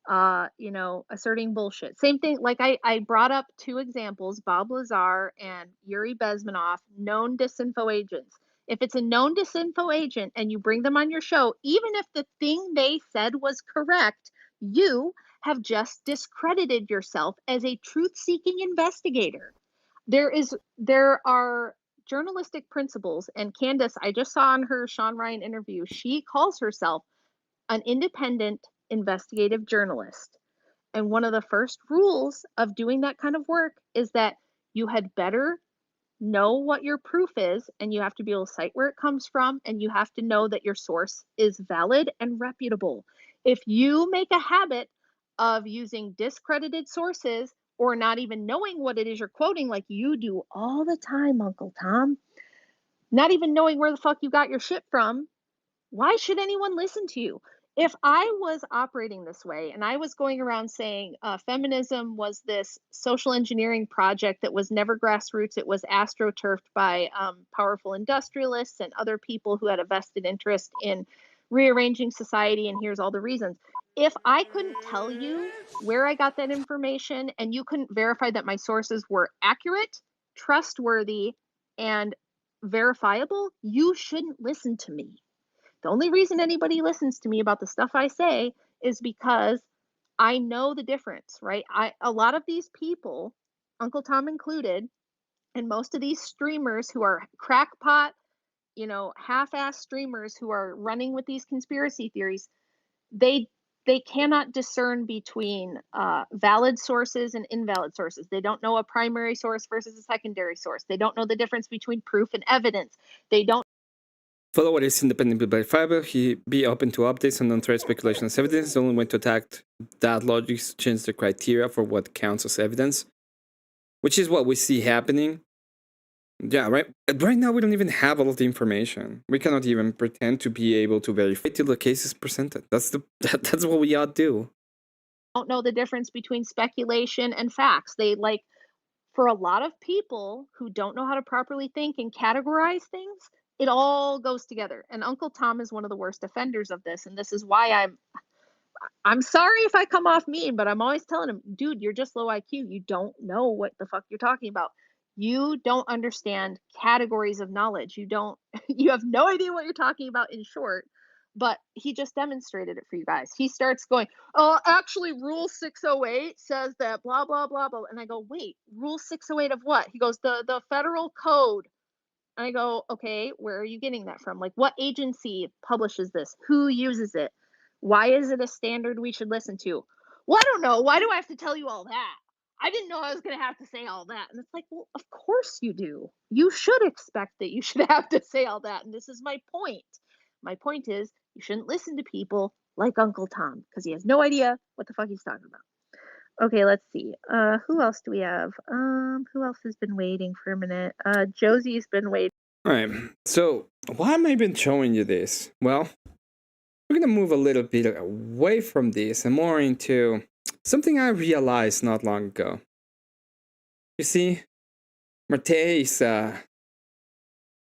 asserting bullshit. Same thing, like I brought up two examples, Bob Lazar and Yuri Bezmenov, known disinfo agents. If it's a known disinfo agent and you bring them on your show, even if the thing they said was correct, you have just discredited yourself as a truth-seeking investigator. There are journalistic principles, and Candace, I just saw on her Sean Ryan interview, she calls herself an independent investigative journalist. And one of the first rules of doing that kind of work is that you had better know what your proof is, and you have to be able to cite where it comes from, and you have to know that your source is valid and reputable. If you make a habit of using discredited sources or not even knowing what it is you're quoting, like you do all the time, Uncle Tom, not even knowing where the fuck you got your shit from, Why should anyone listen to you? If I was operating this way and I was going around saying feminism was this social engineering project that was never grassroots, it was astroturfed by powerful industrialists and other people who had a vested interest in rearranging society, and here's all the reasons. If I couldn't tell you where I got that information and you couldn't verify that my sources were accurate, trustworthy, and verifiable, you shouldn't listen to me. The only reason anybody listens to me about the stuff I say is because I know the difference, right? A lot of these people, Uncle Tom included, and most of these streamers who are crackpot, half-ass streamers who are running with these conspiracy theories, they cannot discern between valid sources and invalid sources. They don't know a primary source versus a secondary source. They don't know the difference between proof and evidence. They don't. Follow what is independent by fiber. He be open to updates and non-threat speculation as evidence. Only when to attack that logic change the criteria for what counts as evidence, which is what we see happening. Yeah, right. Right now we don't even have all of the information. We cannot even pretend to be able to verify till the case is presented. That's what we ought to do. Don't know the difference between speculation and facts. For a lot of people who don't know how to properly think and categorize things, it all goes together. And Uncle Tom is one of the worst offenders of this. And this is why I'm sorry if I come off mean, but I'm always telling him, dude, you're just low IQ. You don't know what the fuck you're talking about. You don't understand categories of knowledge. You have no idea what you're talking about, in short. But he just demonstrated it for you guys. He starts going, oh, actually, Rule 608 says that blah, blah, blah, blah. And I go, wait, Rule 608 of what? He goes, the federal code. And I go, okay, where are you getting that from? Like, what agency publishes this? Who uses it? Why is it a standard we should listen to? Well, I don't know. Why do I have to tell you all that? I didn't know I was going to have to say all that. And it's like, well, of course you do. You should expect that you should have to say all that. And this is my point. My point is, you shouldn't listen to people like Uncle Tom because he has no idea what the fuck he's talking about. Okay, let's see. Who else do we have? Who else has been waiting for a minute? Josie's been waiting. All right. So why am I been showing you this? Well, we're gonna move a little bit away from this and more into something I realized not long ago. You see, Marte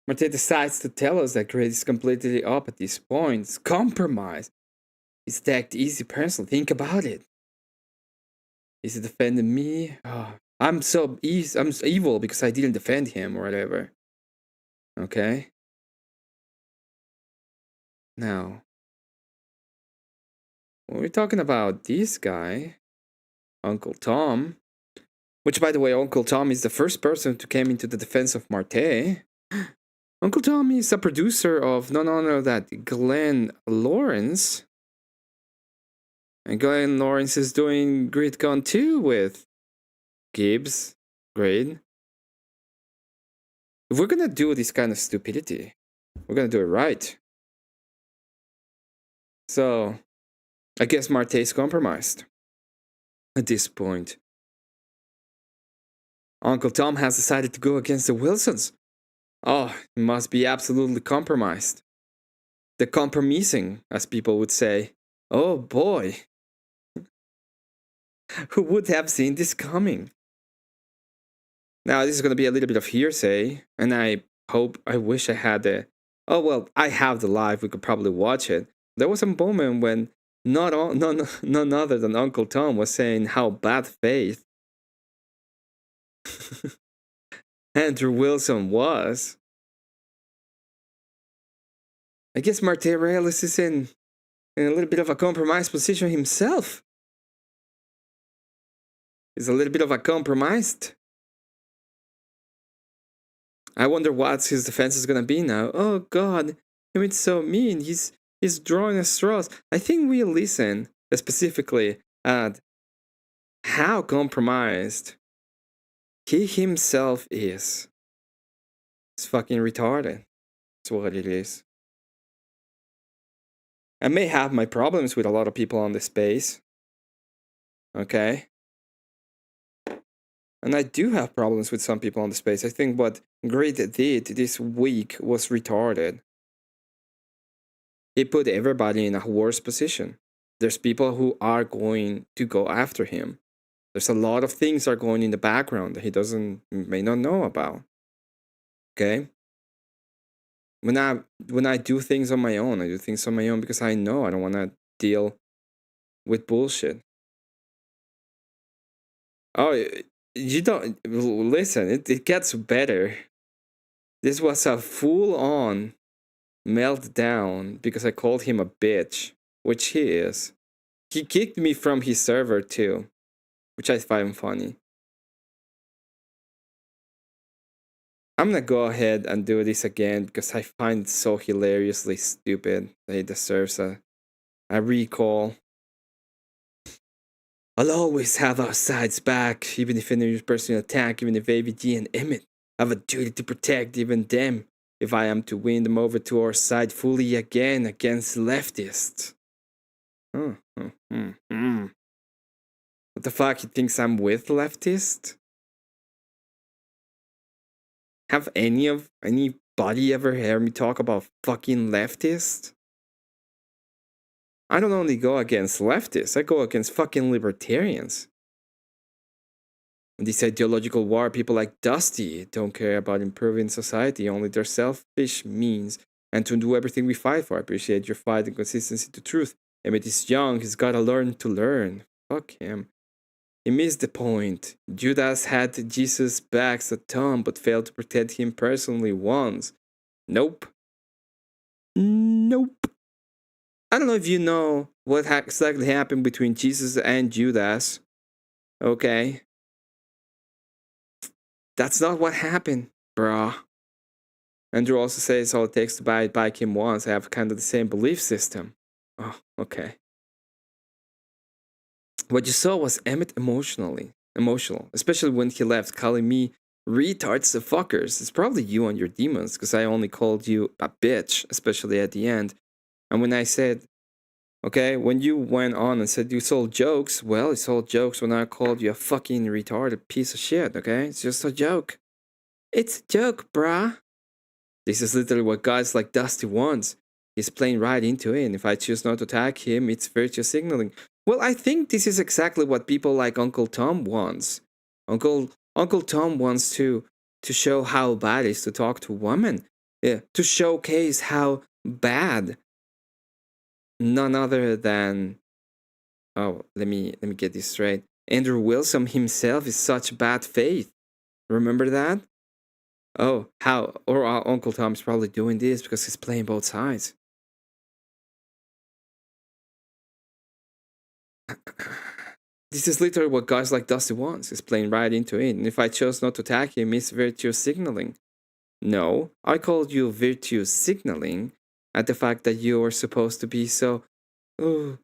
decides to tell us that grade is completely up at this point. It's compromise. He's tagged easy personal. Think about it. Is he defending me? Oh, I'm so evil because I didn't defend him or whatever. Okay. Now, when we're talking about this guy, Uncle Tom, which, by the way, Uncle Tom is the first person to come into the defense of Marte. Uncle Tom is a producer of none other than Glenn Lawrence. And Glenn Lawrence is doing GridCon 2 with Gibbs, Grade. If we're gonna do this kind of stupidity, we're gonna do it right. So, I guess Marte is compromised at this point. Uncle Tom has decided to go against the Wilsons. Oh, he must be absolutely compromised. The compromising, as people would say. Oh boy. Who would have seen this coming? Now, this is going to be a little bit of hearsay, and I wish I had the... Oh, well, I have the live, we could probably watch it. There was a moment when none other than Uncle Tom was saying how bad faith Andrew Wilson was. I guess Marte Reales is in a little bit of a compromised position himself. He's a little bit of a compromised. I wonder what his defense is gonna be now. Oh God, it's so mean. He's drawing at straws. I think we listen specifically at how compromised he himself is. It's fucking retarded. That's what it is. I may have my problems with a lot of people on the space. Okay? And I do have problems with some people on the space. I think what Grid did this week was retarded. He put everybody in a worse position. There's people who are going to go after him. There's a lot of things are going in the background that he may not know about. Okay? When I do things on my own, I do things on my own because I know I don't want to deal with bullshit. Oh, you don't listen. It gets better. This was a full-on meltdown because I called him a bitch, which he is. He kicked me from his server too, which I find funny. I'm gonna go ahead and do this again because I find it so hilariously stupid that he deserves a recall. I'll always have our sides back, even if any person attack, even if AVG and Emmet have a duty to protect even them, if I am to win them over to our side fully again against leftists. What the fuck, he thinks I'm with leftists? Have anybody ever heard me talk about fucking leftists? I don't only go against leftists, I go against fucking libertarians. In this ideological war, people like Dusty don't care about improving society, only their selfish means, and to do everything we fight for. I appreciate your fight and consistency to truth. Emmett is young, he's gotta learn to learn. Fuck him. He missed the point. Judas had Jesus' backs a ton, but failed to protect him personally once. Nope. Nope. I don't know if you know what exactly happened between Jesus and Judas. Okay. That's not what happened, bruh. Andrew also says all it takes to buy it back him once. I have kind of the same belief system. Oh, okay. What you saw was Emmett emotional, especially when he left, calling me retards the fuckers. It's probably you and your demons, because I only called you a bitch, especially at the end. And when I said, okay, when you went on and said you sold jokes, well, it's all jokes when I called you a fucking retarded piece of shit, okay? It's just a joke. It's a joke, bruh. This is literally what guys like Dusty wants. He's playing right into it, and if I choose not to attack him, it's virtue signaling. Well, I think this is exactly what people like Uncle Tom wants. Uncle Tom wants to show how bad it is to talk to women. Yeah, to showcase how bad none other than, oh, let me get this straight. Andrew Wilson himself is such bad faith. Remember that? Oh, how? Or Uncle Tom's probably doing this because he's playing both sides. This is literally what guys like Dusty wants. He's playing right into it. And if I chose not to attack him, it's virtue signaling. No, I called you virtue signaling at the fact that you are supposed to be so... Oh.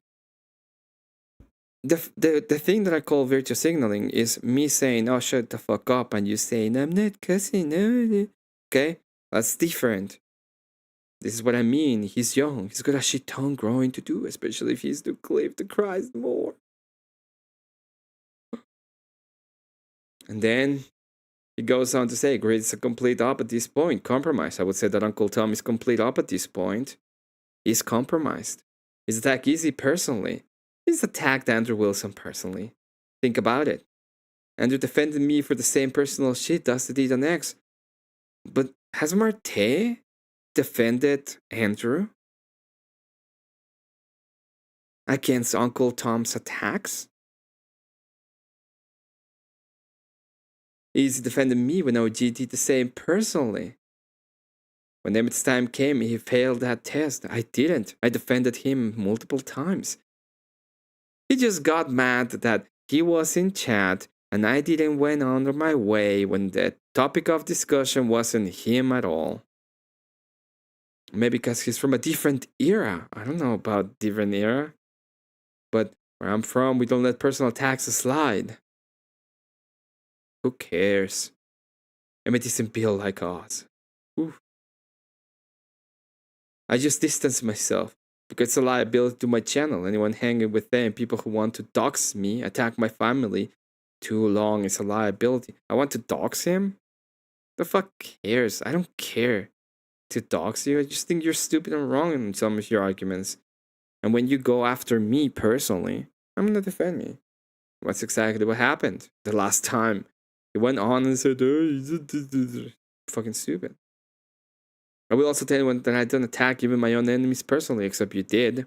The thing that I call virtue signaling is me saying, oh, shut the fuck up, and you saying, I'm not cussing. Okay? That's different. This is what I mean. He's young. He's got a shit ton growing to do, especially if he's to cleave to Christ more. And then he goes on to say, Grid is a complete op at this point. Compromise. I would say that Uncle Tom is complete op at this point. He's compromised. He's attacked Easy personally. He's attacked Andrew Wilson personally. Think about it. Andrew defended me for the same personal shit Dusty did on X. But has Marte defended Andrew against Uncle Tom's attacks? Easy defended me when OG did the same personally. When Emmett's time came, he failed that test. I didn't. I defended him multiple times. He just got mad that he was in chat and I didn't went under my way when the topic of discussion wasn't him at all. Maybe because he's from a different era. I don't know about different era. But where I'm from, we don't let personal attacks slide. Who cares? Emmett isn't built like us. Oof. I just distance myself because it's a liability to my channel. Anyone hanging with them, people who want to dox me, attack my family too long is a liability. I want to dox him? The fuck cares? I don't care. to dox you. I just think you're stupid and wrong in some of your arguments. And when you go after me personally, I'm gonna defend me. That's exactly what happened the last time. He went on and said, oh, fucking stupid. I will also tell you that I don't attack even my own enemies personally, except you did.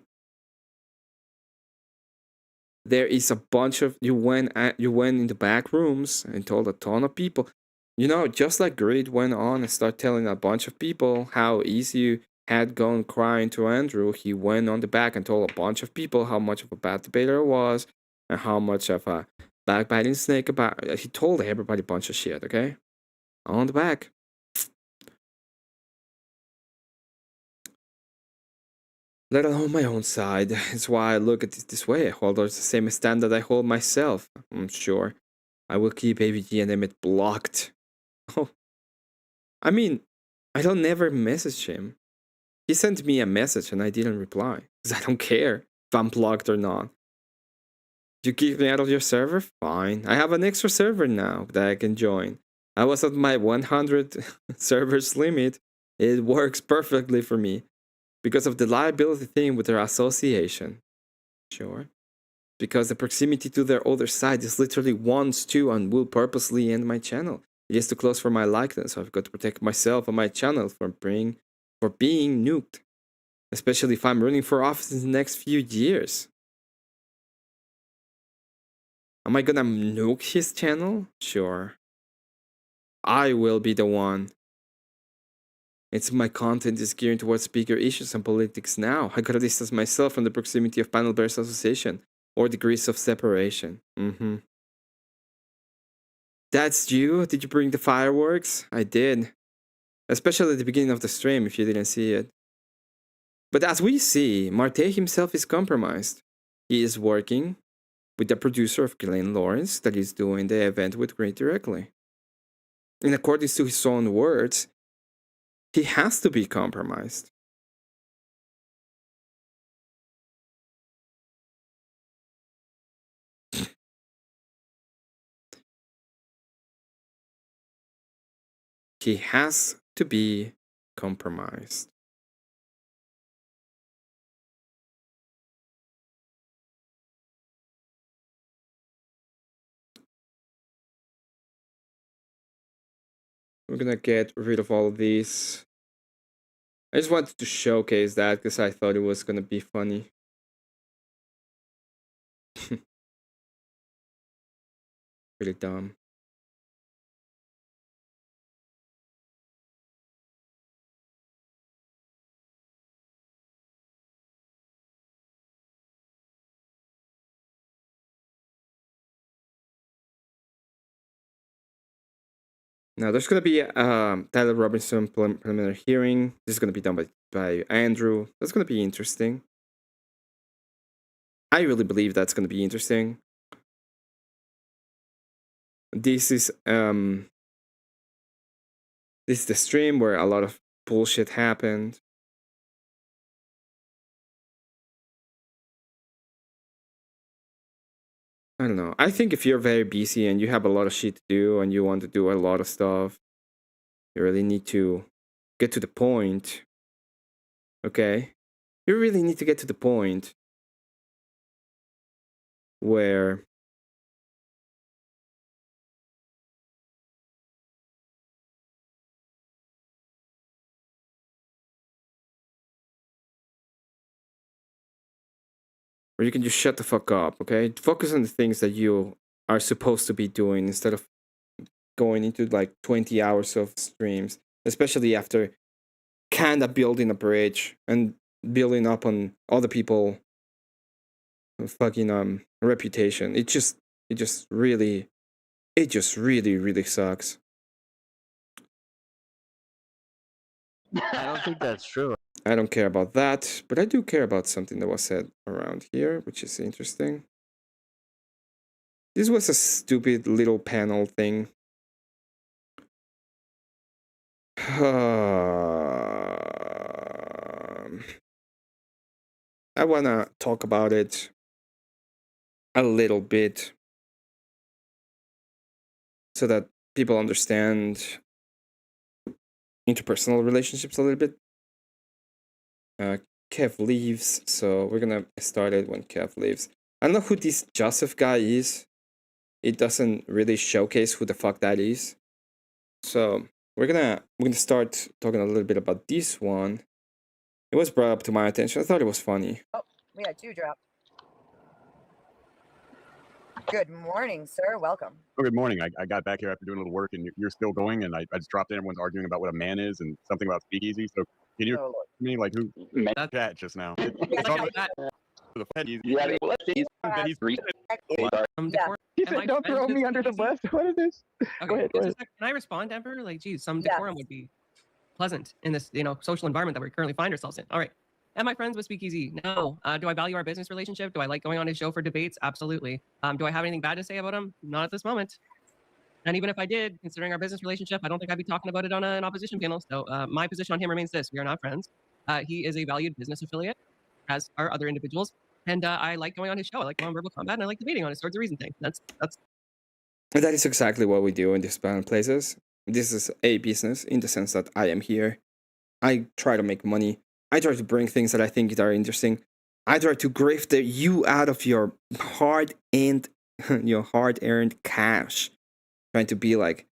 There is a bunch of you went in the back rooms and told a ton of people. You know, just like Grid went on and started telling a bunch of people how easy you had gone crying to Andrew, he went on the back and told a bunch of people how much of a bad debater it was and how much of a backbiting snake about. He told everybody a bunch of shit, okay? On the back. Let alone my own side. It's why I look at it this way. I hold the same standard I hold myself. I'm sure I will keep AVG and Emmet blocked. Oh, I mean, I don't never message him. He sent me a message and I didn't reply because I don't care if I'm blocked or not. You kick me out of your server? Fine. I have an extra server now that I can join. I was at my 100 servers limit. It works perfectly for me. Because of the liability thing with their association. Sure. Because the proximity to their other side is literally wants to and will purposely end my channel. It is too close for my likeness, so I've got to protect myself and my channel from being nuked. Especially if I'm running for office in the next few years. Am I gonna nuke his channel? Sure. I will be the one. It's my content is geared towards bigger issues and politics now. I gotta distance myself from the proximity of panel bears association or degrees of separation. That's you? Did you bring the fireworks? I did. Especially at the beginning of the stream if you didn't see it. But as we see, Marte himself is compromised. He is working with the producer of Glenn Lawrence that is doing the event with Great directly. And according to his own words, he has to be compromised. He has to be compromised. We're gonna get rid of all of these. I just wanted to showcase that because I thought it was gonna be funny. Really dumb. Now there's gonna be Tyler Robinson preliminary hearing. This is gonna be done by Andrew. That's gonna be interesting. I really believe that's gonna be interesting. This is the stream where a lot of bullshit happened. I don't know. I think if you're very busy and you have a lot of shit to do and you want to do a lot of stuff, you really need to get to the point. Okay? You really need to get to the point where you can just shut the fuck up, okay? Focus on the things that you are supposed to be doing instead of going into like 20 hours of streams, especially after kind of building a bridge and building up on other people fucking reputation. It just really sucks. I don't think that's true. I don't care about that, but I do care about something that was said around here, which is interesting. This was a stupid little panel thing. I wanna talk about it a little bit so that people understand interpersonal relationships a little bit. Kev leaves, so we're gonna start it when Kev leaves. I don't know who this Joseph guy is. It doesn't really showcase who the fuck that is. So we're gonna start talking a little bit about this one. It was brought up to my attention. I thought it was funny. Oh, we had 2 drop. Good morning, sir. Welcome. Oh, good morning. I got back here after doing a little work, and you're still going, and I just dropped in. Everyone's arguing about what a man is and something about speakeasy. So can you tell me, like, who chat just now? He said, "Don't throw me under the bus." What is this? Okay, can I respond, Emperor? Like, geez, some decorum would be pleasant in this, social environment that we currently find ourselves in. All right. Am I friends with Speakeasy? No. Do I value our business relationship? Do I like going on his show for debates? Absolutely. Do I have anything bad to say about him? Not at this moment. And even if I did, considering our business relationship, I don't think I'd be talking about it on an opposition panel. So my position on him remains this: we are not friends. He is a valued business affiliate, as are other individuals. And I like going on his show. I like going on Verbal Combat, and I like debating on his Swords of Reason thing. That's. And that is exactly what we do in these places. This is a business in the sense that I am here. I try to make money. I try to bring things that I think are interesting. I try to grift you out of your hard-earned cash. Trying to be like,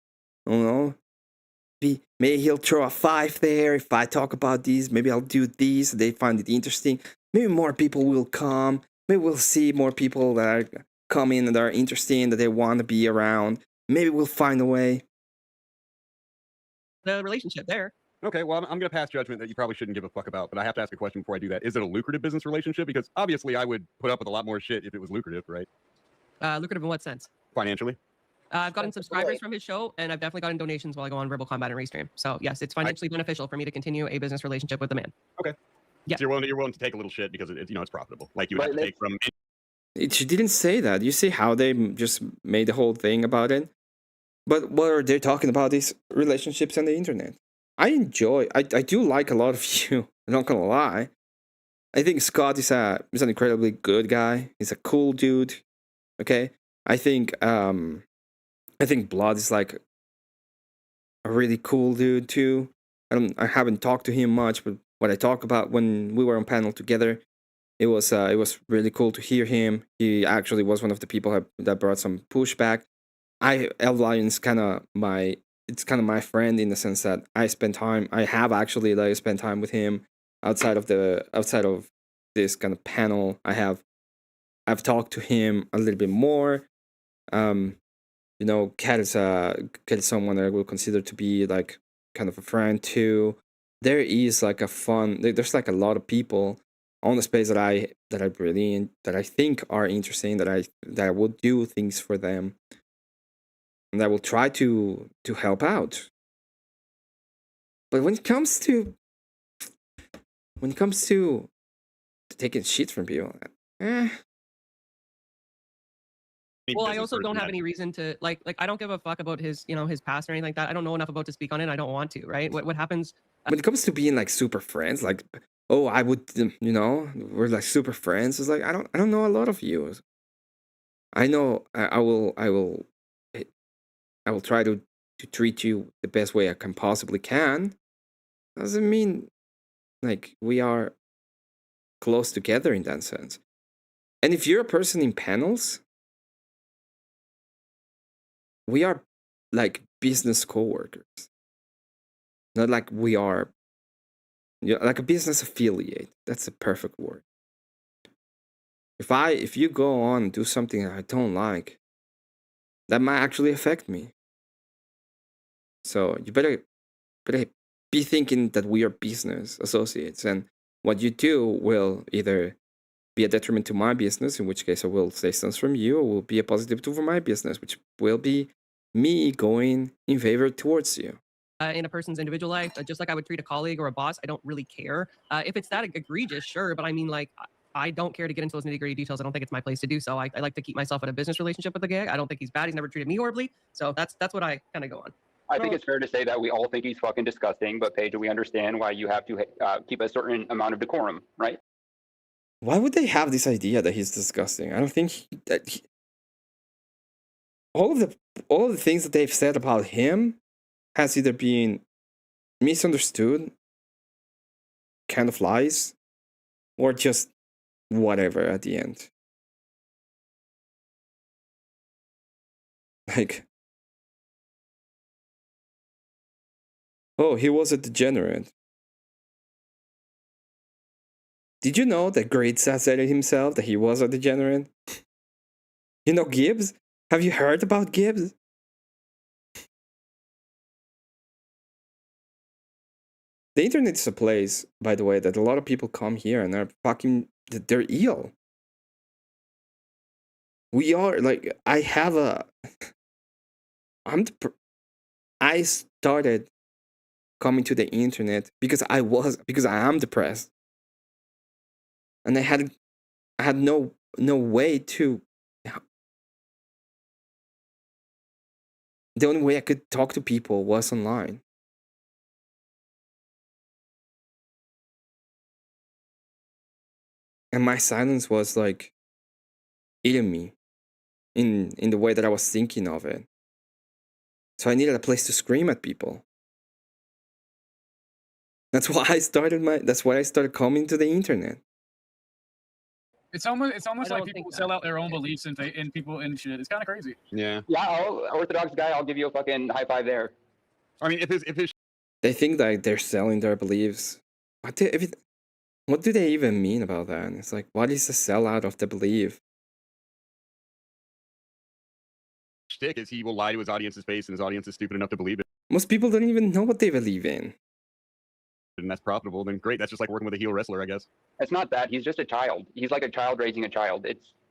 maybe he'll throw a 5 there if I talk about these. Maybe I'll do these. They find it interesting. Maybe more people will come. Maybe we'll see more people that are coming that are interesting, that they want to be around. Maybe we'll find a way. The relationship there. Okay, well, I'm going to pass judgment that you probably shouldn't give a fuck about, but I have to ask a question before I do that. Is it a lucrative business relationship? Because obviously I would put up with a lot more shit if it was lucrative, right? Lucrative in what sense? Financially? I've gotten subscribers from his show, and I've definitely gotten donations while I go on Verbal Combat and Restream. So yes, it's financially beneficial for me to continue a business relationship with the man. Okay. Yeah. So you're willing to take a little shit because it's profitable. Like you would have to take from. She didn't say that. You see how they just made the whole thing about it? But what are they talking about these relationships on the internet? I do like a lot of you. I'm not gonna lie. I think Scott is an incredibly good guy. He's a cool dude. Okay. I think Blood is like a really cool dude too. I haven't talked to him much, but what I talked about when we were on panel together, it was really cool to hear him. He actually was one of the people that brought some pushback. Elf Lion's kind of my friend in the sense that I have actually spent time with him outside of this kind of panel. I've talked to him a little bit more. Kat is someone that I will consider to be like kind of a friend too. There is like there's like a lot of people on the space that I think are interesting, that I will do things for them, and I will try to help out. But when it comes to taking shit from people, Well, I also don't have any reason to like I don't give a fuck about his his past or anything like that. I don't know enough about to speak on it. I don't want to, right? What happens when it comes to being like super friends, like, oh, I would, we're like super friends. It's like I don't know a lot of you. I know I will try to treat you the best way I can possibly can. Doesn't mean like we are close together in that sense. And if you're a person in panels, we are like business coworkers. Not like we are like a business affiliate. That's the perfect word. If you go on and do something I don't like, that might actually affect me. So you better be thinking that we are business associates, and what you do will either be a detriment to my business, in which case I will say distance from you, or will be a positive tool for my business, which will be me going in favor towards you. In a person's individual life, just like I would treat a colleague or a boss, I don't really care. If it's that egregious, sure, but I mean, like, I don't care to get into those nitty-gritty details. I don't think it's my place to do so. I like to keep myself in a business relationship with the guy. I don't think he's bad. He's never treated me horribly. So that's what I kind of go on. I think it's fair to say that we all think he's fucking disgusting, but Paige, we understand why you have to keep a certain amount of decorum, right? Why would they have this idea that he's disgusting? I don't think all of the things that they've said about him has either been misunderstood, kind of lies, or just whatever at the end. Like, oh, he was a degenerate. Did you know that Greatsa said it himself, that he was a degenerate? You know Gibbs? Have you heard about Gibbs? The internet is a place, by the way, that a lot of people come here and are fucking, they're ill. We are, like, I have a, I started coming to the internet because I am depressed. And I had no way to, the only way I could talk to people was online. And my silence was like eating me in the way that I was thinking of it. So I needed a place to scream at people. That's why I started coming to the internet. It's almost like people sell out their own beliefs and people and shit. It's kind of crazy. Yeah. Yeah, Orthodox guy, I'll give you a fucking high five there. I mean, if his they think that they're selling their beliefs. What do they even mean about that? It's like, what is the sellout of the belief? shtick is he will lie to his audience's face, and his audience is stupid enough to believe it. Most people don't even know what they believe in. And that's profitable, then great. That's just like working with a heel wrestler, I guess. It's not that. He's just a child. He's like a child raising a child.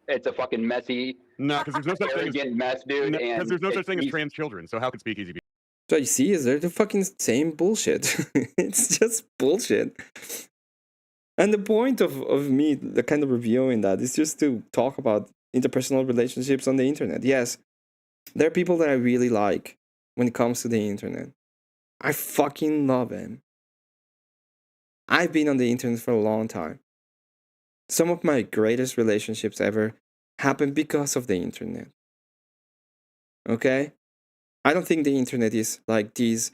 It's a fucking messy, no, because there's no such thing as mess, dude. Because there's no such thing as trans children. So how could Speakeasy be? So you see, is they're the fucking same bullshit. It's just bullshit. And the point of me, the kind of reviewing that, is just to talk about interpersonal relationships on the internet. Yes, there are people that I really like when it comes to the internet. I fucking love them. I've been on the internet for a long time. Some of my greatest relationships ever happened because of the internet. Okay? I don't think the internet is like this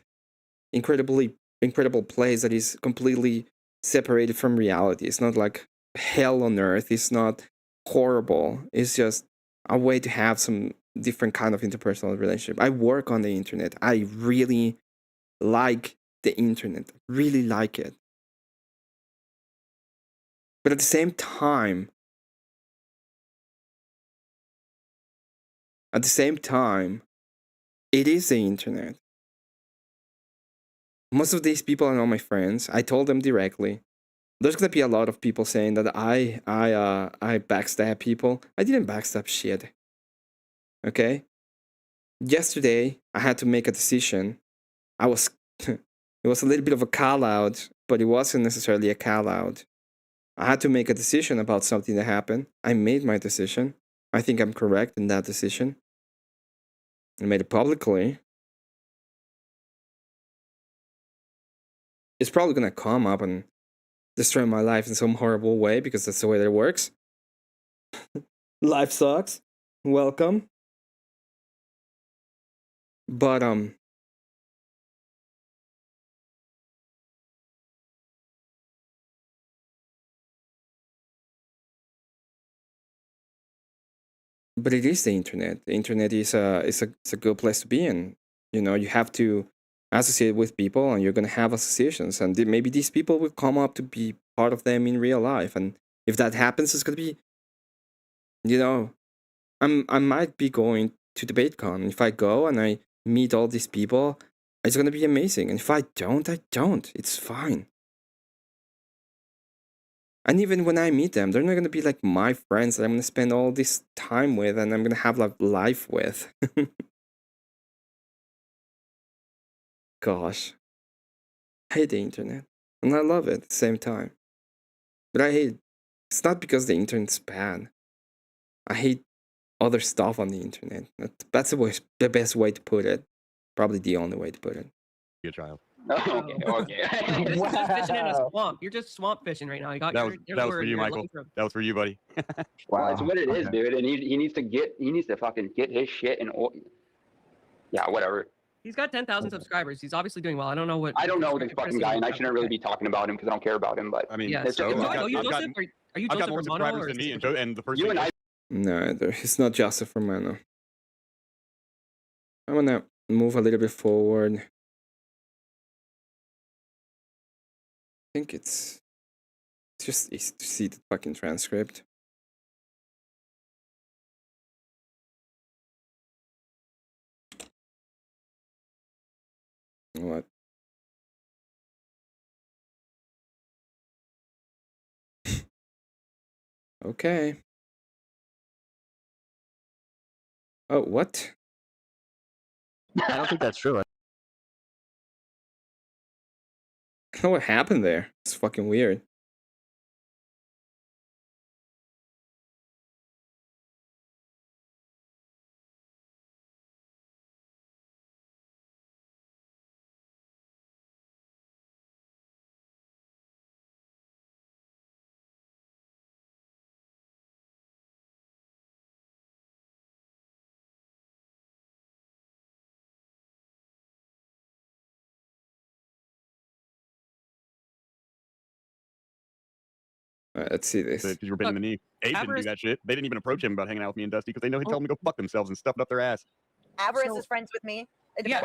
incredible place that is completely separated from reality. It's not like hell on earth. It's not horrible. It's just a way to have some different kind of interpersonal relationship. I work on the internet. I really like the internet. Really like it. But at the same time, it is the internet. Most of these people are not my friends. I told them directly. There's gonna be a lot of people saying that I backstab people. I didn't backstab shit. Okay? Yesterday, I had to make a decision. It was a little bit of a call out, but it wasn't necessarily a call out. I had to make a decision about something that happened. I made my decision. I think I'm correct in that decision. I made it publicly. It's probably gonna come up and destroy my life in some horrible way because that's the way that it works. Life sucks. Welcome. But it is the internet. The internet is a good place to be in. You know, you have to associate with people, and you're gonna have associations, and maybe these people will come up to be part of them in real life. And if that happens, it's gonna be, you know, I might be going to DebateCon. If I go and I meet all these people, it's gonna be amazing. And if I don't, I don't. It's fine. And even when I meet them, they're not gonna be like my friends that I'm gonna spend all this time with and I'm gonna have like life with. Gosh. I hate the internet. And I love it at the same time. But I hate, it's not because the internet's bad. I hate other stuff on the internet. That's the best way to put it. Probably the only way to put it. Be a child. Okay. This is just fishing in a swamp. You're just swamp fishing right now. You got that was for you, Michael. That was for you, buddy. Wow, that's what it is, dude. And he needs to fucking get his shit in order. Yeah, whatever. He's got 10,000 subscribers. He's obviously doing well. I don't know what. I don't know this fucking guy, and I shouldn't really be talking about him because I don't care about him. But I mean, Yeah, it's so just, are you Joseph? Are you I've got Joseph more Romano? subscribers Or than me, is and the first you and I. No, it's not Joseph Romano. I'm gonna move a little bit forward. I think it's just easy to see the fucking transcript. What? Okay. Oh, what? I don't think that's true. I don't know what happened there. It's fucking weird. All right, let's see this. Because you were bending the knee. Abe didn't do that shit. They didn't even approach him about hanging out with me and Dusty because they know he'd tell them to go fuck themselves and stuff it up their ass. Avarice is friends with me. Yeah,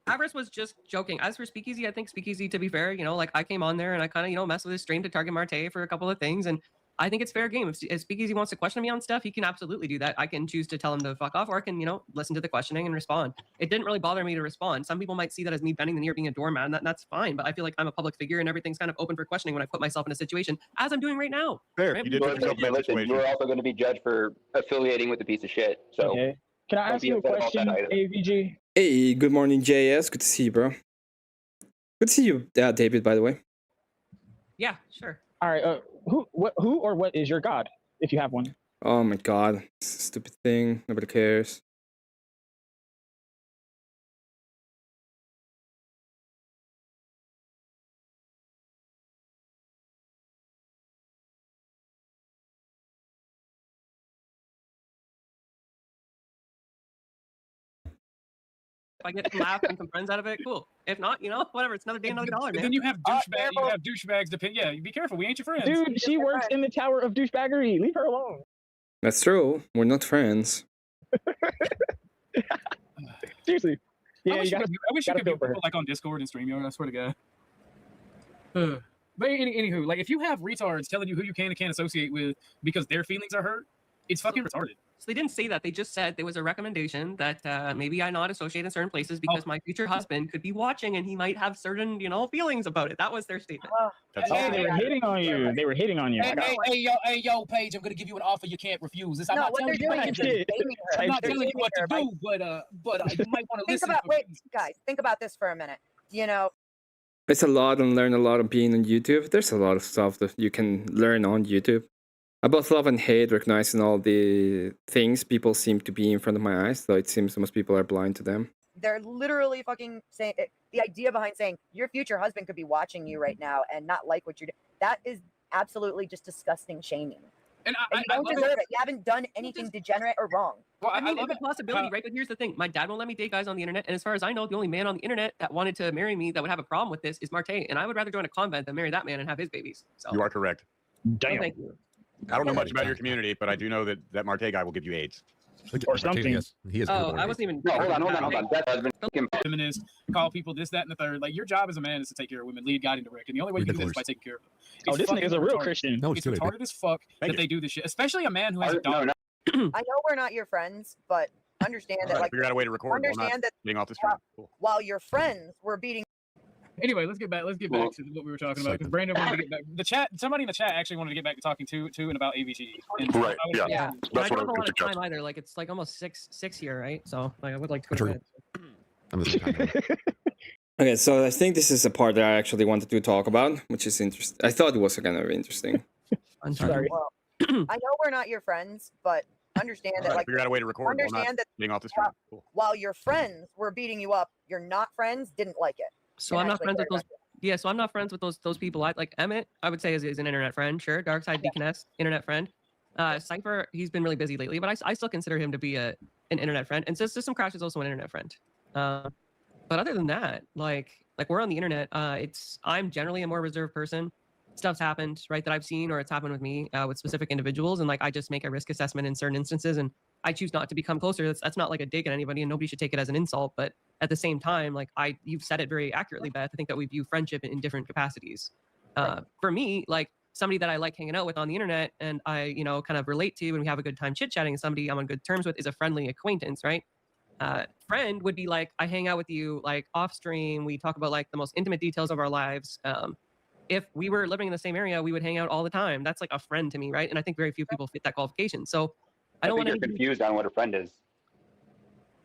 Avarice was just joking. As for Speakeasy, I think Speakeasy, to be fair, you know, like I came on there and I kind of, you know, messed with his stream to target Marte for a couple of things, and I think it's fair game. If Speakeasy wants to question me on stuff, he can absolutely do that. I can choose to tell him to fuck off, or I can, you know, listen to the questioning and respond. It didn't really bother me to respond. Some people might see that as me bending the knee or being a doormat, and that's fine. But I feel like I'm a public figure and everything's kind of open for questioning when I put myself in a situation, as I'm doing right now. Fair. Right? You did put yourself in that situation. You're also going to be judged for affiliating with a piece of shit. So, okay. Can I ask you a question, AVG? Hey, good morning, JS. Good to see you, bro. Good to see you, David, by the way. Yeah, sure. All right. Who or what is your god, if you have one? Oh my god. It's a stupid thing. Nobody cares. If I get some laugh and some friends out of it, cool. If not, you know, whatever. It's another day, another dollar, man. Then you have douchebags. You have douchebags. Yeah, be careful. We ain't your friends. Dude, she works in the tower of douchebaggery. Leave her alone. That's true. We're not friends. Seriously. Yeah, I wish you could be like on Discord and StreamYard. I swear to God. But anywho, like if you have retards telling you who you can and can't associate with because their feelings are hurt, it's fucking retarded. So they didn't say that. They just said there was a recommendation that maybe I not associate in certain places because my future husband could be watching and he might have certain, you know, feelings about it. That was their statement. They were hitting on you. They were hitting on you. Hey, yo, Paige, I'm gonna give you an offer you can't refuse. I'm not telling you what to do, but you might want to listen. Wait, guys, think about this for a minute. You know, It's a lot and learn a lot of being on YouTube. There's a lot of stuff that you can learn on YouTube. I both love and hate recognizing all the things people seem to be in front of my eyes, though it seems most people are blind to them. they're literally fucking saying the idea behind saying your future husband could be watching you right now and not like what you're doing. That is absolutely just disgusting shaming. And you don't deserve it. You haven't done anything degenerate or wrong. Well, I mean, it's a possibility, right? But here's the thing. My dad won't let me date guys on the internet. And as far as I know, the only man on the internet that wanted to marry me that would have a problem with this is Marte. And I would rather join a convent than marry that man and have his babies. So You are correct. Damn. Thank you. I don't know much about your community, but I do know that that Marte guy will give you AIDS. Or something. He is. Oh, I wasn't even. No, hold on. That husband feminist, call people this, that, and the third. Like, your job as a man is to take care of women, lead, guide, and direct. And the only way you can do this is by taking care of them. Oh, this nigga's a real Christian. No, it's retarded as fuck that they do this shit, especially a man who has a daughter. I know we're not your friends, but understand that, like, figure out a way to record. Understand that being off the street. Cool. While your friends were beating. Anyway, let's get back to what we were talking about, because Brandon wanted to get back. The chat, somebody in the chat actually wanted to get back to talking to and about AVG. And right. Yeah. I don't have a lot of time either. Like, it's like almost six here, right? So like I would like to go to bed. Okay, so I think this is a part that I actually wanted to talk about, which is interesting. I thought it was kind of interesting. I'm sorry. Well, I know we're not your friends, but understand that, like, figure out a way to record. Understand that being off the street. Cool. While your friends were beating you up, your not friends didn't like it. So I'm not friends with those. Yeah, so I'm not friends with those people. Like Emmett, I would say is an internet friend. Sure, Darkside Deaconess, internet friend. Cypher, he's been really busy lately, but I still consider him to be an internet friend. And System Crash is also an internet friend. But other than that, like we're on the internet. I'm generally a more reserved person. Stuff's happened, right, that I've seen, or it's happened with me with specific individuals, and like I just make a risk assessment in certain instances, and I choose not to become closer. That's not like a dig at anybody, and nobody should take it as an insult. But at the same time, like you've said it very accurately, Beth. I think that we view friendship in different capacities. For me, like somebody that I like hanging out with on the internet, and I, kind of relate to, and we have a good time chit chatting, and somebody I'm on good terms with is a friendly acquaintance, right? Friend would be like, I hang out with you like off stream. We talk about like the most intimate details of our lives. If we were living in the same area, we would hang out all the time. That's like a friend to me, right? And I think very few people fit that qualification. So I don't want to be confused on what a friend is.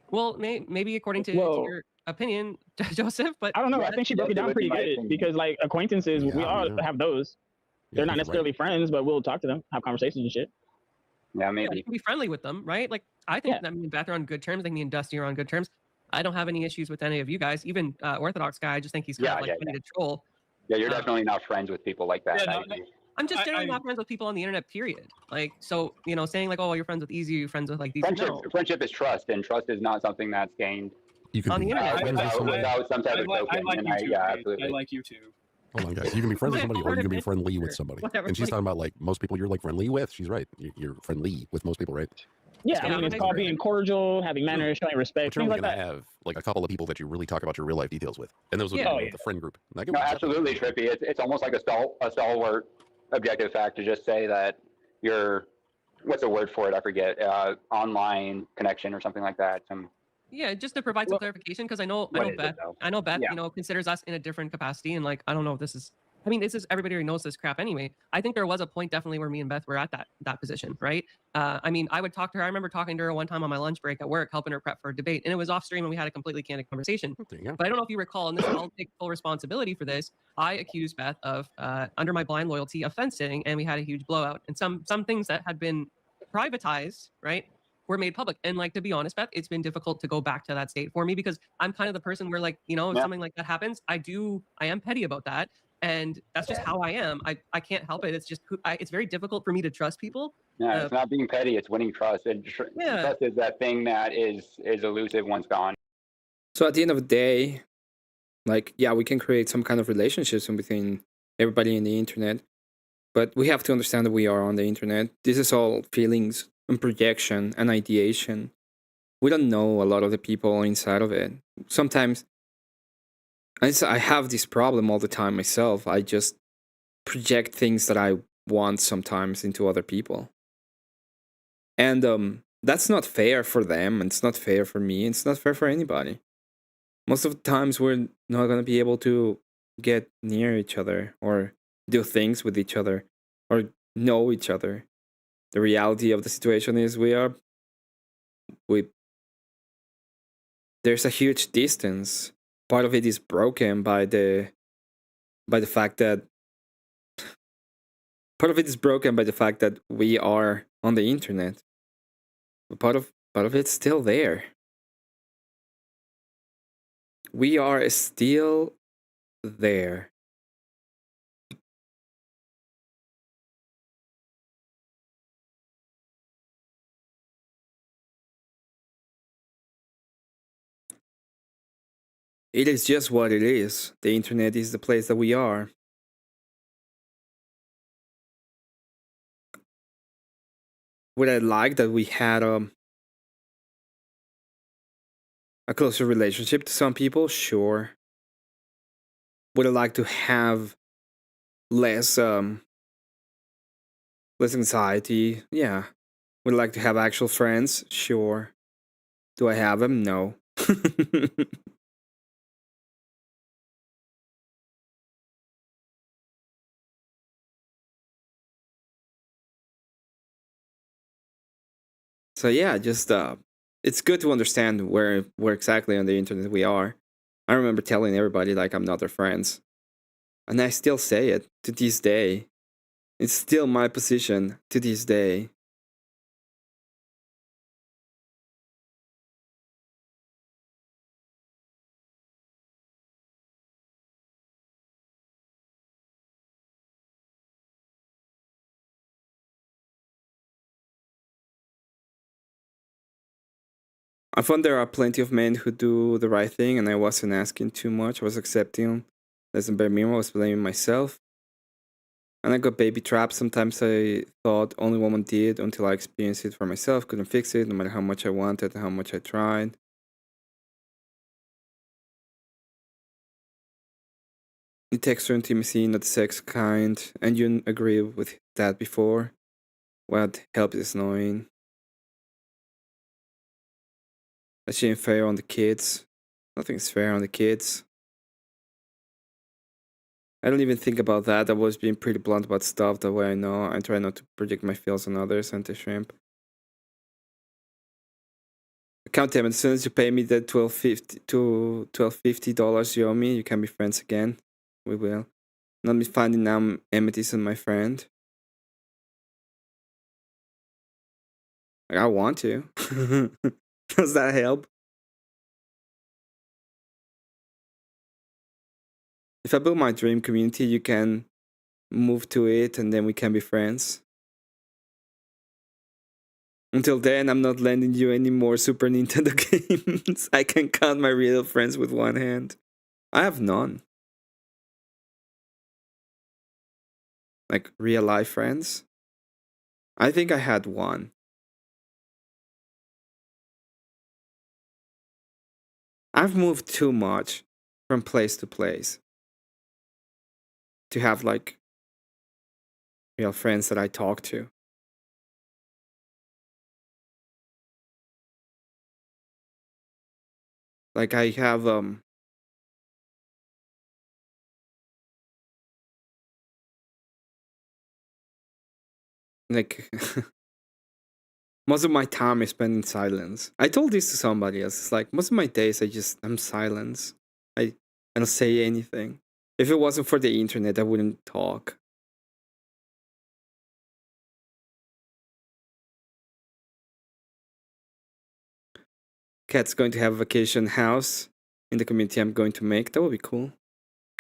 Well, maybe according to your opinion, Joseph, but I don't know. I think she broke it down pretty good because like acquaintances, we all have those. They're not necessarily friends, but we'll talk to them, have conversations and shit. Yeah, maybe. You can be friendly with them, right? Like I think that me and Beth are on good terms. I think me and Dusty are on good terms. I don't have any issues with any of you guys. Even Orthodox guy, I just think he's kind of like funny to troll. Yeah, you're definitely not friends with people like that. I'm just generally not friends with people on the internet, period. Like, so, saying like, oh, you're friends with Easy, you're friends with like these. Friendship is trust, and trust is not something that's gained you can on the internet. Without some type of token. I like you too. Hold on, guys. You can be friends with somebody, or you can be friendly with somebody. And she's talking about like most people you're like friendly with. She's right. You're friendly with most people, right? Yeah, I mean, it's called being cordial, having manners, showing respect. But you're only going to have like a couple of people that you really talk about your real life details with, and those would be the friend group. No, absolutely, Trippy. It's almost like a stalwart objective fact to just say that you're, what's the word for it? I forget. Online connection or something like that. Yeah, just to provide some clarification, because I know Beth, considers us in a different capacity, and like I don't know if this is. I mean, everybody already knows this crap anyway. I think there was a point definitely where me and Beth were at that position, right? I mean, I would talk to her. I remember talking to her one time on my lunch break at work, helping her prep for a debate, and it was off stream, and we had a completely candid conversation. But I don't know if you recall, and I'll take full responsibility for this. I accused Beth of, under my blind loyalty, of fence sitting, and we had a huge blowout. And some things that had been privatized, right, were made public. And like, to be honest, Beth, it's been difficult to go back to that state for me because I'm kind of the person where like, if something like that happens, I am petty about that. And that's just how I am. I can't help it. It's just, it's very difficult for me to trust people. Yeah, it's not being petty. It's winning trust. And trust is that thing that is elusive once gone. So at the end of the day, like, yeah, we can create some kind of relationships between everybody in the internet, but we have to understand that we are on the internet. This is all feelings and projection and ideation. We don't know a lot of the people inside of it. Sometimes I have this problem all the time myself. I just project things that I want sometimes into other people. And that's not fair for them, and it's not fair for me, and it's not fair for anybody. Most of the times we're not going to be able to get near each other or do things with each other or know each other. The reality of the situation is there's a huge distance. Part of it is broken by the fact that we are on the internet. But part of it's still there. We are still there. It is just what it is. The internet is the place that we are. Would I like that we had a closer relationship to some people? Sure. Would I like to have less anxiety? Yeah. Would I like to have actual friends? Sure. Do I have them? No. So yeah, just it's good to understand where exactly on the internet we are. I remember telling everybody like I'm not their friends. And I still say it to this day. It's still my position to this day. I found there are plenty of men who do the right thing, and I wasn't asking too much. I was accepting less than bare minimum. I was blaming myself. And I got baby trapped. Sometimes I thought only woman did until I experienced it for myself. Couldn't fix it, no matter how much I wanted and how much I tried. It takes true intimacy, not the sex kind, and you agree with that before. What helps is knowing that she ain't fair on the kids. Nothing's fair on the kids. I don't even think about that. I was being pretty blunt about stuff the way I know. I try not to project my feels on others and to shrimp. Count them. As soon as you pay me that $12.50 you owe me, you can be friends again. We will. Not me finding now Emmett isn't my friend. Like, I want to. Does that help? If I build my dream community, you can move to it and then we can be friends. Until then, I'm not lending you any more Super Nintendo games. I can count my real friends with one hand. I have none. Like, real life friends? I think I had one. I've moved too much from place to place to have, like, real friends that I talk to. Like, I have, like, most of my time I spend in silence. I told this to somebody else. It's like, most of my days I'm silence. I don't say anything. If it wasn't for the internet, I wouldn't talk. Cat's going to have a vacation house in the community I'm going to make. That would be cool.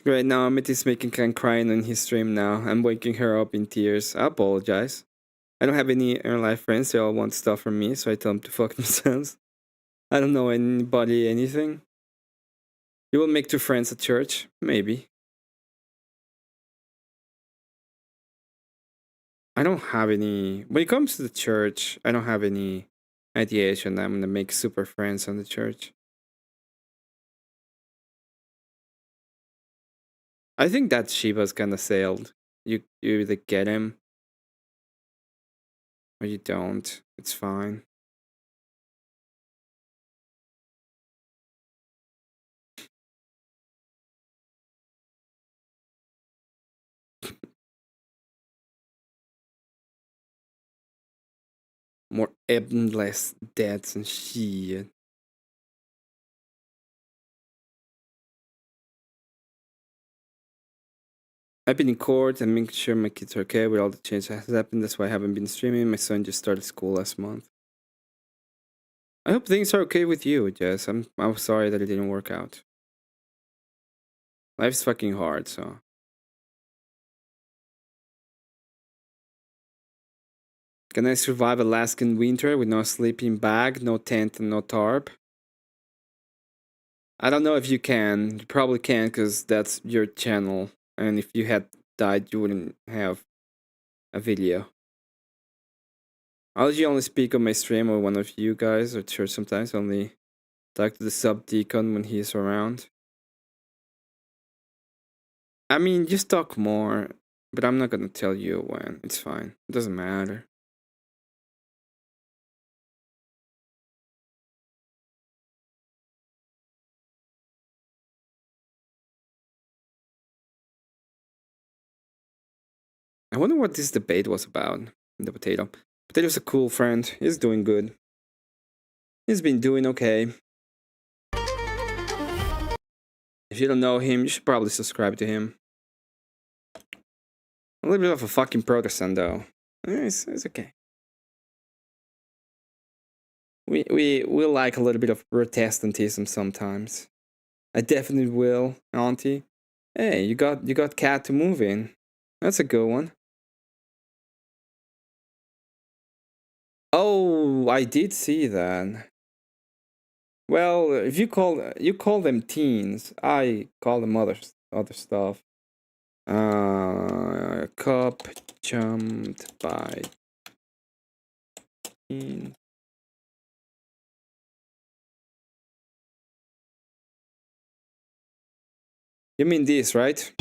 Right now, Amit is making Ken crying on his stream now. I'm waking her up in tears. I apologize. I don't have any real life friends. They all want stuff from me, so I tell them to fuck themselves. I don't know anybody, anything. You will make 2 friends at church? Maybe. I don't have any... When it comes to the church, I don't have any ideation that I'm gonna make super friends on the church. I think that Shiba's kinda sailed. You either get him or you don't. It's fine. More endless deaths and shit. I've been in court and making sure my kids are okay with all the change that has happened. That's why I haven't been streaming. My son just started school last month. I hope things are okay with you, Jess. I'm sorry that it didn't work out. Life's fucking hard, so. Can I survive Alaskan winter with no sleeping bag, no tent, and no tarp? I don't know if you can. You probably can because that's your channel. And if you had died, you wouldn't have a video. I'll usually only speak on my stream or one of you guys, or church sometimes. Only talk to the sub-deacon when he's around. I mean, just talk more, but I'm not gonna tell you when. It's fine. It doesn't matter. I wonder what this debate was about. The potato. Potato's a cool friend. He's doing good. He's been doing okay. If you don't know him, you should probably subscribe to him. A little bit of a fucking Protestant, though. It's okay. We like a little bit of Protestantism sometimes. I definitely will, Auntie. Hey, you got Cat to move in. That's a good one. Oh, I did see that. Well, if you call them teens, I call them other stuff. Cop jumped by teen. You mean this, right?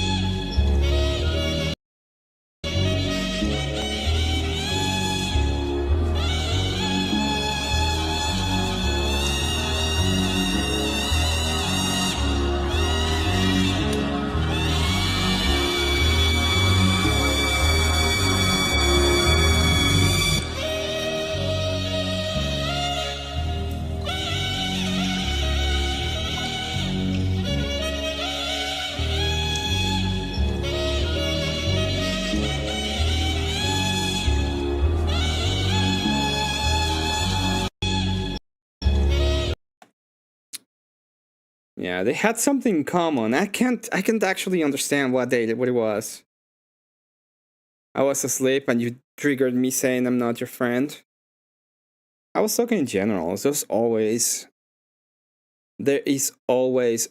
Yeah, they had something in common. I can't actually understand what it was. I was asleep and you triggered me saying I'm not your friend. I was talking in general. There is always,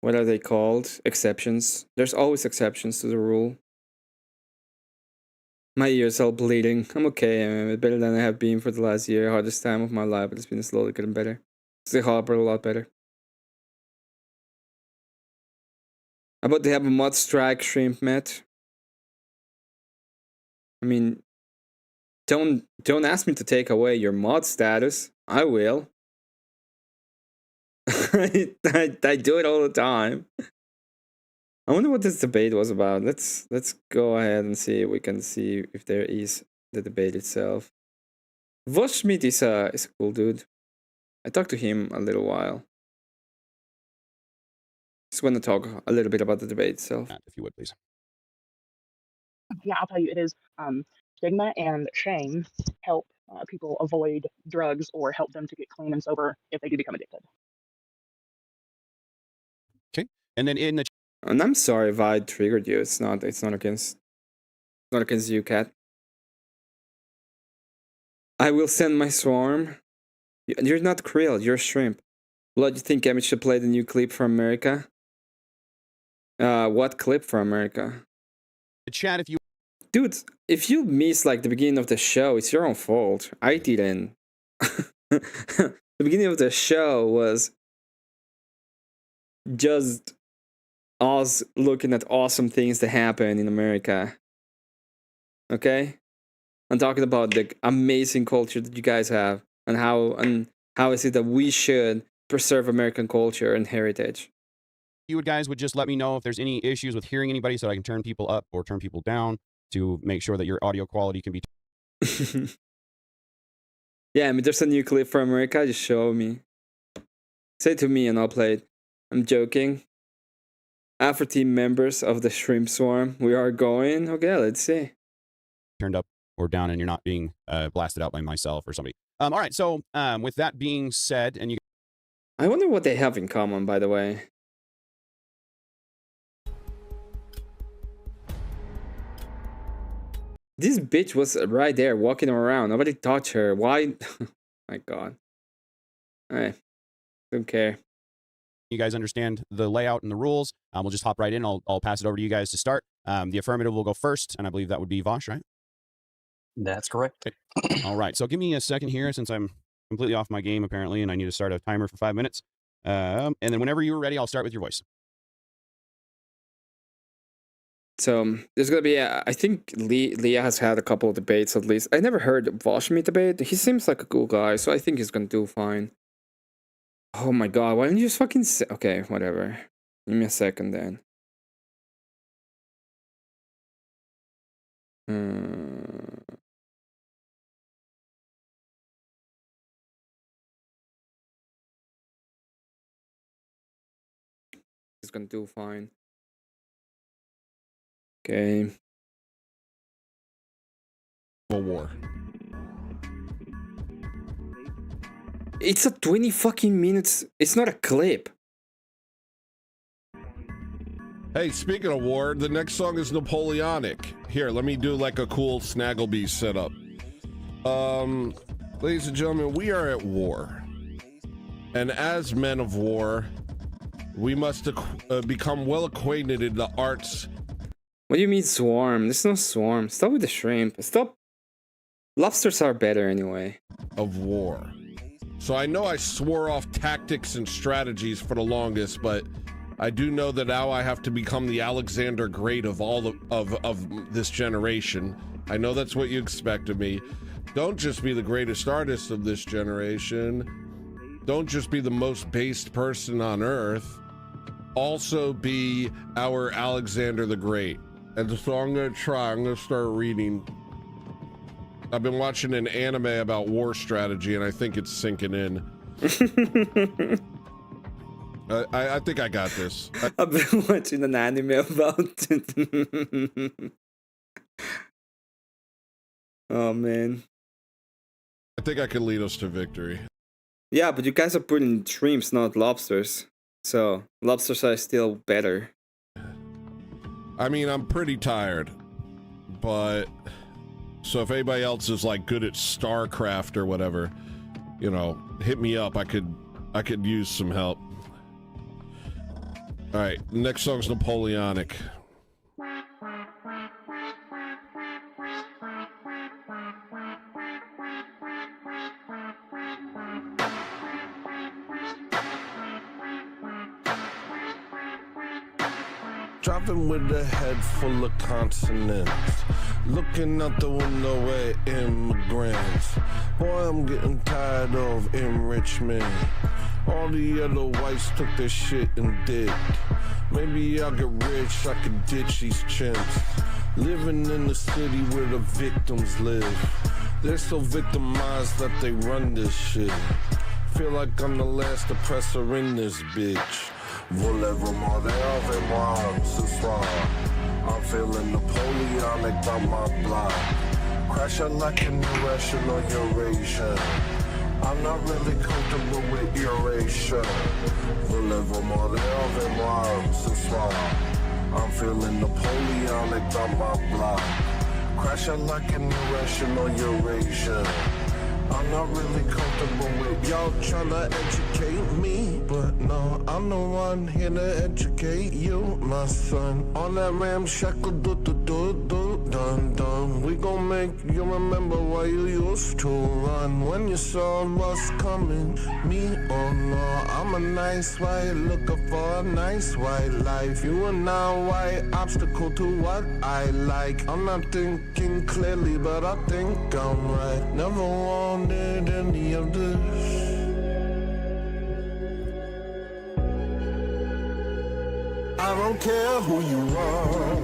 what are they called? Exceptions. There's always exceptions to the rule. My ears are bleeding. I'm okay. I'm better than I have been for the last year. Hardest time of my life, but it's been slowly getting better. Stay hard, but a lot better. How about they have a mod strike shrimp met? I mean, don't ask me to take away your mod status. I will. I do it all the time. I wonder what this debate was about. Let's go ahead and see if we can see if there is the debate itself. Voschmidt is a cool dude. I talked to him a little while. Just want to talk a little bit about the debate itself. If you would, please. Yeah, I'll tell you, it is stigma and shame help people avoid drugs or help them to get clean and sober if they do become addicted. Okay, and then in the and I'm sorry if I triggered you. It's not against you, Cat. I will send my swarm. You're not krill, you're shrimp. Blood, you think Emmett should play the new clip from America? What clip from America? Chat, if you... Dude, if you miss like the beginning of the show, it's your own fault. I didn't. The beginning of the show was just us looking at awesome things that happen in America. Okay? I'm talking about the amazing culture that you guys have and how is it that we should preserve American culture and heritage. You guys would just let me know if there's any issues with hearing anybody so I can turn people up or turn people down to make sure that your audio quality can be... Yeah, I mean, there's a new clip from America. Just show me. Say it to me and I'll play it. I'm joking. After team members of the Shrimp Swarm, we are going. Okay, let's see. Turned up or down and you're not being blasted out by myself or somebody. All right, so with that being said, and you... I wonder what they have in common, by the way. This bitch was right there walking around. Nobody touched her. Why? Oh my god. Alright. Don't care. You guys understand the layout and the rules. We'll just hop right in. I'll pass it over to you guys to start. The affirmative will go first, and I believe that would be Vosh, right? That's correct. Okay. All right. So give me a second here since I'm completely off my game apparently, and I need to start a timer for 5 minutes. And then whenever you're ready, I'll start with your voice. So there's gonna be I think Leah has had a couple of debates at least. I never heard Voshmi debate. He seems like a cool guy, so I think he's gonna do fine. Oh my god, why don't you just fucking say... Okay, whatever. Give me a second then. He's gonna do fine. Okay. War. It's a 20 fucking minutes. It's not a clip. Hey, speaking of war, the next song is Napoleonic. Here, let me do like a cool Snagglebee setup. Ladies and gentlemen, we are at war. And as men of war, we must become well acquainted in the arts. What do you mean swarm? There's no swarm. Stop with the shrimp. Stop. Lobsters are better anyway. Of war. So I know I swore off tactics and strategies for the longest, but I do know that now I have to become the Alexander Great of all of this generation. I know that's what you expect of me. Don't just be the greatest artist of this generation. Don't just be the most based person on earth. Also be our Alexander the Great. And so I'm gonna try. I'm gonna start reading. I've been watching an anime about war strategy, and I think it's sinking in. I think I got this. I've been watching an anime about it. Oh, man. I think I can lead us to victory. Yeah, but you guys are putting shrimps, not lobsters. So, lobsters are still better. I mean, I'm pretty tired, but... So if anybody else is like good at StarCraft or whatever, you know, hit me up. I could use some help. All right, next song's Napoleonic. Driving with a head full of consonants, looking out the window at immigrants. Boy, I'm getting tired of enrichment. All the other whites took their shit and dipped. Maybe I'll get rich, I could ditch these chimps. Living in the city where the victims live. They're so victimized that they run this shit. Feel like I'm the last oppressor in this bitch. Voulez-vous m'aider avec moi ce soir? I'm feeling Napoleonic on my block. Crashing like an irrational Eurasian. I'm not really comfortable with erasure. Voulez-vous m'aider avec moi ce soir? I'm feeling Napoleonic on my block. Crashing like an irrational Eurasian. I'm not really comfortable with y'all trying to educate me, but no, I'm the one here to educate you, my son. On that ramshackle dun. We gon' make you remember why you used to run when you saw us coming. Me, oh no, I'm a nice white looking for a nice white life. You are now white obstacle to what I like. I'm not thinking clearly, but I think I'm right. Never wanted any of this. I don't care who you are.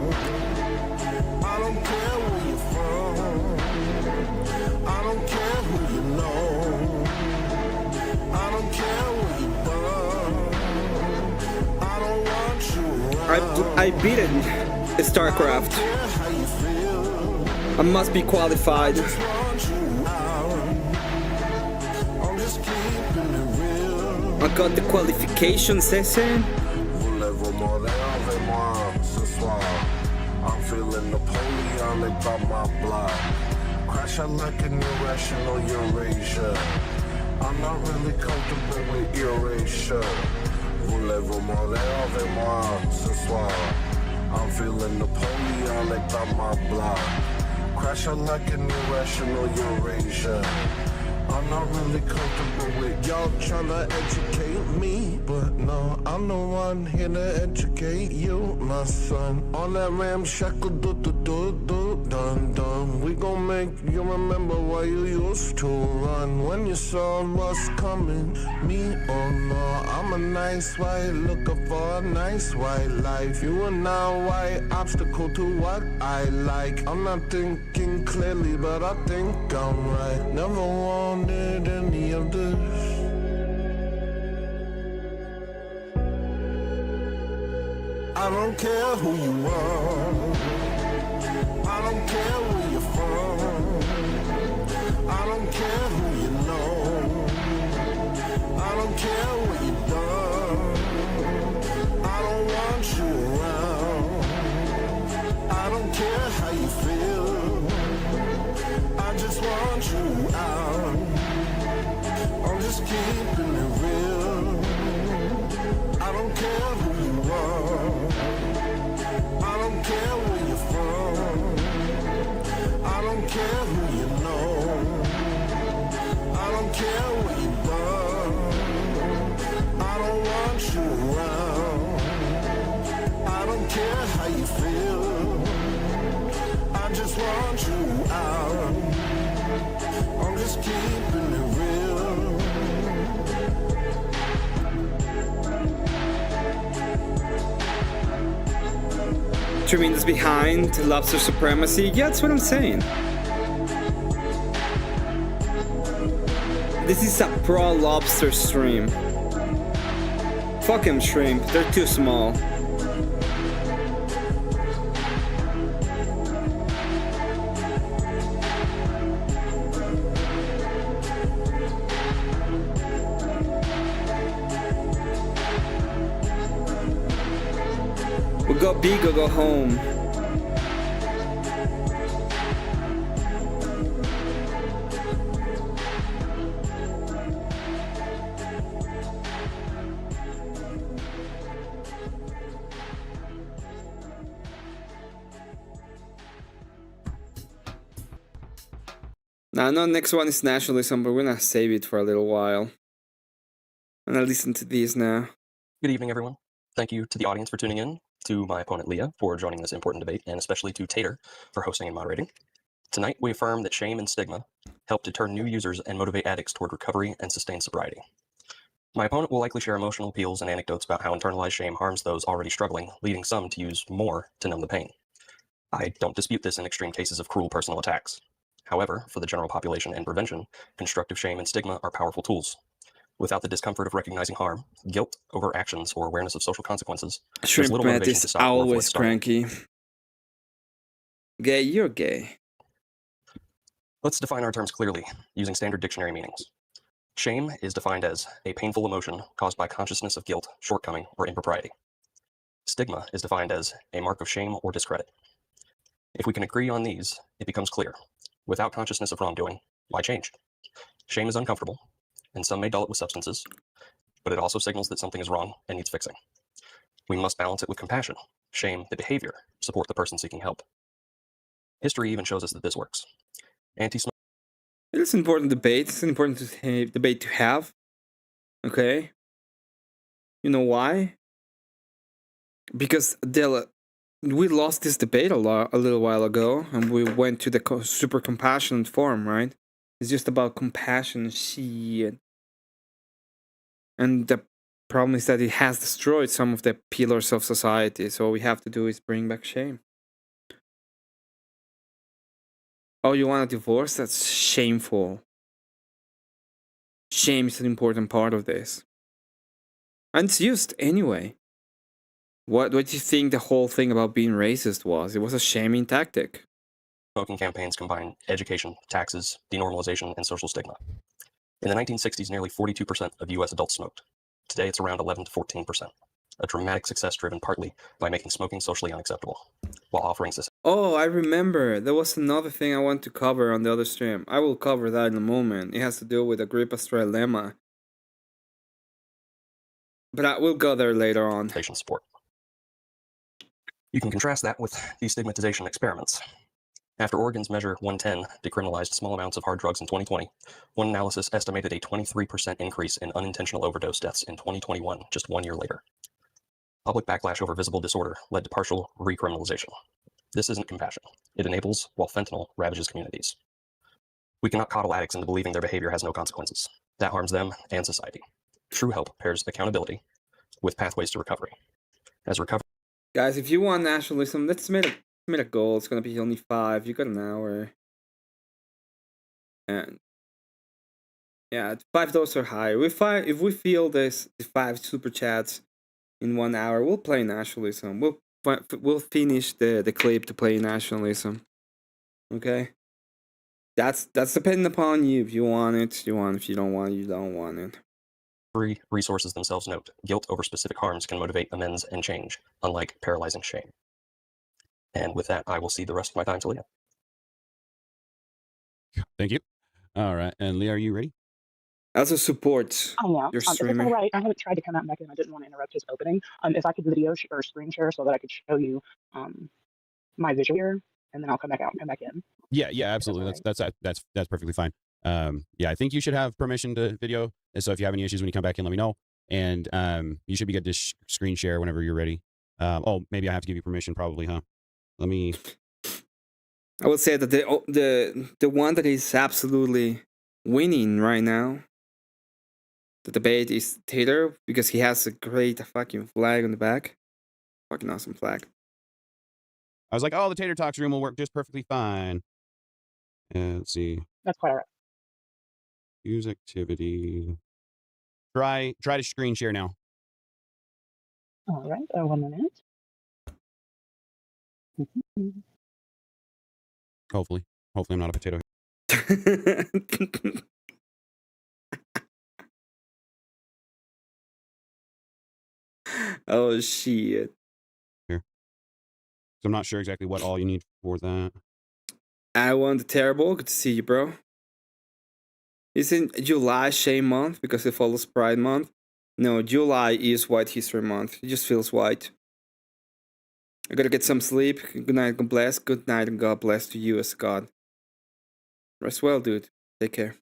I don't care where you're from. I don't care who you know. I don't care what you've done. I don't want you around. I beat it in StarCraft. I must be qualified. I got the qualifications, ese. I'm feeling Napoleonic by my block. Crashing like an irrational Eurasia. I'm not really comfortable with erasure. Voulez-vous m'aider avec moi ce soir? I'm feeling Napoleonic by my block. Crashing like an irrational Eurasia. I'm not really comfortable with y'all trying to educate me, but no, I'm the one here to educate you, my son. On that ramshackle dun. We gon' make you remember why you used to run when you saw us coming. Me, oh no, I'm a nice white looking for a nice white life. You are now white obstacle to what I like. I'm not thinking clearly, but I think I'm right. Never wanted any of this. I don't care who you are. I don't care where you're from. I don't care who you know. I don't care what you've done. I don't want you around. I don't care how you feel. I just want you tremendous behind lobster supremacy. Yeah, that's what I'm saying. This is a pro lobster stream. Fuck them shrimp, they're too small. We'll go big or go home. Now, I know next one is nationalism, but we're gonna save it for a little while. I'm gonna listen to these now. Good evening, everyone. Thank you to the audience for tuning in, to my opponent Leah for joining this important debate, and especially to Tater for hosting and moderating. Tonight, we affirm that shame and stigma help deter new users and motivate addicts toward recovery and sustained sobriety. My opponent will likely share emotional appeals and anecdotes about how internalized shame harms those already struggling, leading some to use more to numb the pain. I don't dispute this in extreme cases of cruel personal attacks. However, for the general population and prevention, constructive shame and stigma are powerful tools. Without the discomfort of recognizing harm, guilt over actions, or awareness of social consequences, there's little motivation to stop or avoid always starting. cranky. Gay, you're gay. Let's define our terms clearly, using standard dictionary meanings. Shame is defined as a painful emotion caused by consciousness of guilt, shortcoming, or impropriety. Stigma is defined as a mark of shame or discredit. If we can agree on these, it becomes clear. Without consciousness of wrongdoing, why change? Shame is uncomfortable, and some may dull it with substances, but it also signals that something is wrong and needs fixing. We must balance it with compassion, shame the behavior, support the person seeking help. History even shows us that this works. Anti-smoking. It's an important debate. It's an important debate to have. Okay? You know why? Because we lost this debate a little while ago, and we went to the super compassionate forum, right? It's just about compassion and shit. And the problem is that it has destroyed some of the pillars of society. So all we have to do is bring back shame. Oh, you want a divorce? That's shameful. Shame is an important part of this. And it's used anyway. What do you think the whole thing about being racist was? It was a shaming tactic. Smoking campaigns combine education, taxes, denormalization, and social stigma. In the 1960s, nearly 42% of U.S. adults smoked. Today, it's around 11 to 14%. A dramatic success driven partly by making smoking socially unacceptable, while offering society. Oh, I remember. There was another thing I want to cover on the other stream. I will cover that in a moment. It has to do with Agrippa's trilemma. But I will go there later on. Support. You can contrast that with destigmatization experiments. After Oregon's Measure 110 decriminalized small amounts of hard drugs in 2020, one analysis estimated a 23% increase in unintentional overdose deaths in 2021, just 1 year later. Public backlash over visible disorder led to partial recriminalization. This isn't compassion. It enables while fentanyl ravages communities. We cannot coddle addicts into believing their behavior has no consequences. That harms them and society. True help pairs accountability with pathways to recovery. As recovery. Guys, if you want nationalism, let's make a goal. It's gonna be only 5. You got an hour. And yeah, $5 are high. If we feel the 5 super chats in 1 hour, we'll play nationalism. We'll finish the clip to play nationalism. Okay? That's dependent upon you. If you want it, you want it. If you don't want it, you don't want it. Resources themselves note, guilt over specific harms can motivate amends and change, unlike paralyzing shame. And with that, I will cede the rest of my time to Leah. Thank you. All right. And Leah, are you ready? As a support, yeah. your If it's streamer. all right, I haven't tried to come out back in. I didn't want to interrupt his opening. If I could video or screen share so that I could show you my visual here, and then I'll come back out and come back in. Yeah, absolutely. That's perfectly fine. Yeah, I think you should have permission to video. And so if you have any issues when you come back in, let me know. And you should be good to screen share whenever you're ready. Oh, maybe I have to give you permission, probably, huh? Let me. I would say that the one that is absolutely winning right now, the debate, is Tater, because he has a great fucking flag on the back. Fucking awesome flag. I was like, oh, the Tater Talks room will work just perfectly fine. Let's see. That's quite all right. Use activity. Try to screen share now. All right, 1 minute. Hopefully I'm not a potato. Oh shit. Here. So I'm not sure exactly what all you need for that. I want terrible. Good to see you, bro. Isn't July shame month because it follows Pride month? No, July is White History Month. It just feels white. I gotta get some sleep. Good night, God bless. Good night, and God bless to you as God. Rest well, dude. Take care.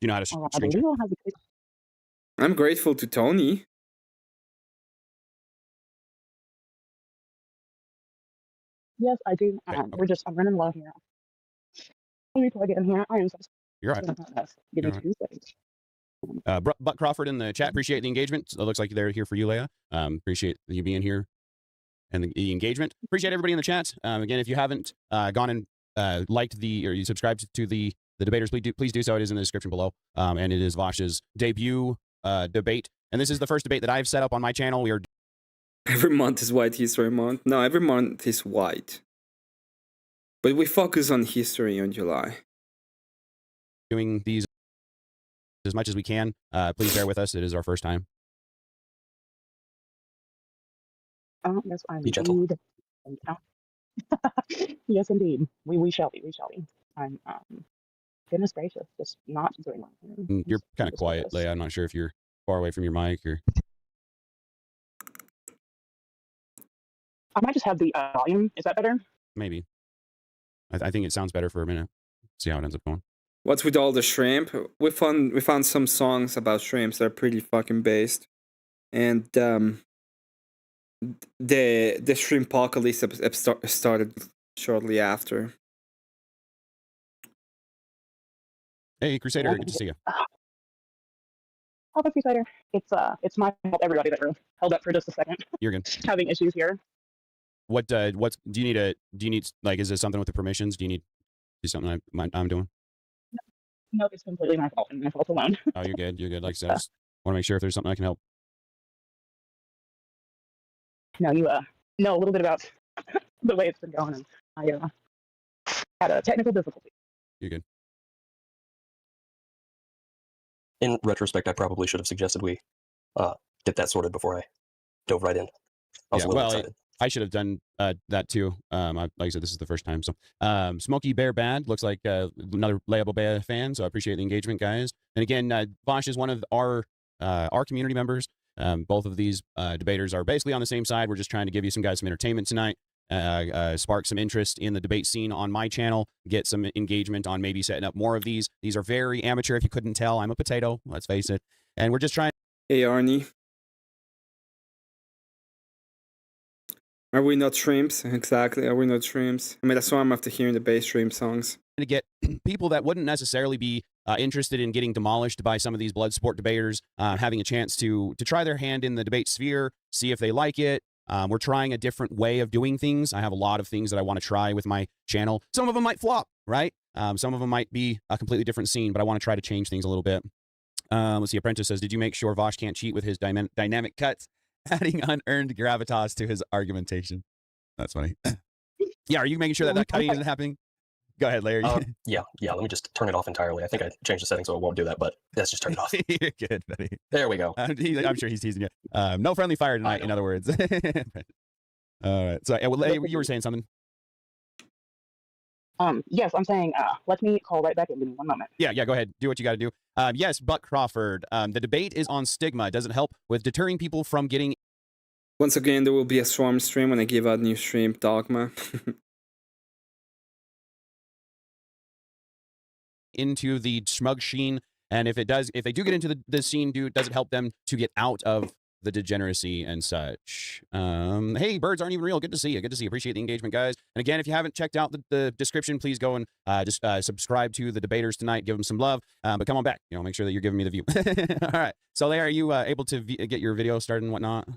You know how to screen share? I'm grateful to Tony. Yes, I do. I'm running low here. Let me plug in here. I am so You're right. Give me 2 seconds. Buck Crawford in the chat, appreciate the engagement. It looks like they're here for you, Leia. Appreciate you being here and the engagement. Appreciate everybody in the chat. Again, if you haven't gone and liked or you subscribed to the debaters, please do so. It is in the description below. And it is Vosh's debut debate. And this is the first debate that I've set up on my channel. We are Every month is White History Month. No, every month is white. But we focus on history on July. doing these as much as we can. Please bear with us. It is our first time. Yes, I'm Be gentle. Yes, indeed. We shall be. We shall be. I'm goodness gracious, just not doing well. You're kind of quiet, Leia. I'm not sure if you're far away from your mic or. I might just have the volume. Is that better? Maybe. I think it sounds better for a minute. See how it ends up going. What's with all the shrimp? We found some songs about shrimps that are pretty fucking based. And the shrimpocalypse started shortly after. Hey, Crusader, good to see you. Oh, the Crusader. It's my fault, everybody that held up for just a second. You're good. Having issues here. What do you need like, is this something with the permissions? Do you need something I'm doing? No, it's completely my fault and my fault alone. Oh, you're good. You're good. Like I said, I just want to make sure if there's something I can help. No, you know a little bit about the way it's been going, and I had a technical difficulty. You're good. In retrospect, I probably should have suggested we get that sorted before I dove right in. I was a little excited. I should have done that too. Like I said, this is the first time. So, Smokey Bear Bad looks like another Leia Bobea fan. So I appreciate the engagement, guys. And again, Vosh is one of our community members. Both of these debaters are basically on the same side. We're just trying to give you some entertainment tonight. Spark some interest in the debate scene on my channel. Get some engagement on maybe setting up more of these. These are very amateur. If you couldn't tell, I'm a potato. Let's face it. And we're just trying. Hey, Arnie. Are we not shrimps? Exactly. Are we not shrimps? I mean, that's why I'm after hearing the bass shrimp songs. To get people that wouldn't necessarily be interested in getting demolished by some of these blood sport debaters, having a chance to try their hand in the debate sphere, see if they like it. We're trying a different way of doing things. I have a lot of things that I want to try with my channel. Some of them might flop, right? Some of them might be a completely different scene, but I want to try to change things a little bit. Let's see. Apprentice says, did you make sure Vosh can't cheat with his dynamic cuts? Adding unearned gravitas to his argumentation. That's funny. Yeah, are you making sure that cutting isn't happening? Go ahead, Larry. Yeah. Let me just turn it off entirely. I think I changed the setting so it won't do that, but let's just turn it off. You're good, buddy. There we go. I'm sure he's teasing you. No friendly fire tonight, in other words. All right. So, you were saying something? Yes, I'm saying, let me call right back in. Give me 1 moment. Yeah, go ahead. Do what you got to do. Yes, Buck Crawford. The debate is on stigma. Does it help with deterring people from getting... Once again, there will be a swarm stream when I give out new shrimp dogma. into the smug sheen, and if they do get into the scene, does it help them to get out of the degeneracy and such? Hey, birds aren't even real. Good to see you. Appreciate the engagement, guys. And again, if you haven't checked out the description, please go and just subscribe to the debaters tonight. Give them some love. But come on back. Make sure that you're giving me the view. All right. So, Leia, are you able to get your video started and whatnot?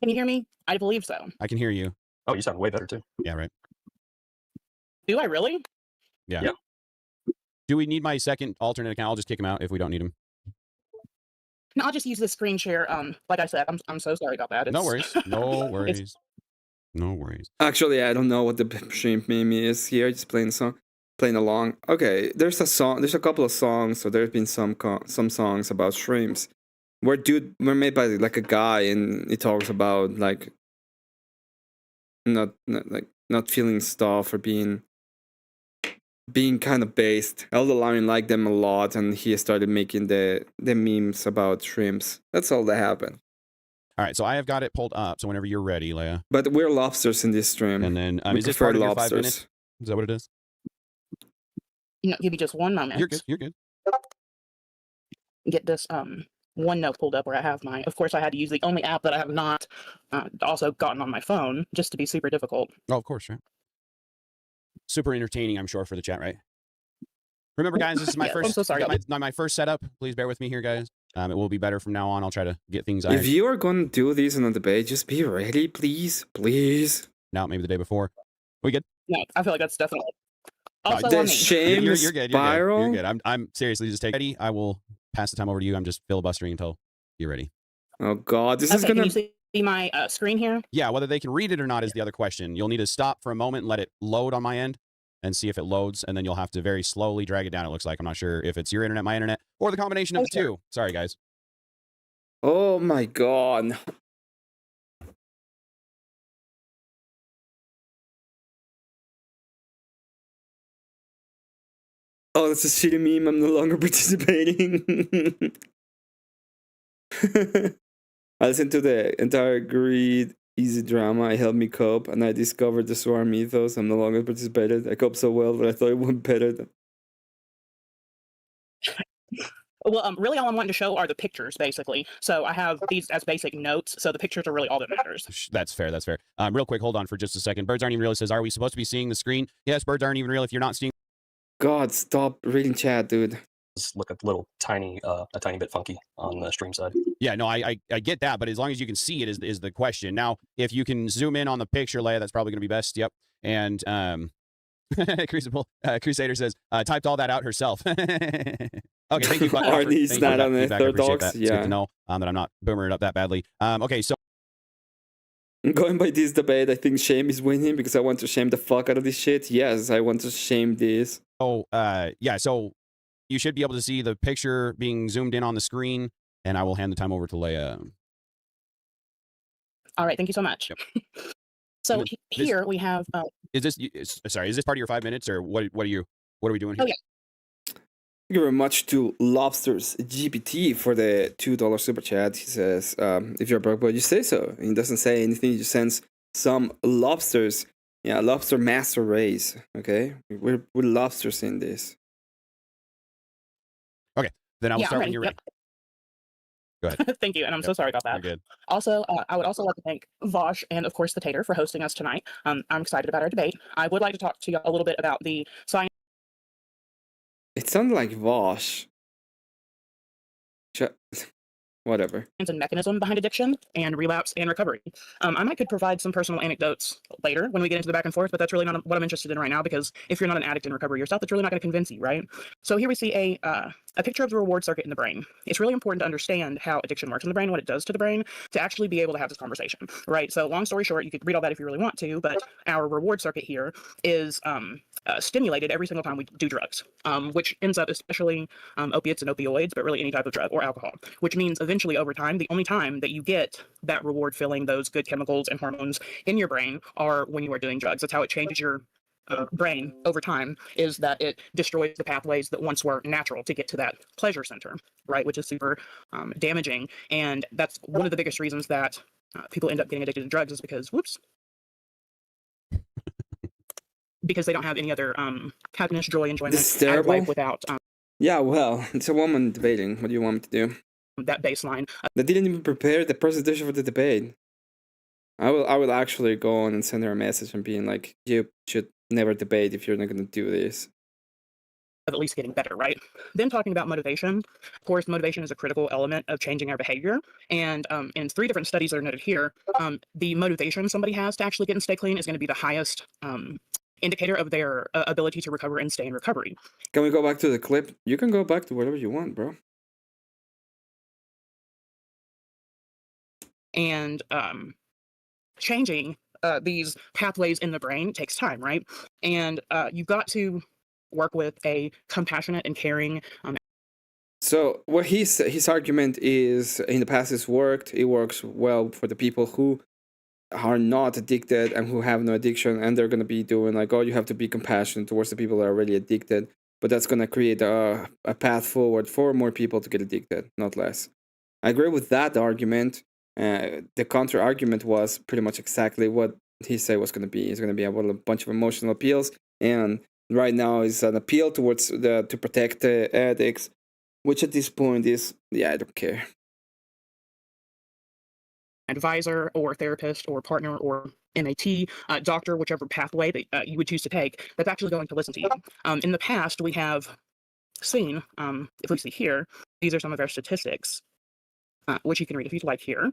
Can you hear me? I believe so. I can hear you. Oh, you sound way better too. Yeah, right. Do I really? Yeah. Yeah. Do we need my second alternate account? I'll just kick him out if we don't need him. No, I'll just use this screen share. Like I said, I'm so sorry about that. No worries. No worries. No worries. Actually, I don't know what the shrimp meme is here. Just playing a song, playing along. Okay, there's a song. There's a couple of songs. So there's been some songs about shrimps, were made by like a guy, and he talks about like not feeling stuff or being kind of based. Elder Lion liked them a lot, and he started making the memes about shrimps. That's all that happened. All right, so I have got it pulled up. So whenever you're ready, Leia. But we're lobsters in this stream. And then we is this prefer part of your lobsters. 5 minutes? Is that what it is? No, give me just one moment. You're good. You're good. Get this OneNote pulled up where I have my. Of course, I had to use the only app that I have not also gotten on my phone, just to be super difficult. Oh, of course, right. Super entertaining, I'm sure, for the chat, right? Remember, guys, this is my first. I'm so sorry. My first setup. Please bear with me here, guys. It will be better from now on. I'll try to get things. If you are going to do this in a debate, just be ready, please, please. Now, maybe the day before. We good? No, I feel like that's definitely. Also, the shame you're good. spiral. You're good. I'm seriously just take ready. I will pass the time over to you. I'm just filibustering until you're ready. Oh God, this is Can gonna. you see my screen here? Yeah, whether they can read it or not is the other question. You'll need to stop for a moment and let it load on my end and see if it loads, and then you'll have to very slowly drag it down. It looks like I'm not sure if it's your internet, my internet, or the combination of the two. Sorry, guys. Oh my God. Oh, that's a shitty meme. I'm no longer participating. I listened to the entire Greed Easy drama. It helped me cope, and I discovered the swarm ethos. I'm no longer participated. I coped so well that I thought it went better. Well, really all I'm wanting to show are the pictures, basically. So I have these as basic notes, so the pictures are really all that matters. That's fair, that's fair. Real quick, hold on for just a second. Birds aren't even real. It says, are we supposed to be seeing the screen? Yes, birds aren't even real if you're not seeing. God, stop reading chat, dude. Just look a little tiny, a tiny bit funky on the stream side. Yeah, no, I get that, but as long as you can see it is the question. Now, if you can zoom in on the picture, Leia, that's probably going to be best. Yep. And Crusader says, typed all that out herself. Okay, thank you. Arnie's not on the third dogs. It's good to know that I'm not boomering it up that badly. Okay, so. Going by this debate, I think shame is winning because I want to shame the fuck out of this shit. Yes, I want to shame this. Oh, yeah, so you should be able to see the picture being zoomed in on the screen, and I will hand the time over to Leia. All right, thank you so much. Yep. So here we have. Is this sorry? Is this part of your 5 minutes, or what are we doing here? Oh yeah. Thank you very much to Lobsters GPT for the $2 super chat. He says, if you're broke boy, you say so. He doesn't say anything, he just sends some lobsters. Yeah, lobster master race. Okay? We're lobsters in this. Okay, then I will start when you're ready. Go ahead. Thank you, and I'm so sorry about that. You're good. Also, I would also like to thank Vosh and, of course, the Tater for hosting us tonight. I'm excited about our debate. I would like to talk to you a little bit about the science. It sounded like Vosh. Whatever. And mechanism behind addiction and relapse and recovery. I could provide some personal anecdotes later when we get into the back and forth, but that's really not what I'm interested in right now, because if you're not an addict in recovery yourself, it's really not going to convince you, right? So here we see a picture of the reward circuit in the brain. It's really important to understand how addiction works in the brain, what it does to the brain, to actually be able to have this conversation, right? So long story short, you could read all that if you really want to, but our reward circuit here is stimulated every single time we do drugs, which ends up especially opiates and opioids, but really any type of drug or alcohol, which means eventually over time, the only time that you get that reward feeling, those good chemicals and hormones in your brain, are when you are doing drugs. That's how it changes your brain over time, is that it destroys the pathways that once were natural to get to that pleasure center, right, which is super damaging. And that's one of the biggest reasons that people end up getting addicted to drugs, is because, because they don't have any other happiness, joy, enjoyment out of life without. Yeah, well, it's a woman debating. What do you want me to do? That baseline. They didn't even prepare the presentation for the debate. I will actually go on and send her a message and being like, you should never debate if you're not going to do this. at least getting better, right? Then talking about motivation, of course, motivation is a critical element of changing our behavior. And in 3 different studies that are noted here, the motivation somebody has to actually get and stay clean is going to be the highest indicator of their ability to recover and stay in recovery. Can we go back to the clip? You can go back to whatever you want, bro. And changing these pathways in the brain takes time, right? And you've got to work with a compassionate and caring. So what his argument is, in the past it's worked. It works well for the people who are not addicted and who have no addiction, and they're gonna be doing like, oh, you have to be compassionate towards the people that are already addicted. But that's gonna create a path forward for more people to get addicted, not less. I agree with that argument. The counter argument was pretty much exactly what he said was going to be. It's going to be a bunch of emotional appeals, and right now is an appeal towards to protect the addicts, which at this point is, yeah, I don't care. Advisor or therapist or partner or MAT, doctor, whichever pathway that you would choose to take, that's actually going to listen to you. In the past, we have seen, if we see here, these are some of our statistics. Which you can read if you'd like here.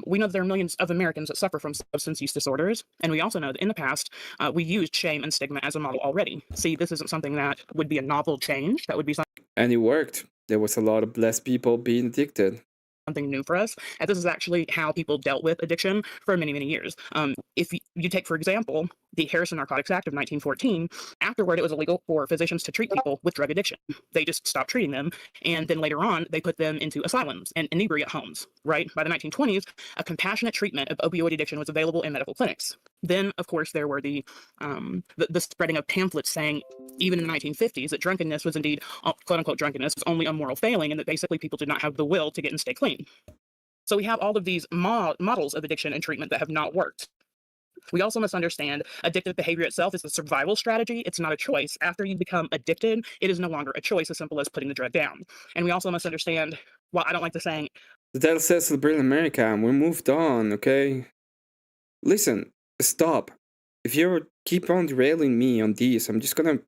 We know that there are millions of Americans that suffer from substance use disorders, and we also know that in the past, we used shame and stigma as a model already. See, this isn't something that would be a novel change. That would be something. And it worked. There was a lot of blessed people being addicted. Something new for us, and this is actually how people dealt with addiction for many, many years. If you take, for example, the Harrison Narcotics Act of 1914, afterward it was illegal for physicians to treat people with drug addiction. They just stopped treating them, and then later on, they put them into asylums and inebriate homes, right? By the 1920s, a compassionate treatment of opioid addiction was available in medical clinics. Then, of course, there were the spreading of pamphlets saying, even in the 1950s, that drunkenness was indeed, quote-unquote drunkenness, was only a moral failing, and that basically people did not have the will to get and stay clean. So we have all of these models of addiction and treatment that have not worked. We also must understand addictive behavior itself is a survival strategy. It's not a choice. After you become addicted, it is no longer a choice as simple as putting the drug down. And we also must understand, well, I don't like the saying, the devil says to bring America, and we moved on, okay? Listen, stop. If you keep on derailing me on these, I'm just gonna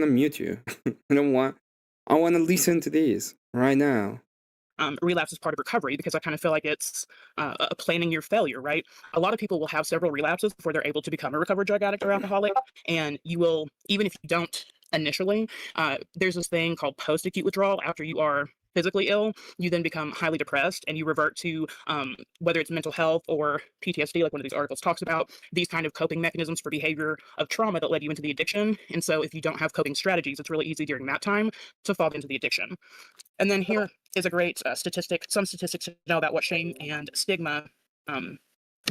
mute you. I want to listen to these right now. Relapse is part of recovery, because I kind of feel like it's planning your failure, right? A lot of people will have several relapses before they're able to become a recovered drug addict or alcoholic, and you will, even if you don't initially, there's this thing called post-acute withdrawal. After you are physically ill, you then become highly depressed, and you revert to whether it's mental health or PTSD, like one of these articles talks about, these kind of coping mechanisms for behavior of trauma that led you into the addiction. And so if you don't have coping strategies, it's really easy during that time to fall into the addiction. And then here is a great statistic, some statistics to know about what shame and stigma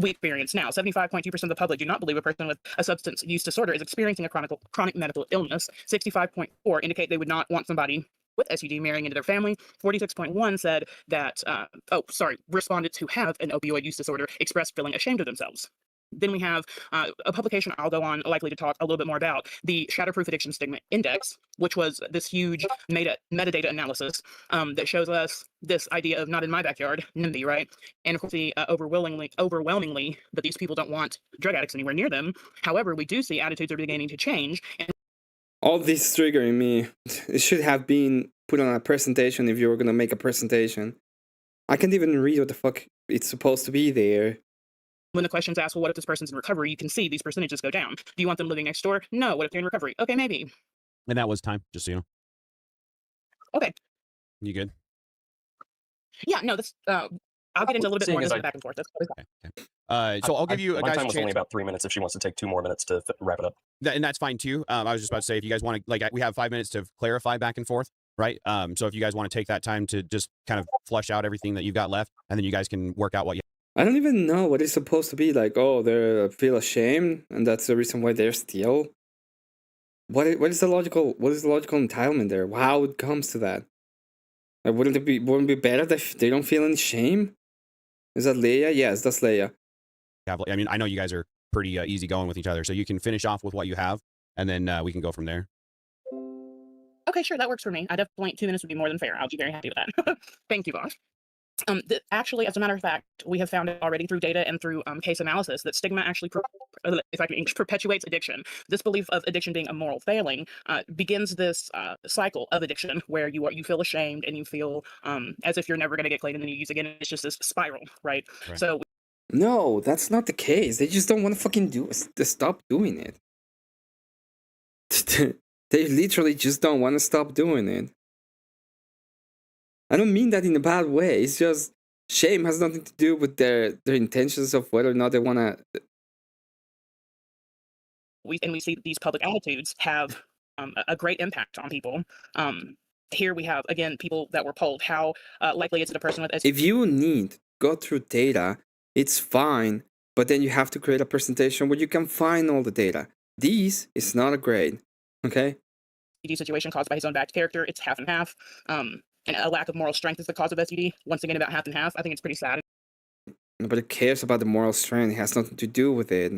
we experience now. 75.2% of the public do not believe a person with a substance use disorder is experiencing a chronic medical illness. 65.4 indicate they would not want somebody with SUD marrying into their family. 46.1 said that, respondents who have an opioid use disorder expressed feeling ashamed of themselves. Then we have a publication I'll go on likely to talk a little bit more about, the Shatterproof Addiction Stigma Index, which was this huge metadata analysis that shows us this idea of not in my backyard, NIMBY, right? And of course, see overwhelmingly that these people don't want drug addicts anywhere near them. However, we do see attitudes are beginning to change. And all this is triggering me. It should have been put on a presentation if you were going to make a presentation. I can't even read what the fuck it's supposed to be there. When the question's asked, well, what if this person's in recovery? You can see these percentages go down. Do you want them living next door? No. What if they're in recovery? Okay, maybe. And that was time, just so you know. Okay. You good? Yeah, no, that's, I'll get into a little bit more of this back and forth. That's okay. So I'll give you a my guy's time was chance. only about 3 minutes if she wants to take 2 more minutes to wrap it up. And that's fine too. I was just about to say, if you guys want to, like, we have 5 minutes to clarify back and forth, right? So if you guys want to take that time to just kind of flush out everything that you've got left, and then you guys can work out what you. I don't even know what it's supposed to be like. Oh, they feel ashamed, and that's the reason why they're still. What is the logical entitlement there? How it comes to that? Like, wouldn't it be better if they don't feel any shame? Is that Leia? Yes, that's Leia. I mean, I know you guys are pretty easygoing with each other, so you can finish off with what you have, and then we can go from there. Okay, sure, that works for me. I definitely 2 minutes would be more than fair. I'll be very happy with that. Thank you, boss. Actually, as a matter of fact, we have found already through data and through case analysis that stigma actually if I can English, perpetuates addiction. This belief of addiction being a moral failing begins this cycle of addiction where you feel ashamed and you feel as if you're never going to get clean, and then you use again. It's just this spiral, right? So no, that's not the case. They just don't want to fucking stop doing it. They literally just don't want to stop doing it. I don't mean that in a bad way. It's just shame has nothing to do with their intentions of whether or not they want to. We see these public attitudes have a great impact on people. Here we have again people that were polled. How likely is it a person with? If you need go through data, it's fine, but then you have to create a presentation where you can find all the data. This is not a grade, okay? STD situation caused by his own bad character. It's half and half. And a lack of moral strength is the cause of STD. Once again, about half and half. I think it's pretty sad. Nobody cares about the moral strength. It has nothing to do with it.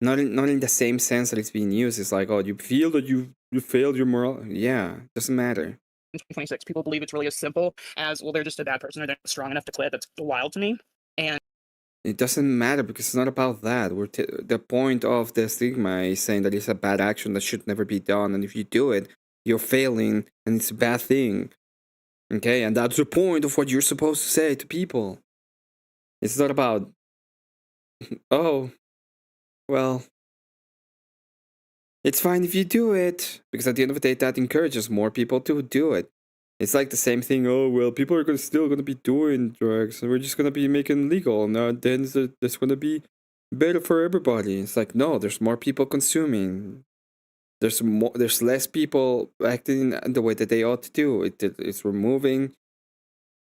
Not in the same sense that it's being used. It's like, oh, you feel that you failed your moral. Yeah, doesn't matter. 26 people believe it's really as simple as, well, they're just a bad person or they're not strong enough to quit. That's wild to me. And it doesn't matter because it's not about that. The point of the stigma is saying that it's a bad action that should never be done, and if you do it, you're failing, and it's a bad thing. Okay, and that's the point of what you're supposed to say to people. It's not about, oh, well, it's fine if you do it, because at the end of the day, that encourages more people to do it. It's like the same thing, oh, well, people are still going to be doing drugs, and we're just going to be making legal, and then it's going to be better for everybody. It's like, no, there's more people consuming. There's less people acting the way that they ought to do. It's removing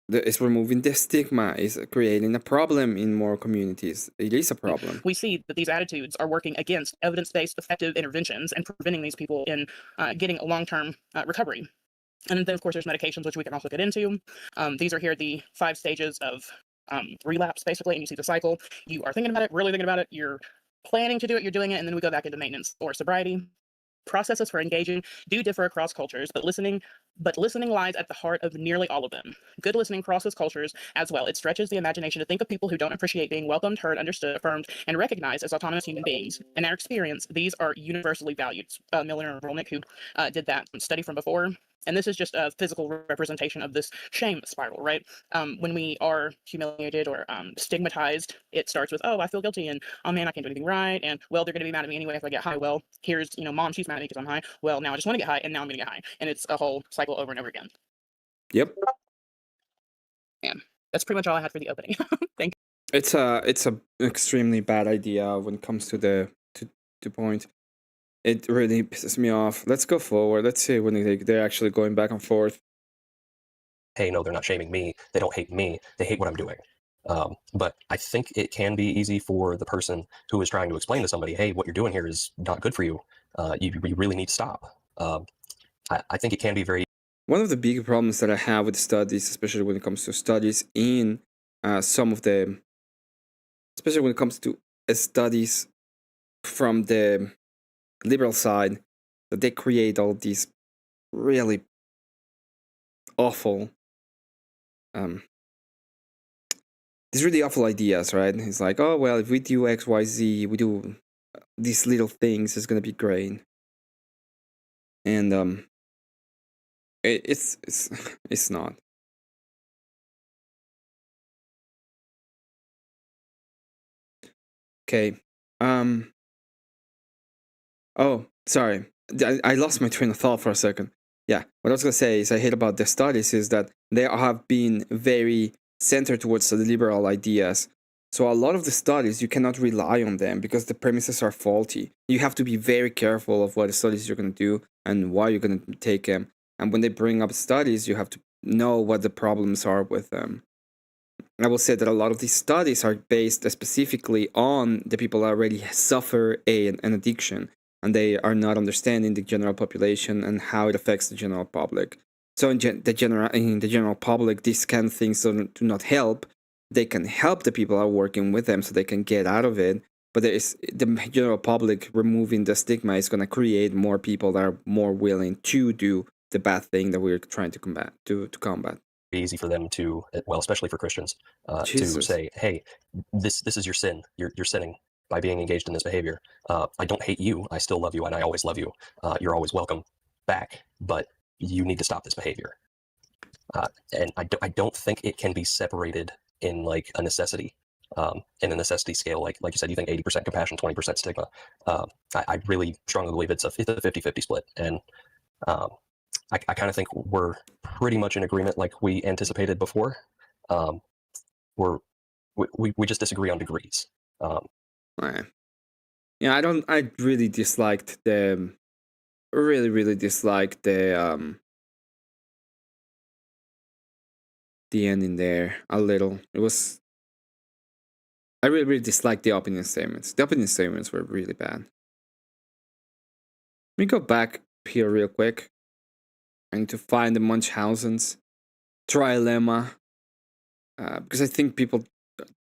the stigma. It's creating a problem in more communities. It is a problem. We see that these attitudes are working against evidence-based effective interventions and preventing these people in getting a long-term recovery. And then, of course, there's medications, which we can also get into. These are here the 5 stages of relapse, basically, and you see the cycle. You are thinking about it, really thinking about it. You're planning to do it, you're doing it, and then we go back into maintenance or sobriety. Processes for engaging do differ across cultures, but listening lies at the heart of nearly all of them. Good listening crosses cultures as well. It stretches the imagination to think of people who don't appreciate being welcomed, heard, understood, affirmed, and recognized as autonomous human beings. In our experience, these are universally valued. Miller and Rolnick, who did that study from before. And this is just a physical representation of this shame spiral, right? When we are humiliated or stigmatized, it starts with, oh, I feel guilty, and oh man, I can't do anything right, and well, they're going to be mad at me anyway if I get high. Well, here's, mom, she's mad at me because I'm high. Well, now I just want to get high, and now I'm going to get high, and it's a whole cycle over and over again. Yep. Yeah, that's pretty much all I had for the opening. Thank you. It's a extremely bad idea when it comes to the point. It really pisses me off. Let's go forward. Let's see when they're actually going back and forth. Hey, no, they're not shaming me. They don't hate me. They hate what I'm doing. But I think it can be easy for the person who is trying to explain to somebody, hey, what you're doing here is not good for you. You really need to stop. I think it can be very... One of the big problems that I have with studies, especially when it comes to studies in some of the... Especially when it comes to studies from the liberal side, that they create all these really awful ideas, right? It's like, oh well, if we do XYZ, we do these little things, it's gonna be great. And it's not. Okay. Oh, sorry. I lost my train of thought for a second. Yeah, what I was going to say is I hate about the studies is that they have been very centered towards the liberal ideas. So a lot of the studies, you cannot rely on them because the premises are faulty. You have to be very careful of what the studies you're going to do and why you're going to take them. And when they bring up studies, you have to know what the problems are with them. I will say that a lot of these studies are based specifically on the people that already suffer an addiction, and they are not understanding the general population and how it affects the general public. So in the general public, these kind of things do not help. They can help the people that are working with them so they can get out of it. But the general public removing the stigma is going to create more people that are more willing to do the bad thing that we're trying to combat. easy for them to, well, especially for Christians, to Jesus. say, hey, this is your sin. You're sinning by being engaged in this behavior. I don't hate you. I still love you, and I always love you. You're always welcome back, but you need to stop this behavior. And I don't think it can be separated in like a necessity, in a necessity scale. Like you said, you think 80% compassion, 20% stigma. I really strongly believe it's a 50-50 split. And I kind of think we're pretty much in agreement like we anticipated before. We just disagree on degrees. Right. Yeah, I really disliked the really disliked the ending there a little. It was, I really disliked the opening statements. The opening statements were really bad. Let me go back here real quick. I need to find the Munchausen's trilemma, because I think people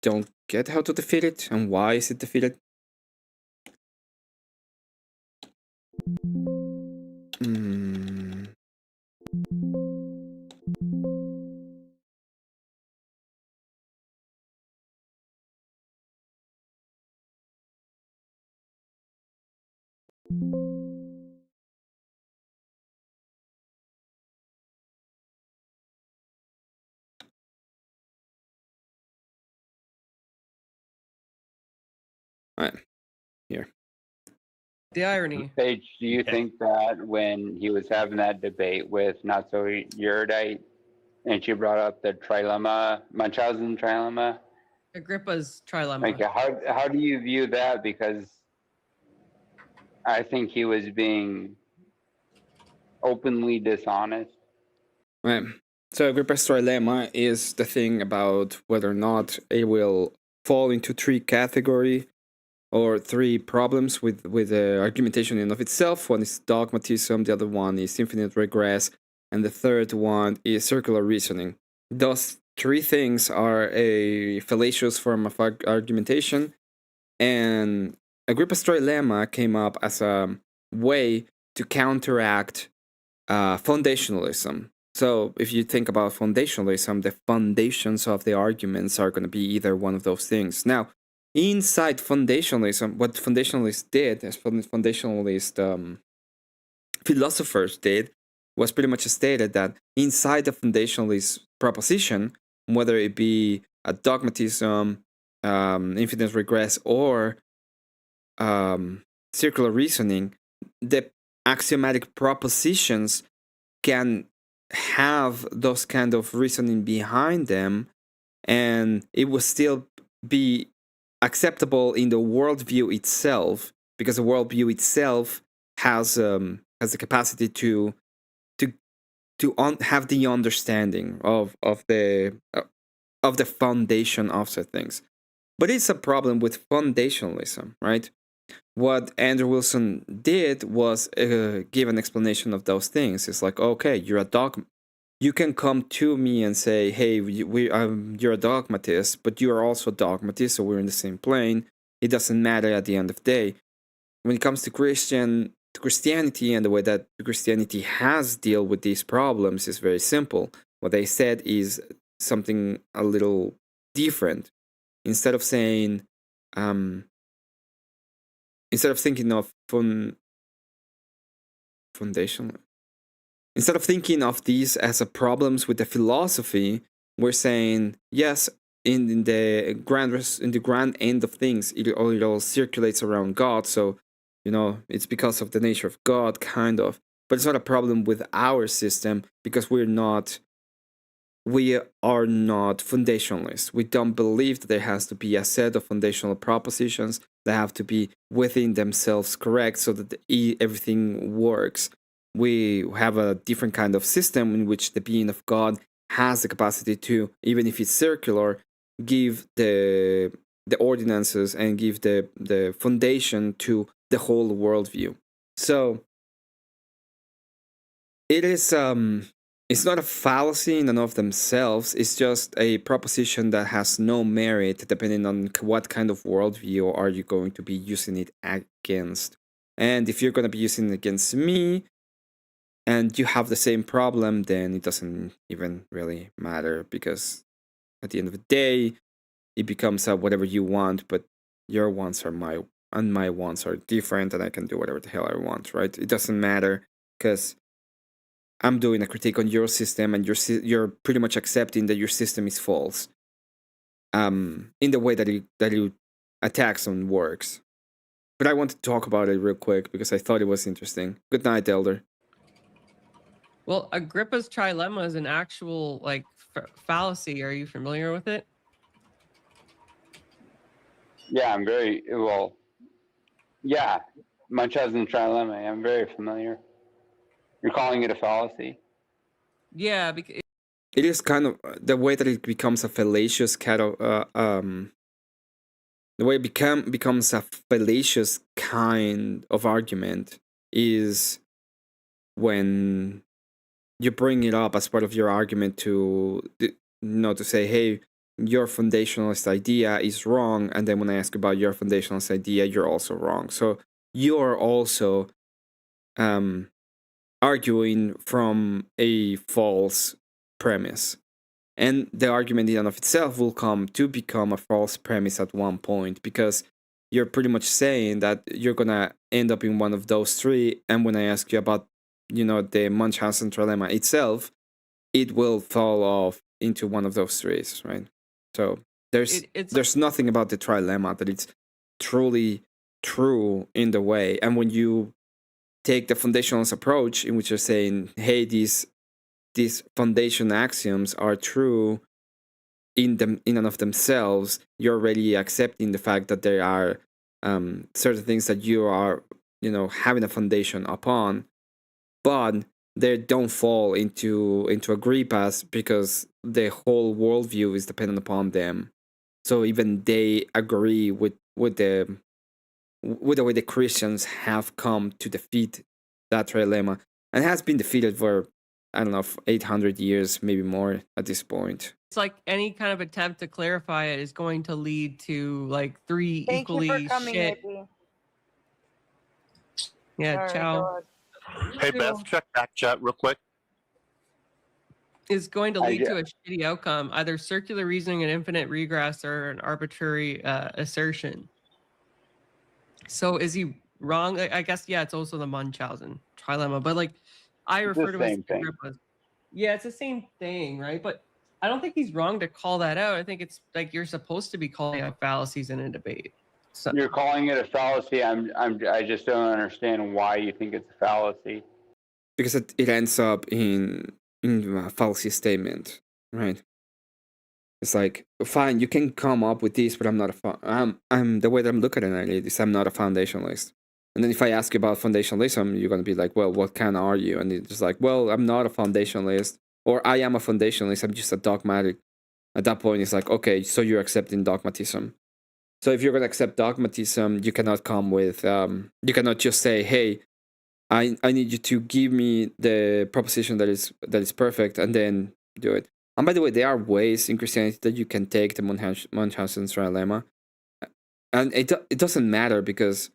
don't get how to defeat it and why is it defeated. All right, here. The irony. Paige, do you think that when he was having that debate with Not So Erudite, and she brought up the trilemma, Munchausen trilemma? Agrippa's trilemma. Like, how do you view that? Because I think he was being openly dishonest. Right. So Agrippa's trilemma is the thing about whether or not it will fall into three categories or three problems with the argumentation in and of itself. One is dogmatism, the other one is infinite regress, and the third one is circular reasoning. Those three things are a fallacious form of argumentation, and Agrippa's trilemma came up as a way to counteract foundationalism. So if you think about foundationalism, the foundations of the arguments are going to be either one of those things. Now, inside foundationalism, what foundationalists did, as foundationalist philosophers did, was pretty much stated that inside the foundationalist proposition, whether it be a dogmatism, infinite regress, or circular reasoning, the axiomatic propositions can have those kind of reasoning behind them, and it will still be acceptable in the worldview itself, because the worldview itself has the capacity to have the understanding of the foundation of such things. But it's a problem with foundationalism, right? What Andrew Wilson did was give an explanation of those things. It's like, okay, you're a dogma. You can come to me and say, hey, you're a dogmatist, but you're also a dogmatist, so we're in the same plane. It doesn't matter at the end of the day. When it comes to Christianity and the way that Christianity has dealt with these problems is very simple. What they said is something a little different. Instead of saying, instead of thinking of foundation, instead of thinking of these as a problems with the philosophy, we're saying yes. In the grand end of things, it all circulates around God. So, it's because of the nature of God, kind of. But it's not a problem with our system because we are not foundationalists. We don't believe that there has to be a set of foundational propositions that have to be within themselves correct so that everything works. We have a different kind of system in which the being of God has the capacity to, even if it's circular, give the ordinances and give the foundation to the whole worldview. So it is it's not a fallacy in and of themselves. It's just a proposition that has no merit depending on what kind of worldview are you going to be using it against. And if you're going to be using it against me, and you have the same problem, then it doesn't even really matter, because at the end of the day, it becomes whatever you want, but your wants are my, and my wants are different, and I can do whatever the hell I want, right? It doesn't matter, because I'm doing a critique on your system, and you're pretty much accepting that your system is false. In the way that it attacks and works. But I want to talk about it real quick because I thought it was interesting. Good night, Elder. Well, Agrippa's trilemma is an actual like fallacy. Are you familiar with it? Yeah, I'm very well. Yeah, Munchausen's trilemma. I'm very familiar. You're calling it a fallacy? Yeah, because it is kind of the way that it becomes a fallacious the way it becomes a fallacious kind of argument is when you bring it up as part of your argument to, to say, hey, your foundationalist idea is wrong, and then when I ask about your foundationalist idea, you're also wrong. So you're also arguing from a false premise. And the argument in and of itself will come to become a false premise at one point, because you're pretty much saying that you're going to end up in one of those three. And when I ask you about, the Munchausen trilemma itself, it will fall off into one of those three, right? So there's nothing about the trilemma that it's truly true in the way. And when you take the foundationalist approach, in which you're saying, hey, these foundation axioms are true in and of themselves, you're already accepting the fact that there are certain things that you are, having a foundation upon, but they don't fall into Agrippa's because the whole worldview is dependent upon them. So even they agree with the way the Christians have come to defeat that trilemma, and has been defeated for, I don't know, 800 years, maybe more at this point. It's like any kind of attempt to clarify it is going to lead to like three equally shit. Yeah, ciao. Hey, Beth, check back chat real quick. Is going to lead to a shitty outcome, either circular reasoning and infinite regress or an arbitrary assertion. So is he wrong? I guess, yeah, it's also the Munchausen trilemma, but like I refer to it as yeah, it's the same thing, right? But I don't think he's wrong to call that out. I think it's like you're supposed to be calling out fallacies in a debate. So, you're calling it a fallacy. I just don't understand why you think it's a fallacy. Because it ends up in a fallacy statement, right? It's like, fine, you can come up with this, but I'm not I'm the way that I'm looking at it is I'm not a foundationalist. And then if I ask you about foundationalism, you're going to be like, well, what kind are you? And it's just like, well, I'm not a foundationalist, or I am a foundationalist, I'm just a dogmatic. At that point, it's like, okay, so you're accepting dogmatism. So if you're going to accept dogmatism, you cannot come with, you cannot just say, hey, I need you to give me the proposition that is perfect, and then do it. And by the way, there are ways in Christianity that you can take the Munchausen's trilemma, and it doesn't matter, because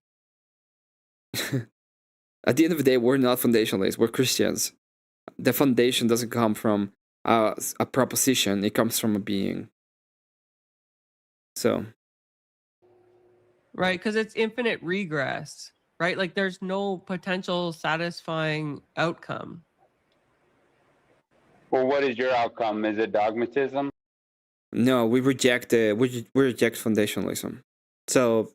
at the end of the day, we're not foundationalists, we're Christians. The foundation doesn't come from a proposition, it comes from a being. So. Right, because it's infinite regress, right? Like there's no potential satisfying outcome. Well, what is your outcome? Is it dogmatism? No, we reject foundationalism. So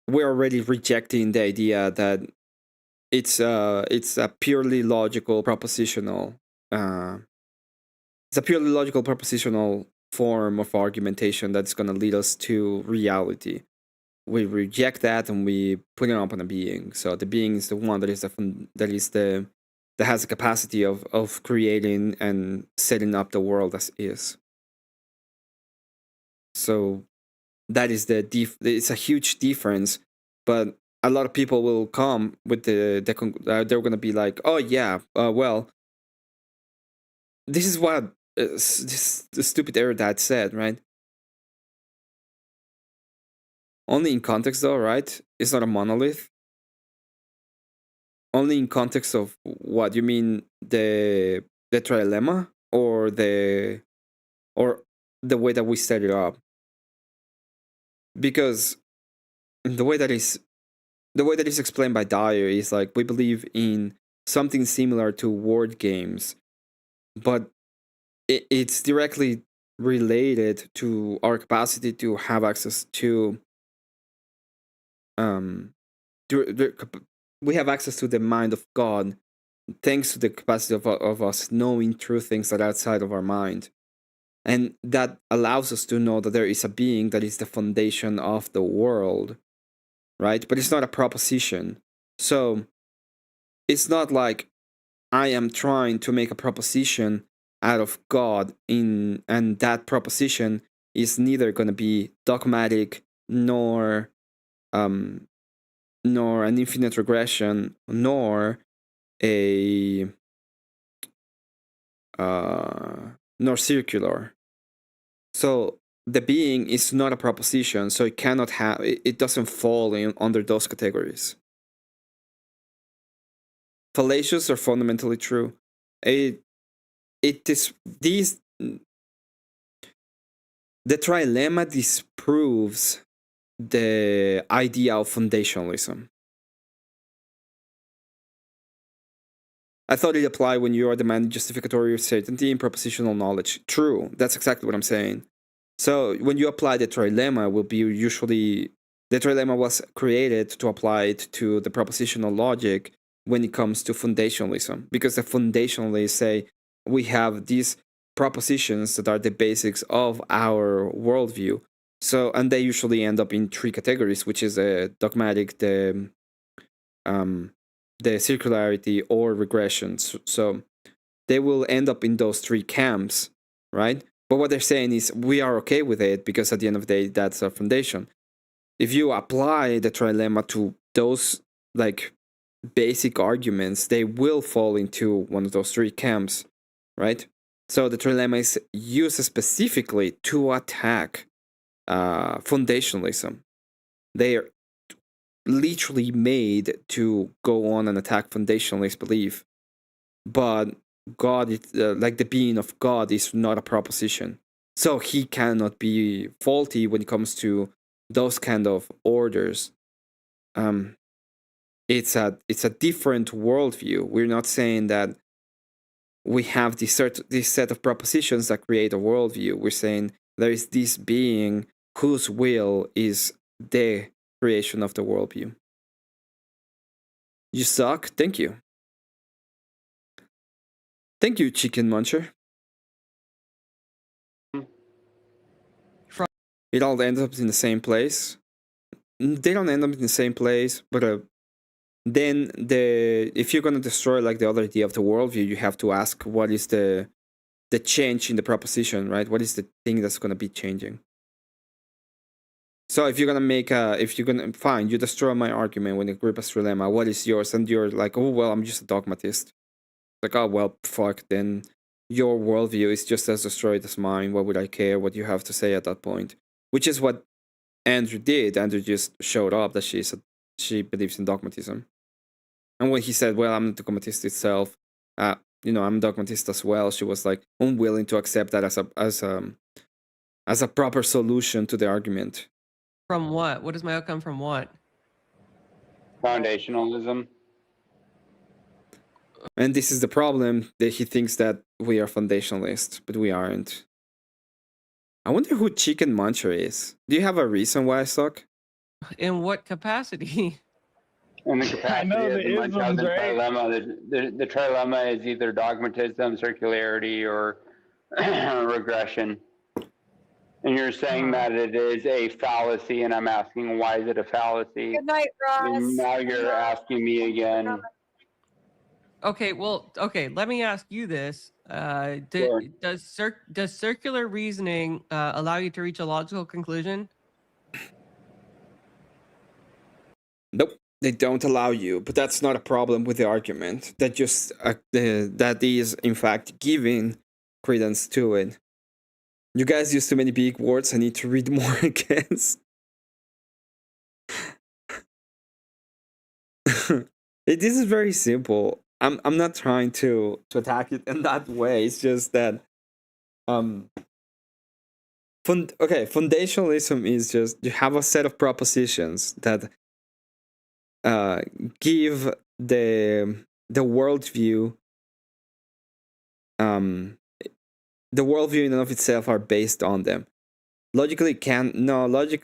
we're already rejecting the idea that it's a purely logical propositional form of argumentation that's going to lead us to reality. We reject that and we put it up on a being. So the being is the one that has the capacity of creating and setting up the world as is. So that is it's a huge difference, but a lot of people will come with they're going to be like, oh yeah, well, this is what the stupid error dad said, right? Only in context though, right? It's not a monolith. only in context of what you mean, the trilemma, or the way that we set it up. Because the way that is explained by Dyer is like, we believe in something similar to word games, but it's directly related to our capacity to have access to we have access to the mind of God, thanks to the capacity of us knowing true things that are outside of our mind. And that allows us to know that there is a being that is the foundation of the world, right? But it's not a proposition. So it's not like I am trying to make a proposition out of God, and that proposition is neither going to be dogmatic nor an infinite regression, nor a nor circular. So the being is not a proposition, so it cannot have, it doesn't fall under those categories. Fallacious or fundamentally true. The trilemma disproves the idea of foundationalism. I thought it applied when you are demanding justificatory certainty in propositional knowledge. True, that's exactly what I'm saying. So when you apply the trilemma, will be usually, the trilemma was created to apply it to the propositional logic when it comes to foundationalism, because the foundationalists say we have these propositions that are the basics of our worldview. So, and they usually end up in three categories, which is a dogmatic, the circularity, or regressions. So they will end up in those three camps, right? But what they're saying is we are okay with it because at the end of the day, that's our foundation. If you apply the trilemma to those like basic arguments, they will fall into one of those three camps, right? So the trilemma is used specifically to attack foundationalism. They are literally made to go on and attack foundationalist belief, but God, like the being of God, is not a proposition, so he cannot be faulty when it comes to those kind of orders. It's a different worldview. We're not saying that we have this set of propositions that create a worldview. We're saying there is this being whose will is the creation of the worldview. You suck. Thank you. Thank you, Chicken Muncher. It all ends up in the same place. They don't end up in the same place, but then if you're gonna destroy like the other idea of the worldview, you have to ask what is the change in the proposition, right? What is the thing that's gonna be changing? So if you're gonna fine, you destroy my argument when Agrippa's trilemma, what is yours? And you're like, oh well, I'm just a dogmatist. Like, oh well, fuck, then your worldview is just as destroyed as mine. Why would I care what you have to say at that point? Which is what Andrew did. Andrew just showed up that she believes in dogmatism. And when he said, well, I'm a dogmatist itself, I'm a dogmatist as well, she was like unwilling to accept that as a proper solution to the argument. From what? What is my outcome from what? Foundationalism. And this is the problem, that he thinks that we are foundationalists, but we aren't. I wonder who Chicken Muncher is. Do you have a reason why I suck? In what capacity? In the capacity of the Munchausen trilemma, the trilemma is either dogmatism, circularity, or regression. And you're saying that it is a fallacy, and I'm asking why is it a fallacy? Good night, Ross. And now you're asking me again. Okay, well, let me ask you this. Sure. Does circular reasoning allow you to reach a logical conclusion? Nope, they don't allow you, but that's not a problem with the argument. That just that is in fact giving credence to it. You guys use too many big words. I need to read more, I guess. This is very simple. I'm not trying to attack it in that way. It's just that foundationalism is just you have a set of propositions that give the worldview the worldview in and of itself are based on them. Logically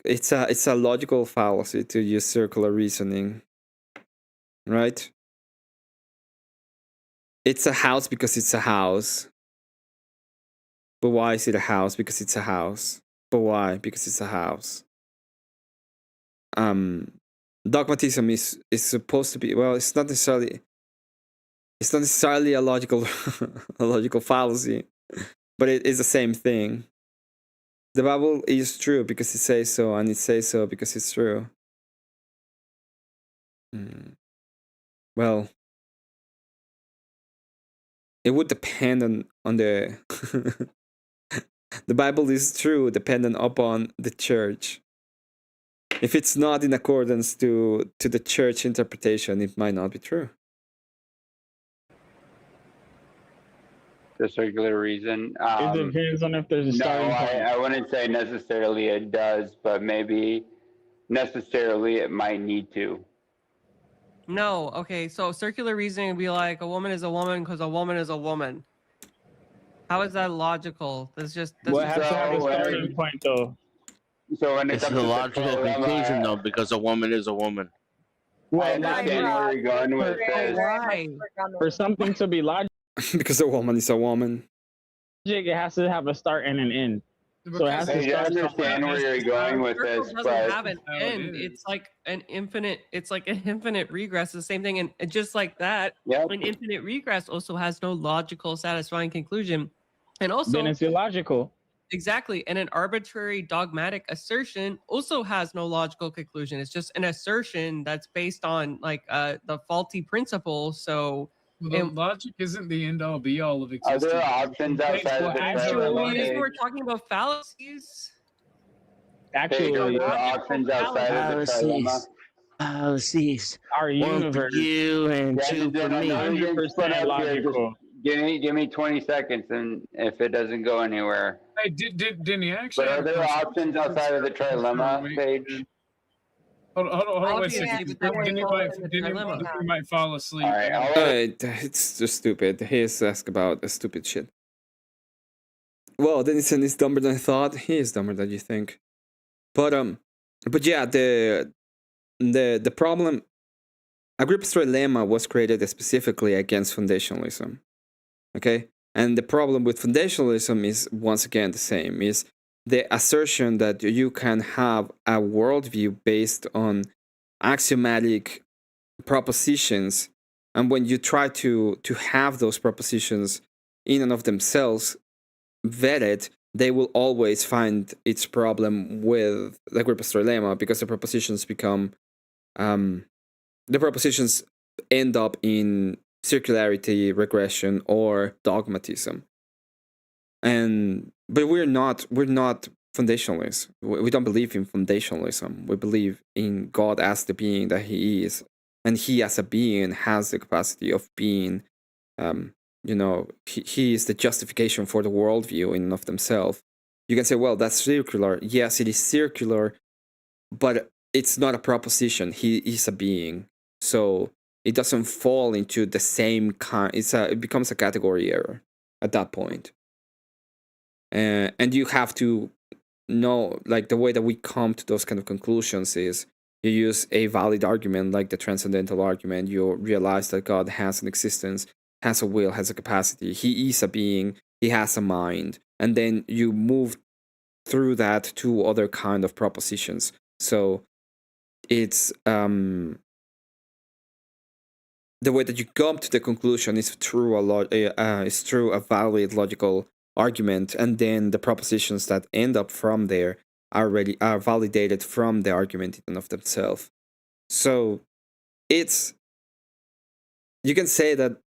it's a logical fallacy to use circular reasoning, right? It's a house because it's a house. But why is it a house? Because it's a house. But why? Because it's a house. Dogmatism is supposed to be, well, it's not necessarily a logical fallacy, but it is the same thing. The Bible is true because it says so, and it says so because it's true. Well, it would depend on the the Bible is true dependent upon the church. If it's not in accordance to the church interpretation, it might not be true. The circular reason. It depends on if there's a starting point. I wouldn't say necessarily it does, but maybe necessarily it might need to. No, okay, so circular reasoning would be like a woman is a woman because a woman is a woman. How is that logical? That's What has to have a starting point, though? So when it It's comes a to logical conclusion, though, because a woman is a woman. I understand where you're going with this. Why? For something to be logical, because a woman is a woman, it has to have a start and an end. So it has to start. I understand where you're going with this, Doesn't but have an end. It's like an infinite. It's like an infinite regress. The same thing, and just like that, an infinite regress also has no logical, satisfying conclusion, and also Then it's illogical. Exactly, and an arbitrary, dogmatic assertion also has no logical conclusion. It's just an assertion that's based on like the faulty principle. So. Well, logic isn't the end all be all of existence. Are there options outside of the Actually, we're talking about fallacies. Actually, are there options outside of the trilemma? Fallacies. Our One for universe. you and two for me. 100% logical. Give me 20 seconds, and if it doesn't go anywhere. Hey, didn't he actually? But are there options outside of the trilemma page? Hold on, wait a second. He might fall asleep. It's just stupid. He's asked about stupid shit. Well, Denison is dumber than I thought. He is dumber than you think. But yeah, the problem. Agrippa's trilemma was created specifically against foundationalism. Okay, and the problem with foundationalism is once again the same. Is the assertion that you can have a worldview based on axiomatic propositions, and when you try to have those propositions in and of themselves vetted, they will always find its problem with the Agrippa's trilemma, because the propositions become the propositions end up in circularity, regression, or dogmatism. But we're not foundationalists. We don't believe in foundationalism. We believe in God as the being that He is, and He as a being has the capacity of being. He is the justification for the worldview in and of themselves. You can say, well, that's circular. Yes, it is circular, but it's not a proposition. He is a being, so it doesn't fall into the same kind. It becomes a category error at that point. And you have to know, like, the way that we come to those kind of conclusions is you use a valid argument, like the transcendental argument. You realize that God has an existence, has a will, has a capacity. He is a being. He has a mind. And then you move through that to other kind of propositions. So it's the way that you come to the conclusion is through a valid logical argument, and then the propositions that end up from there are validated from the argument in and of themselves. So you can say that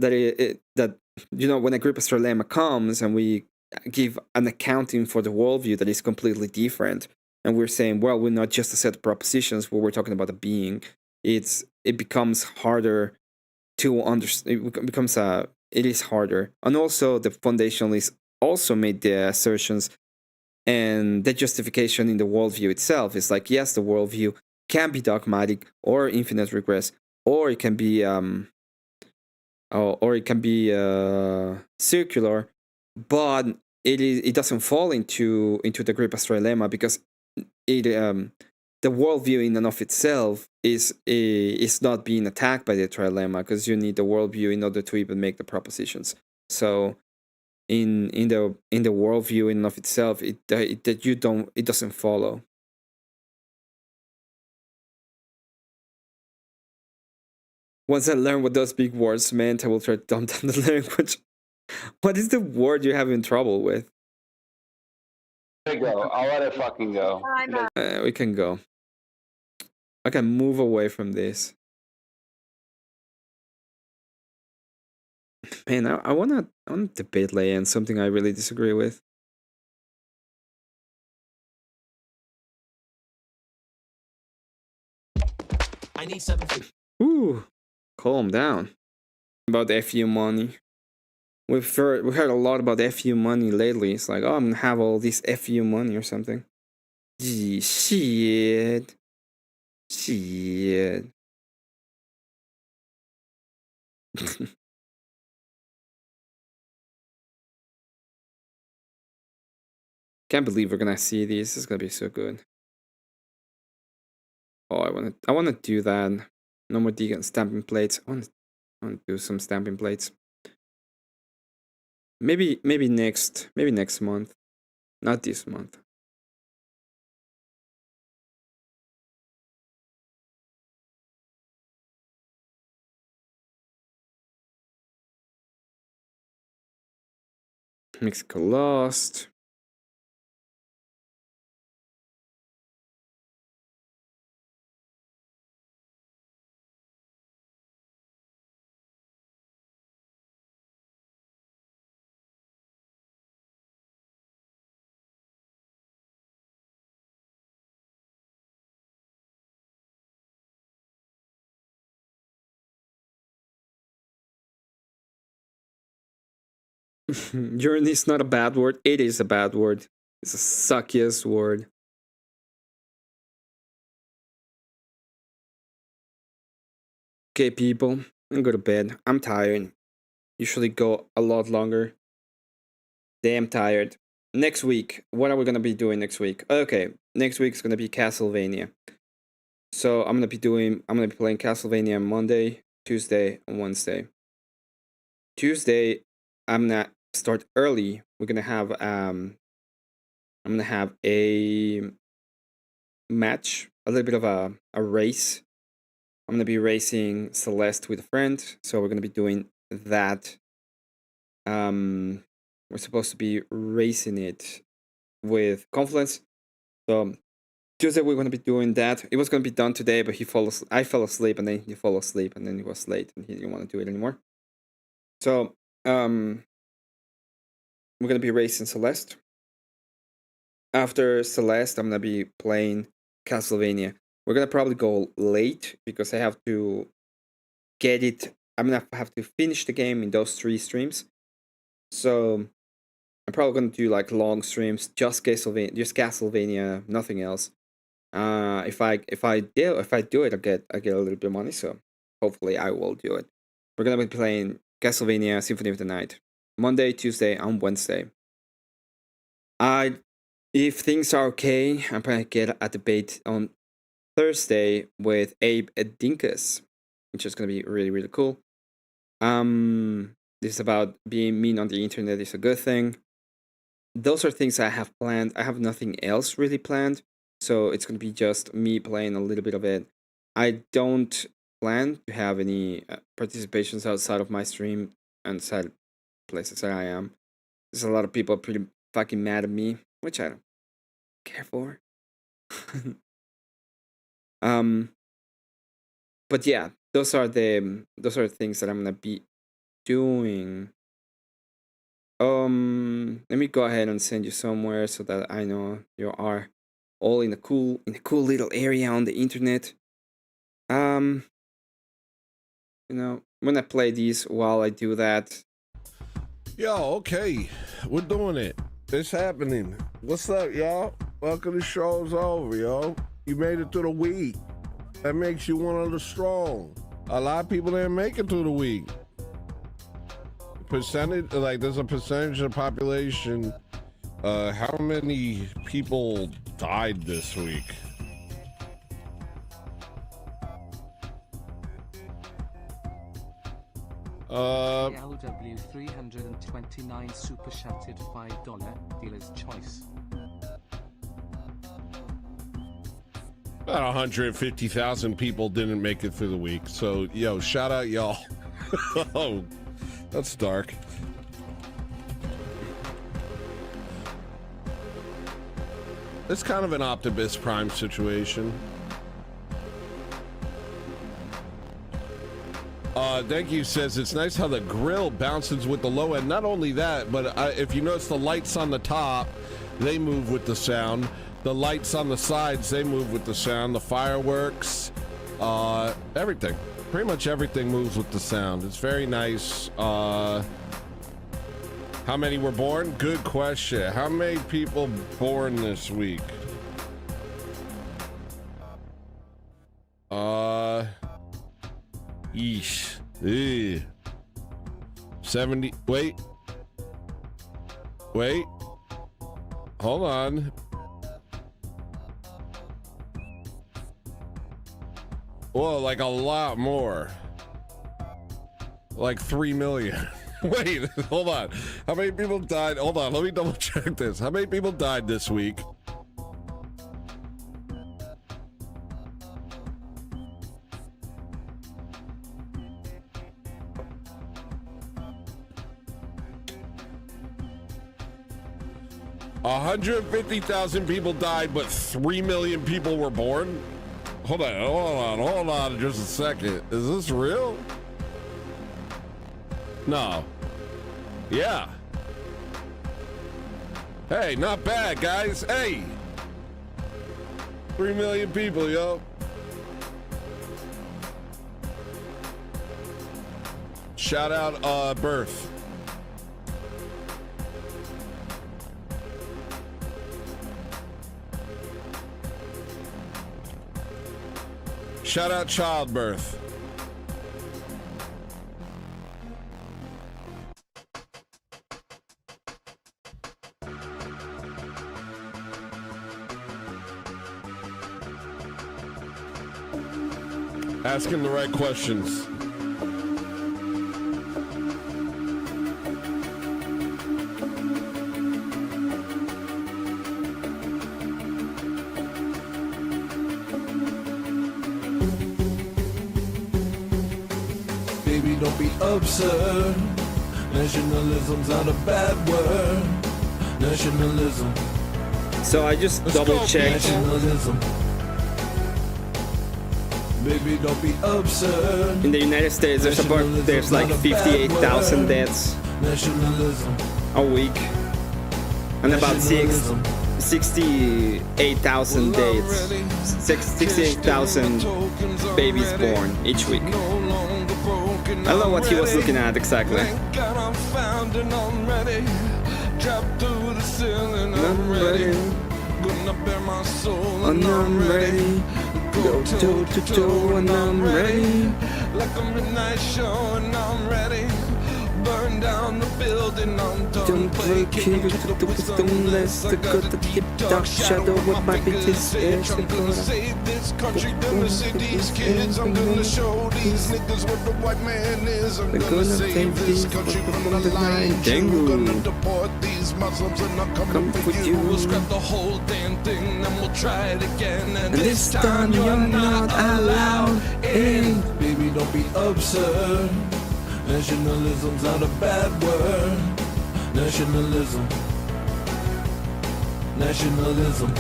when Agrippa's trilemma comes and we give an accounting for the worldview that is completely different, and we're saying, well, we're not just a set of propositions where we're talking about a being, it becomes harder to understand. It becomes it is harder, and also the foundationalists also made the assertions and the justification in the worldview itself is like, yes, the worldview can be dogmatic or infinite regress, or it can be circular, but it doesn't fall into the Agrippa's trilemma because it the worldview in and of itself is not being attacked by the trilemma because you need the worldview in order to even make the propositions. So in the worldview in and of itself, it doesn't follow. Once I learn what those big words meant, I will try to dumb down the language. What is the word you're having trouble with? Let it go. I'll let it fucking go. We can go. I can move away from this. Man, I wanna debate Leia on something I really disagree with. I need 750. Ooh, calm down. About FU money. We've heard a lot about FU money lately. It's like, oh, I'm gonna have all this FU money or something. Gee, shit. Can't believe we're gonna see these. This is gonna be so good. Oh, I wanna do that. No more Deacon stamping plates. I wanna do some stamping plates. Maybe next month. Not this month. Mexico lost. Journey is not a bad word. It is a bad word. It's the suckiest word. Okay, people, I'm gonna go to bed. I'm tired. Usually go a lot longer. Damn tired. Next week, what are we gonna be doing next week? Okay, next week is gonna be Castlevania. So I'm gonna be playing Castlevania Monday, Tuesday, and Wednesday. Tuesday, I'm gonna start early. We're gonna have I'm gonna have a match, a little bit of a race. I'm gonna be racing Celeste with a friend, so we're gonna be doing that. We're supposed to be racing it with Confluence. So Tuesday we're gonna be doing that. It was gonna be done today, but I fell asleep, and then he fell asleep, and then it was late, and he didn't want to do it anymore. So we're gonna be racing Celeste. After Celeste, I'm gonna be playing Castlevania. We're gonna probably go late because I have to get it. I'm gonna have to finish the game in those 3 streams. So I'm probably gonna do like long streams, just Castlevania, nothing else. If I do it, I get a little bit of money. So hopefully I will do it. We're gonna be playing Castlevania Symphony of the Night Monday, Tuesday, and Wednesday. If things are okay, I'm gonna get a debate on Thursday with Abe Dinkus, which is gonna be really, really cool. This is about being mean on the internet is a good thing. Those are things I have planned. I have nothing else really planned, so it's gonna be just me playing a little bit of it. I don't plan to have any participations outside of my stream and side places that I am. There's a lot of people pretty fucking mad at me, which I don't care for. But yeah, those are the things that I'm gonna be doing. Let me go ahead and send you somewhere so that I know you are all in a cool little area on the internet. You know, I'm gonna play these while I do that. Yo, okay, we're doing it. It's happening. What's up, y'all? Welcome to Show's Over, yo. You made it through the week. That makes you one of the strong. A lot of people didn't make it through the week. Percentage, like there's a percentage of the population. How many people died this week? LW 329 super chatted $5 dealer's choice. About 150,000 people didn't make it through the week. So, yo, shout out y'all. Oh, that's dark. It's kind of an Optimus Prime situation. Thank you says it's nice how the grill bounces with the low end. Not only that, but if you notice the lights on the top, they move with the sound. The lights on the sides, they move with the sound. The fireworks, everything. Pretty much everything moves with the sound. It's very nice. How many were born? Good question. How many people born this week? Yeesh. Ugh. 70. Wait. Hold on. Whoa, like a lot more. Like 3 million. Wait, hold on. How many people died? Hold on, let me double check this. How many people died this week? $150,000 people died, but 3 million people were born? Hold on just a second. Is this real? No. Yeah. Hey, not bad, guys. Hey. 3 million people, yo. Shout out, birth. Shout out childbirth. Asking the right questions. Don't be absurd. Nationalism's not a bad word. Nationalism. So I just double checked. Nationalism. Baby, don't be absurd. In the United States, there's like 58,000 deaths a week, and about 68,000 deaths, 68,000 babies born each week. I don't know what he was looking at exactly. I'm ready. Gonna bear my soul and I'm ready. Go toe to toe and I'm ready. Like a midnight show and I'm ready. Burn down the building, I'm done. Play king to the wisdom, let's go to keep dark shadow with my bitches. I'm gonna save this country, gonna save these kids. I'm gonna show these niggas what the white man is. I'm gonna save this country from the lion. I'm gonna deport these Muslims and I'll come for you. We'll scrap the whole damn thing and we'll try it again. And this time you're not allowed in. Baby, don't be absurd. Nationalism's not a bad word. Nationalism. Nationalism.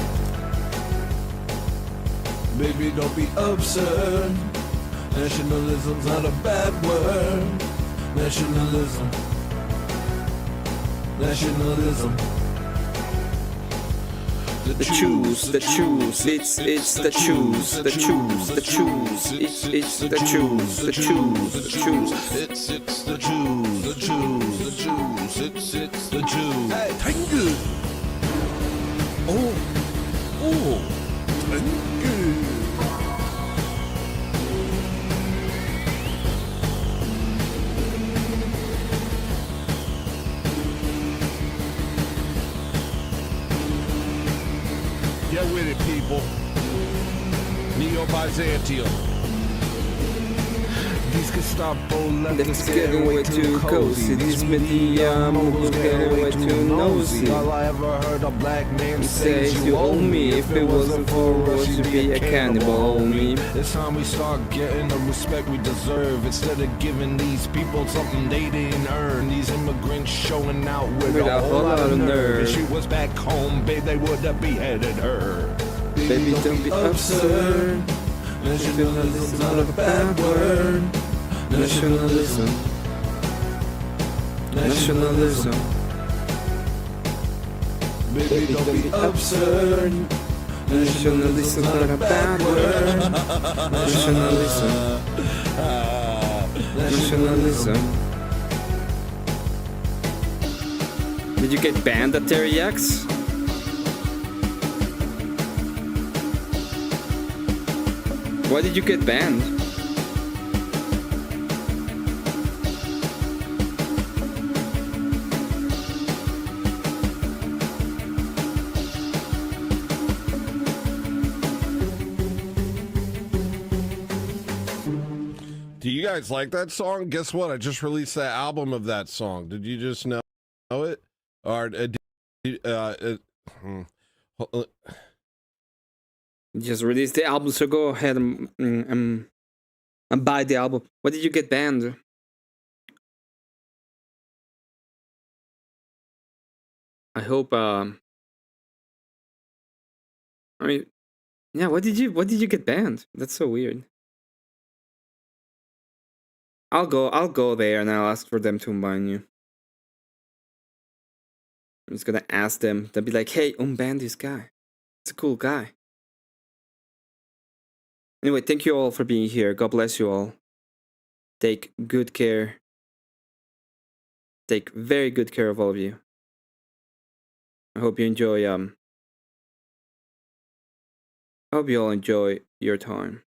Baby, don't be absurd. Nationalism's not a bad word. Nationalism. Nationalism. the choose, the choose, it's the choose, the choose, the choose, it's the choose, the choose, the choose. It's the choose, the choose, the choose, it's the choose. Hey, thank you. Oh, thank you. Get with it, people. Neo-Byzantium. These Gestapo It's getting way too cozy. These media moguls getting way too nosy. All I ever heard a black man Say say is you owe me. If it wasn't for us, you'd be a cannibal, homie. It's time we start getting the respect we deserve. Instead of giving these people something they didn't earn. These immigrants showing out with a whole lot of nerve. If she was back home, babe, they would have beheaded her. Baby, don't be absurd. Nationalism's not a bad word. Nationalism. Nationalism. Baby, don't be absurd. Nationalism's not a bad word. Nationalism. Nationalism. Did you get banned at Terry X? Why did you get banned? Do you guys like that song? Guess what? I just released that album of that song. Did you just know it? Or Just released the album, so go ahead and buy the album. Why did you get banned? I hope. I mean, yeah. Why did you get banned? That's so weird. I'll go there and I'll ask for them to unban you. I'm just gonna ask them. They'll be like, "Hey, unban this guy. It's a cool guy." Anyway, thank you all for being here. God bless you all. Take good care. Take very good care of all of you. I hope you enjoy. I hope you all enjoy your time.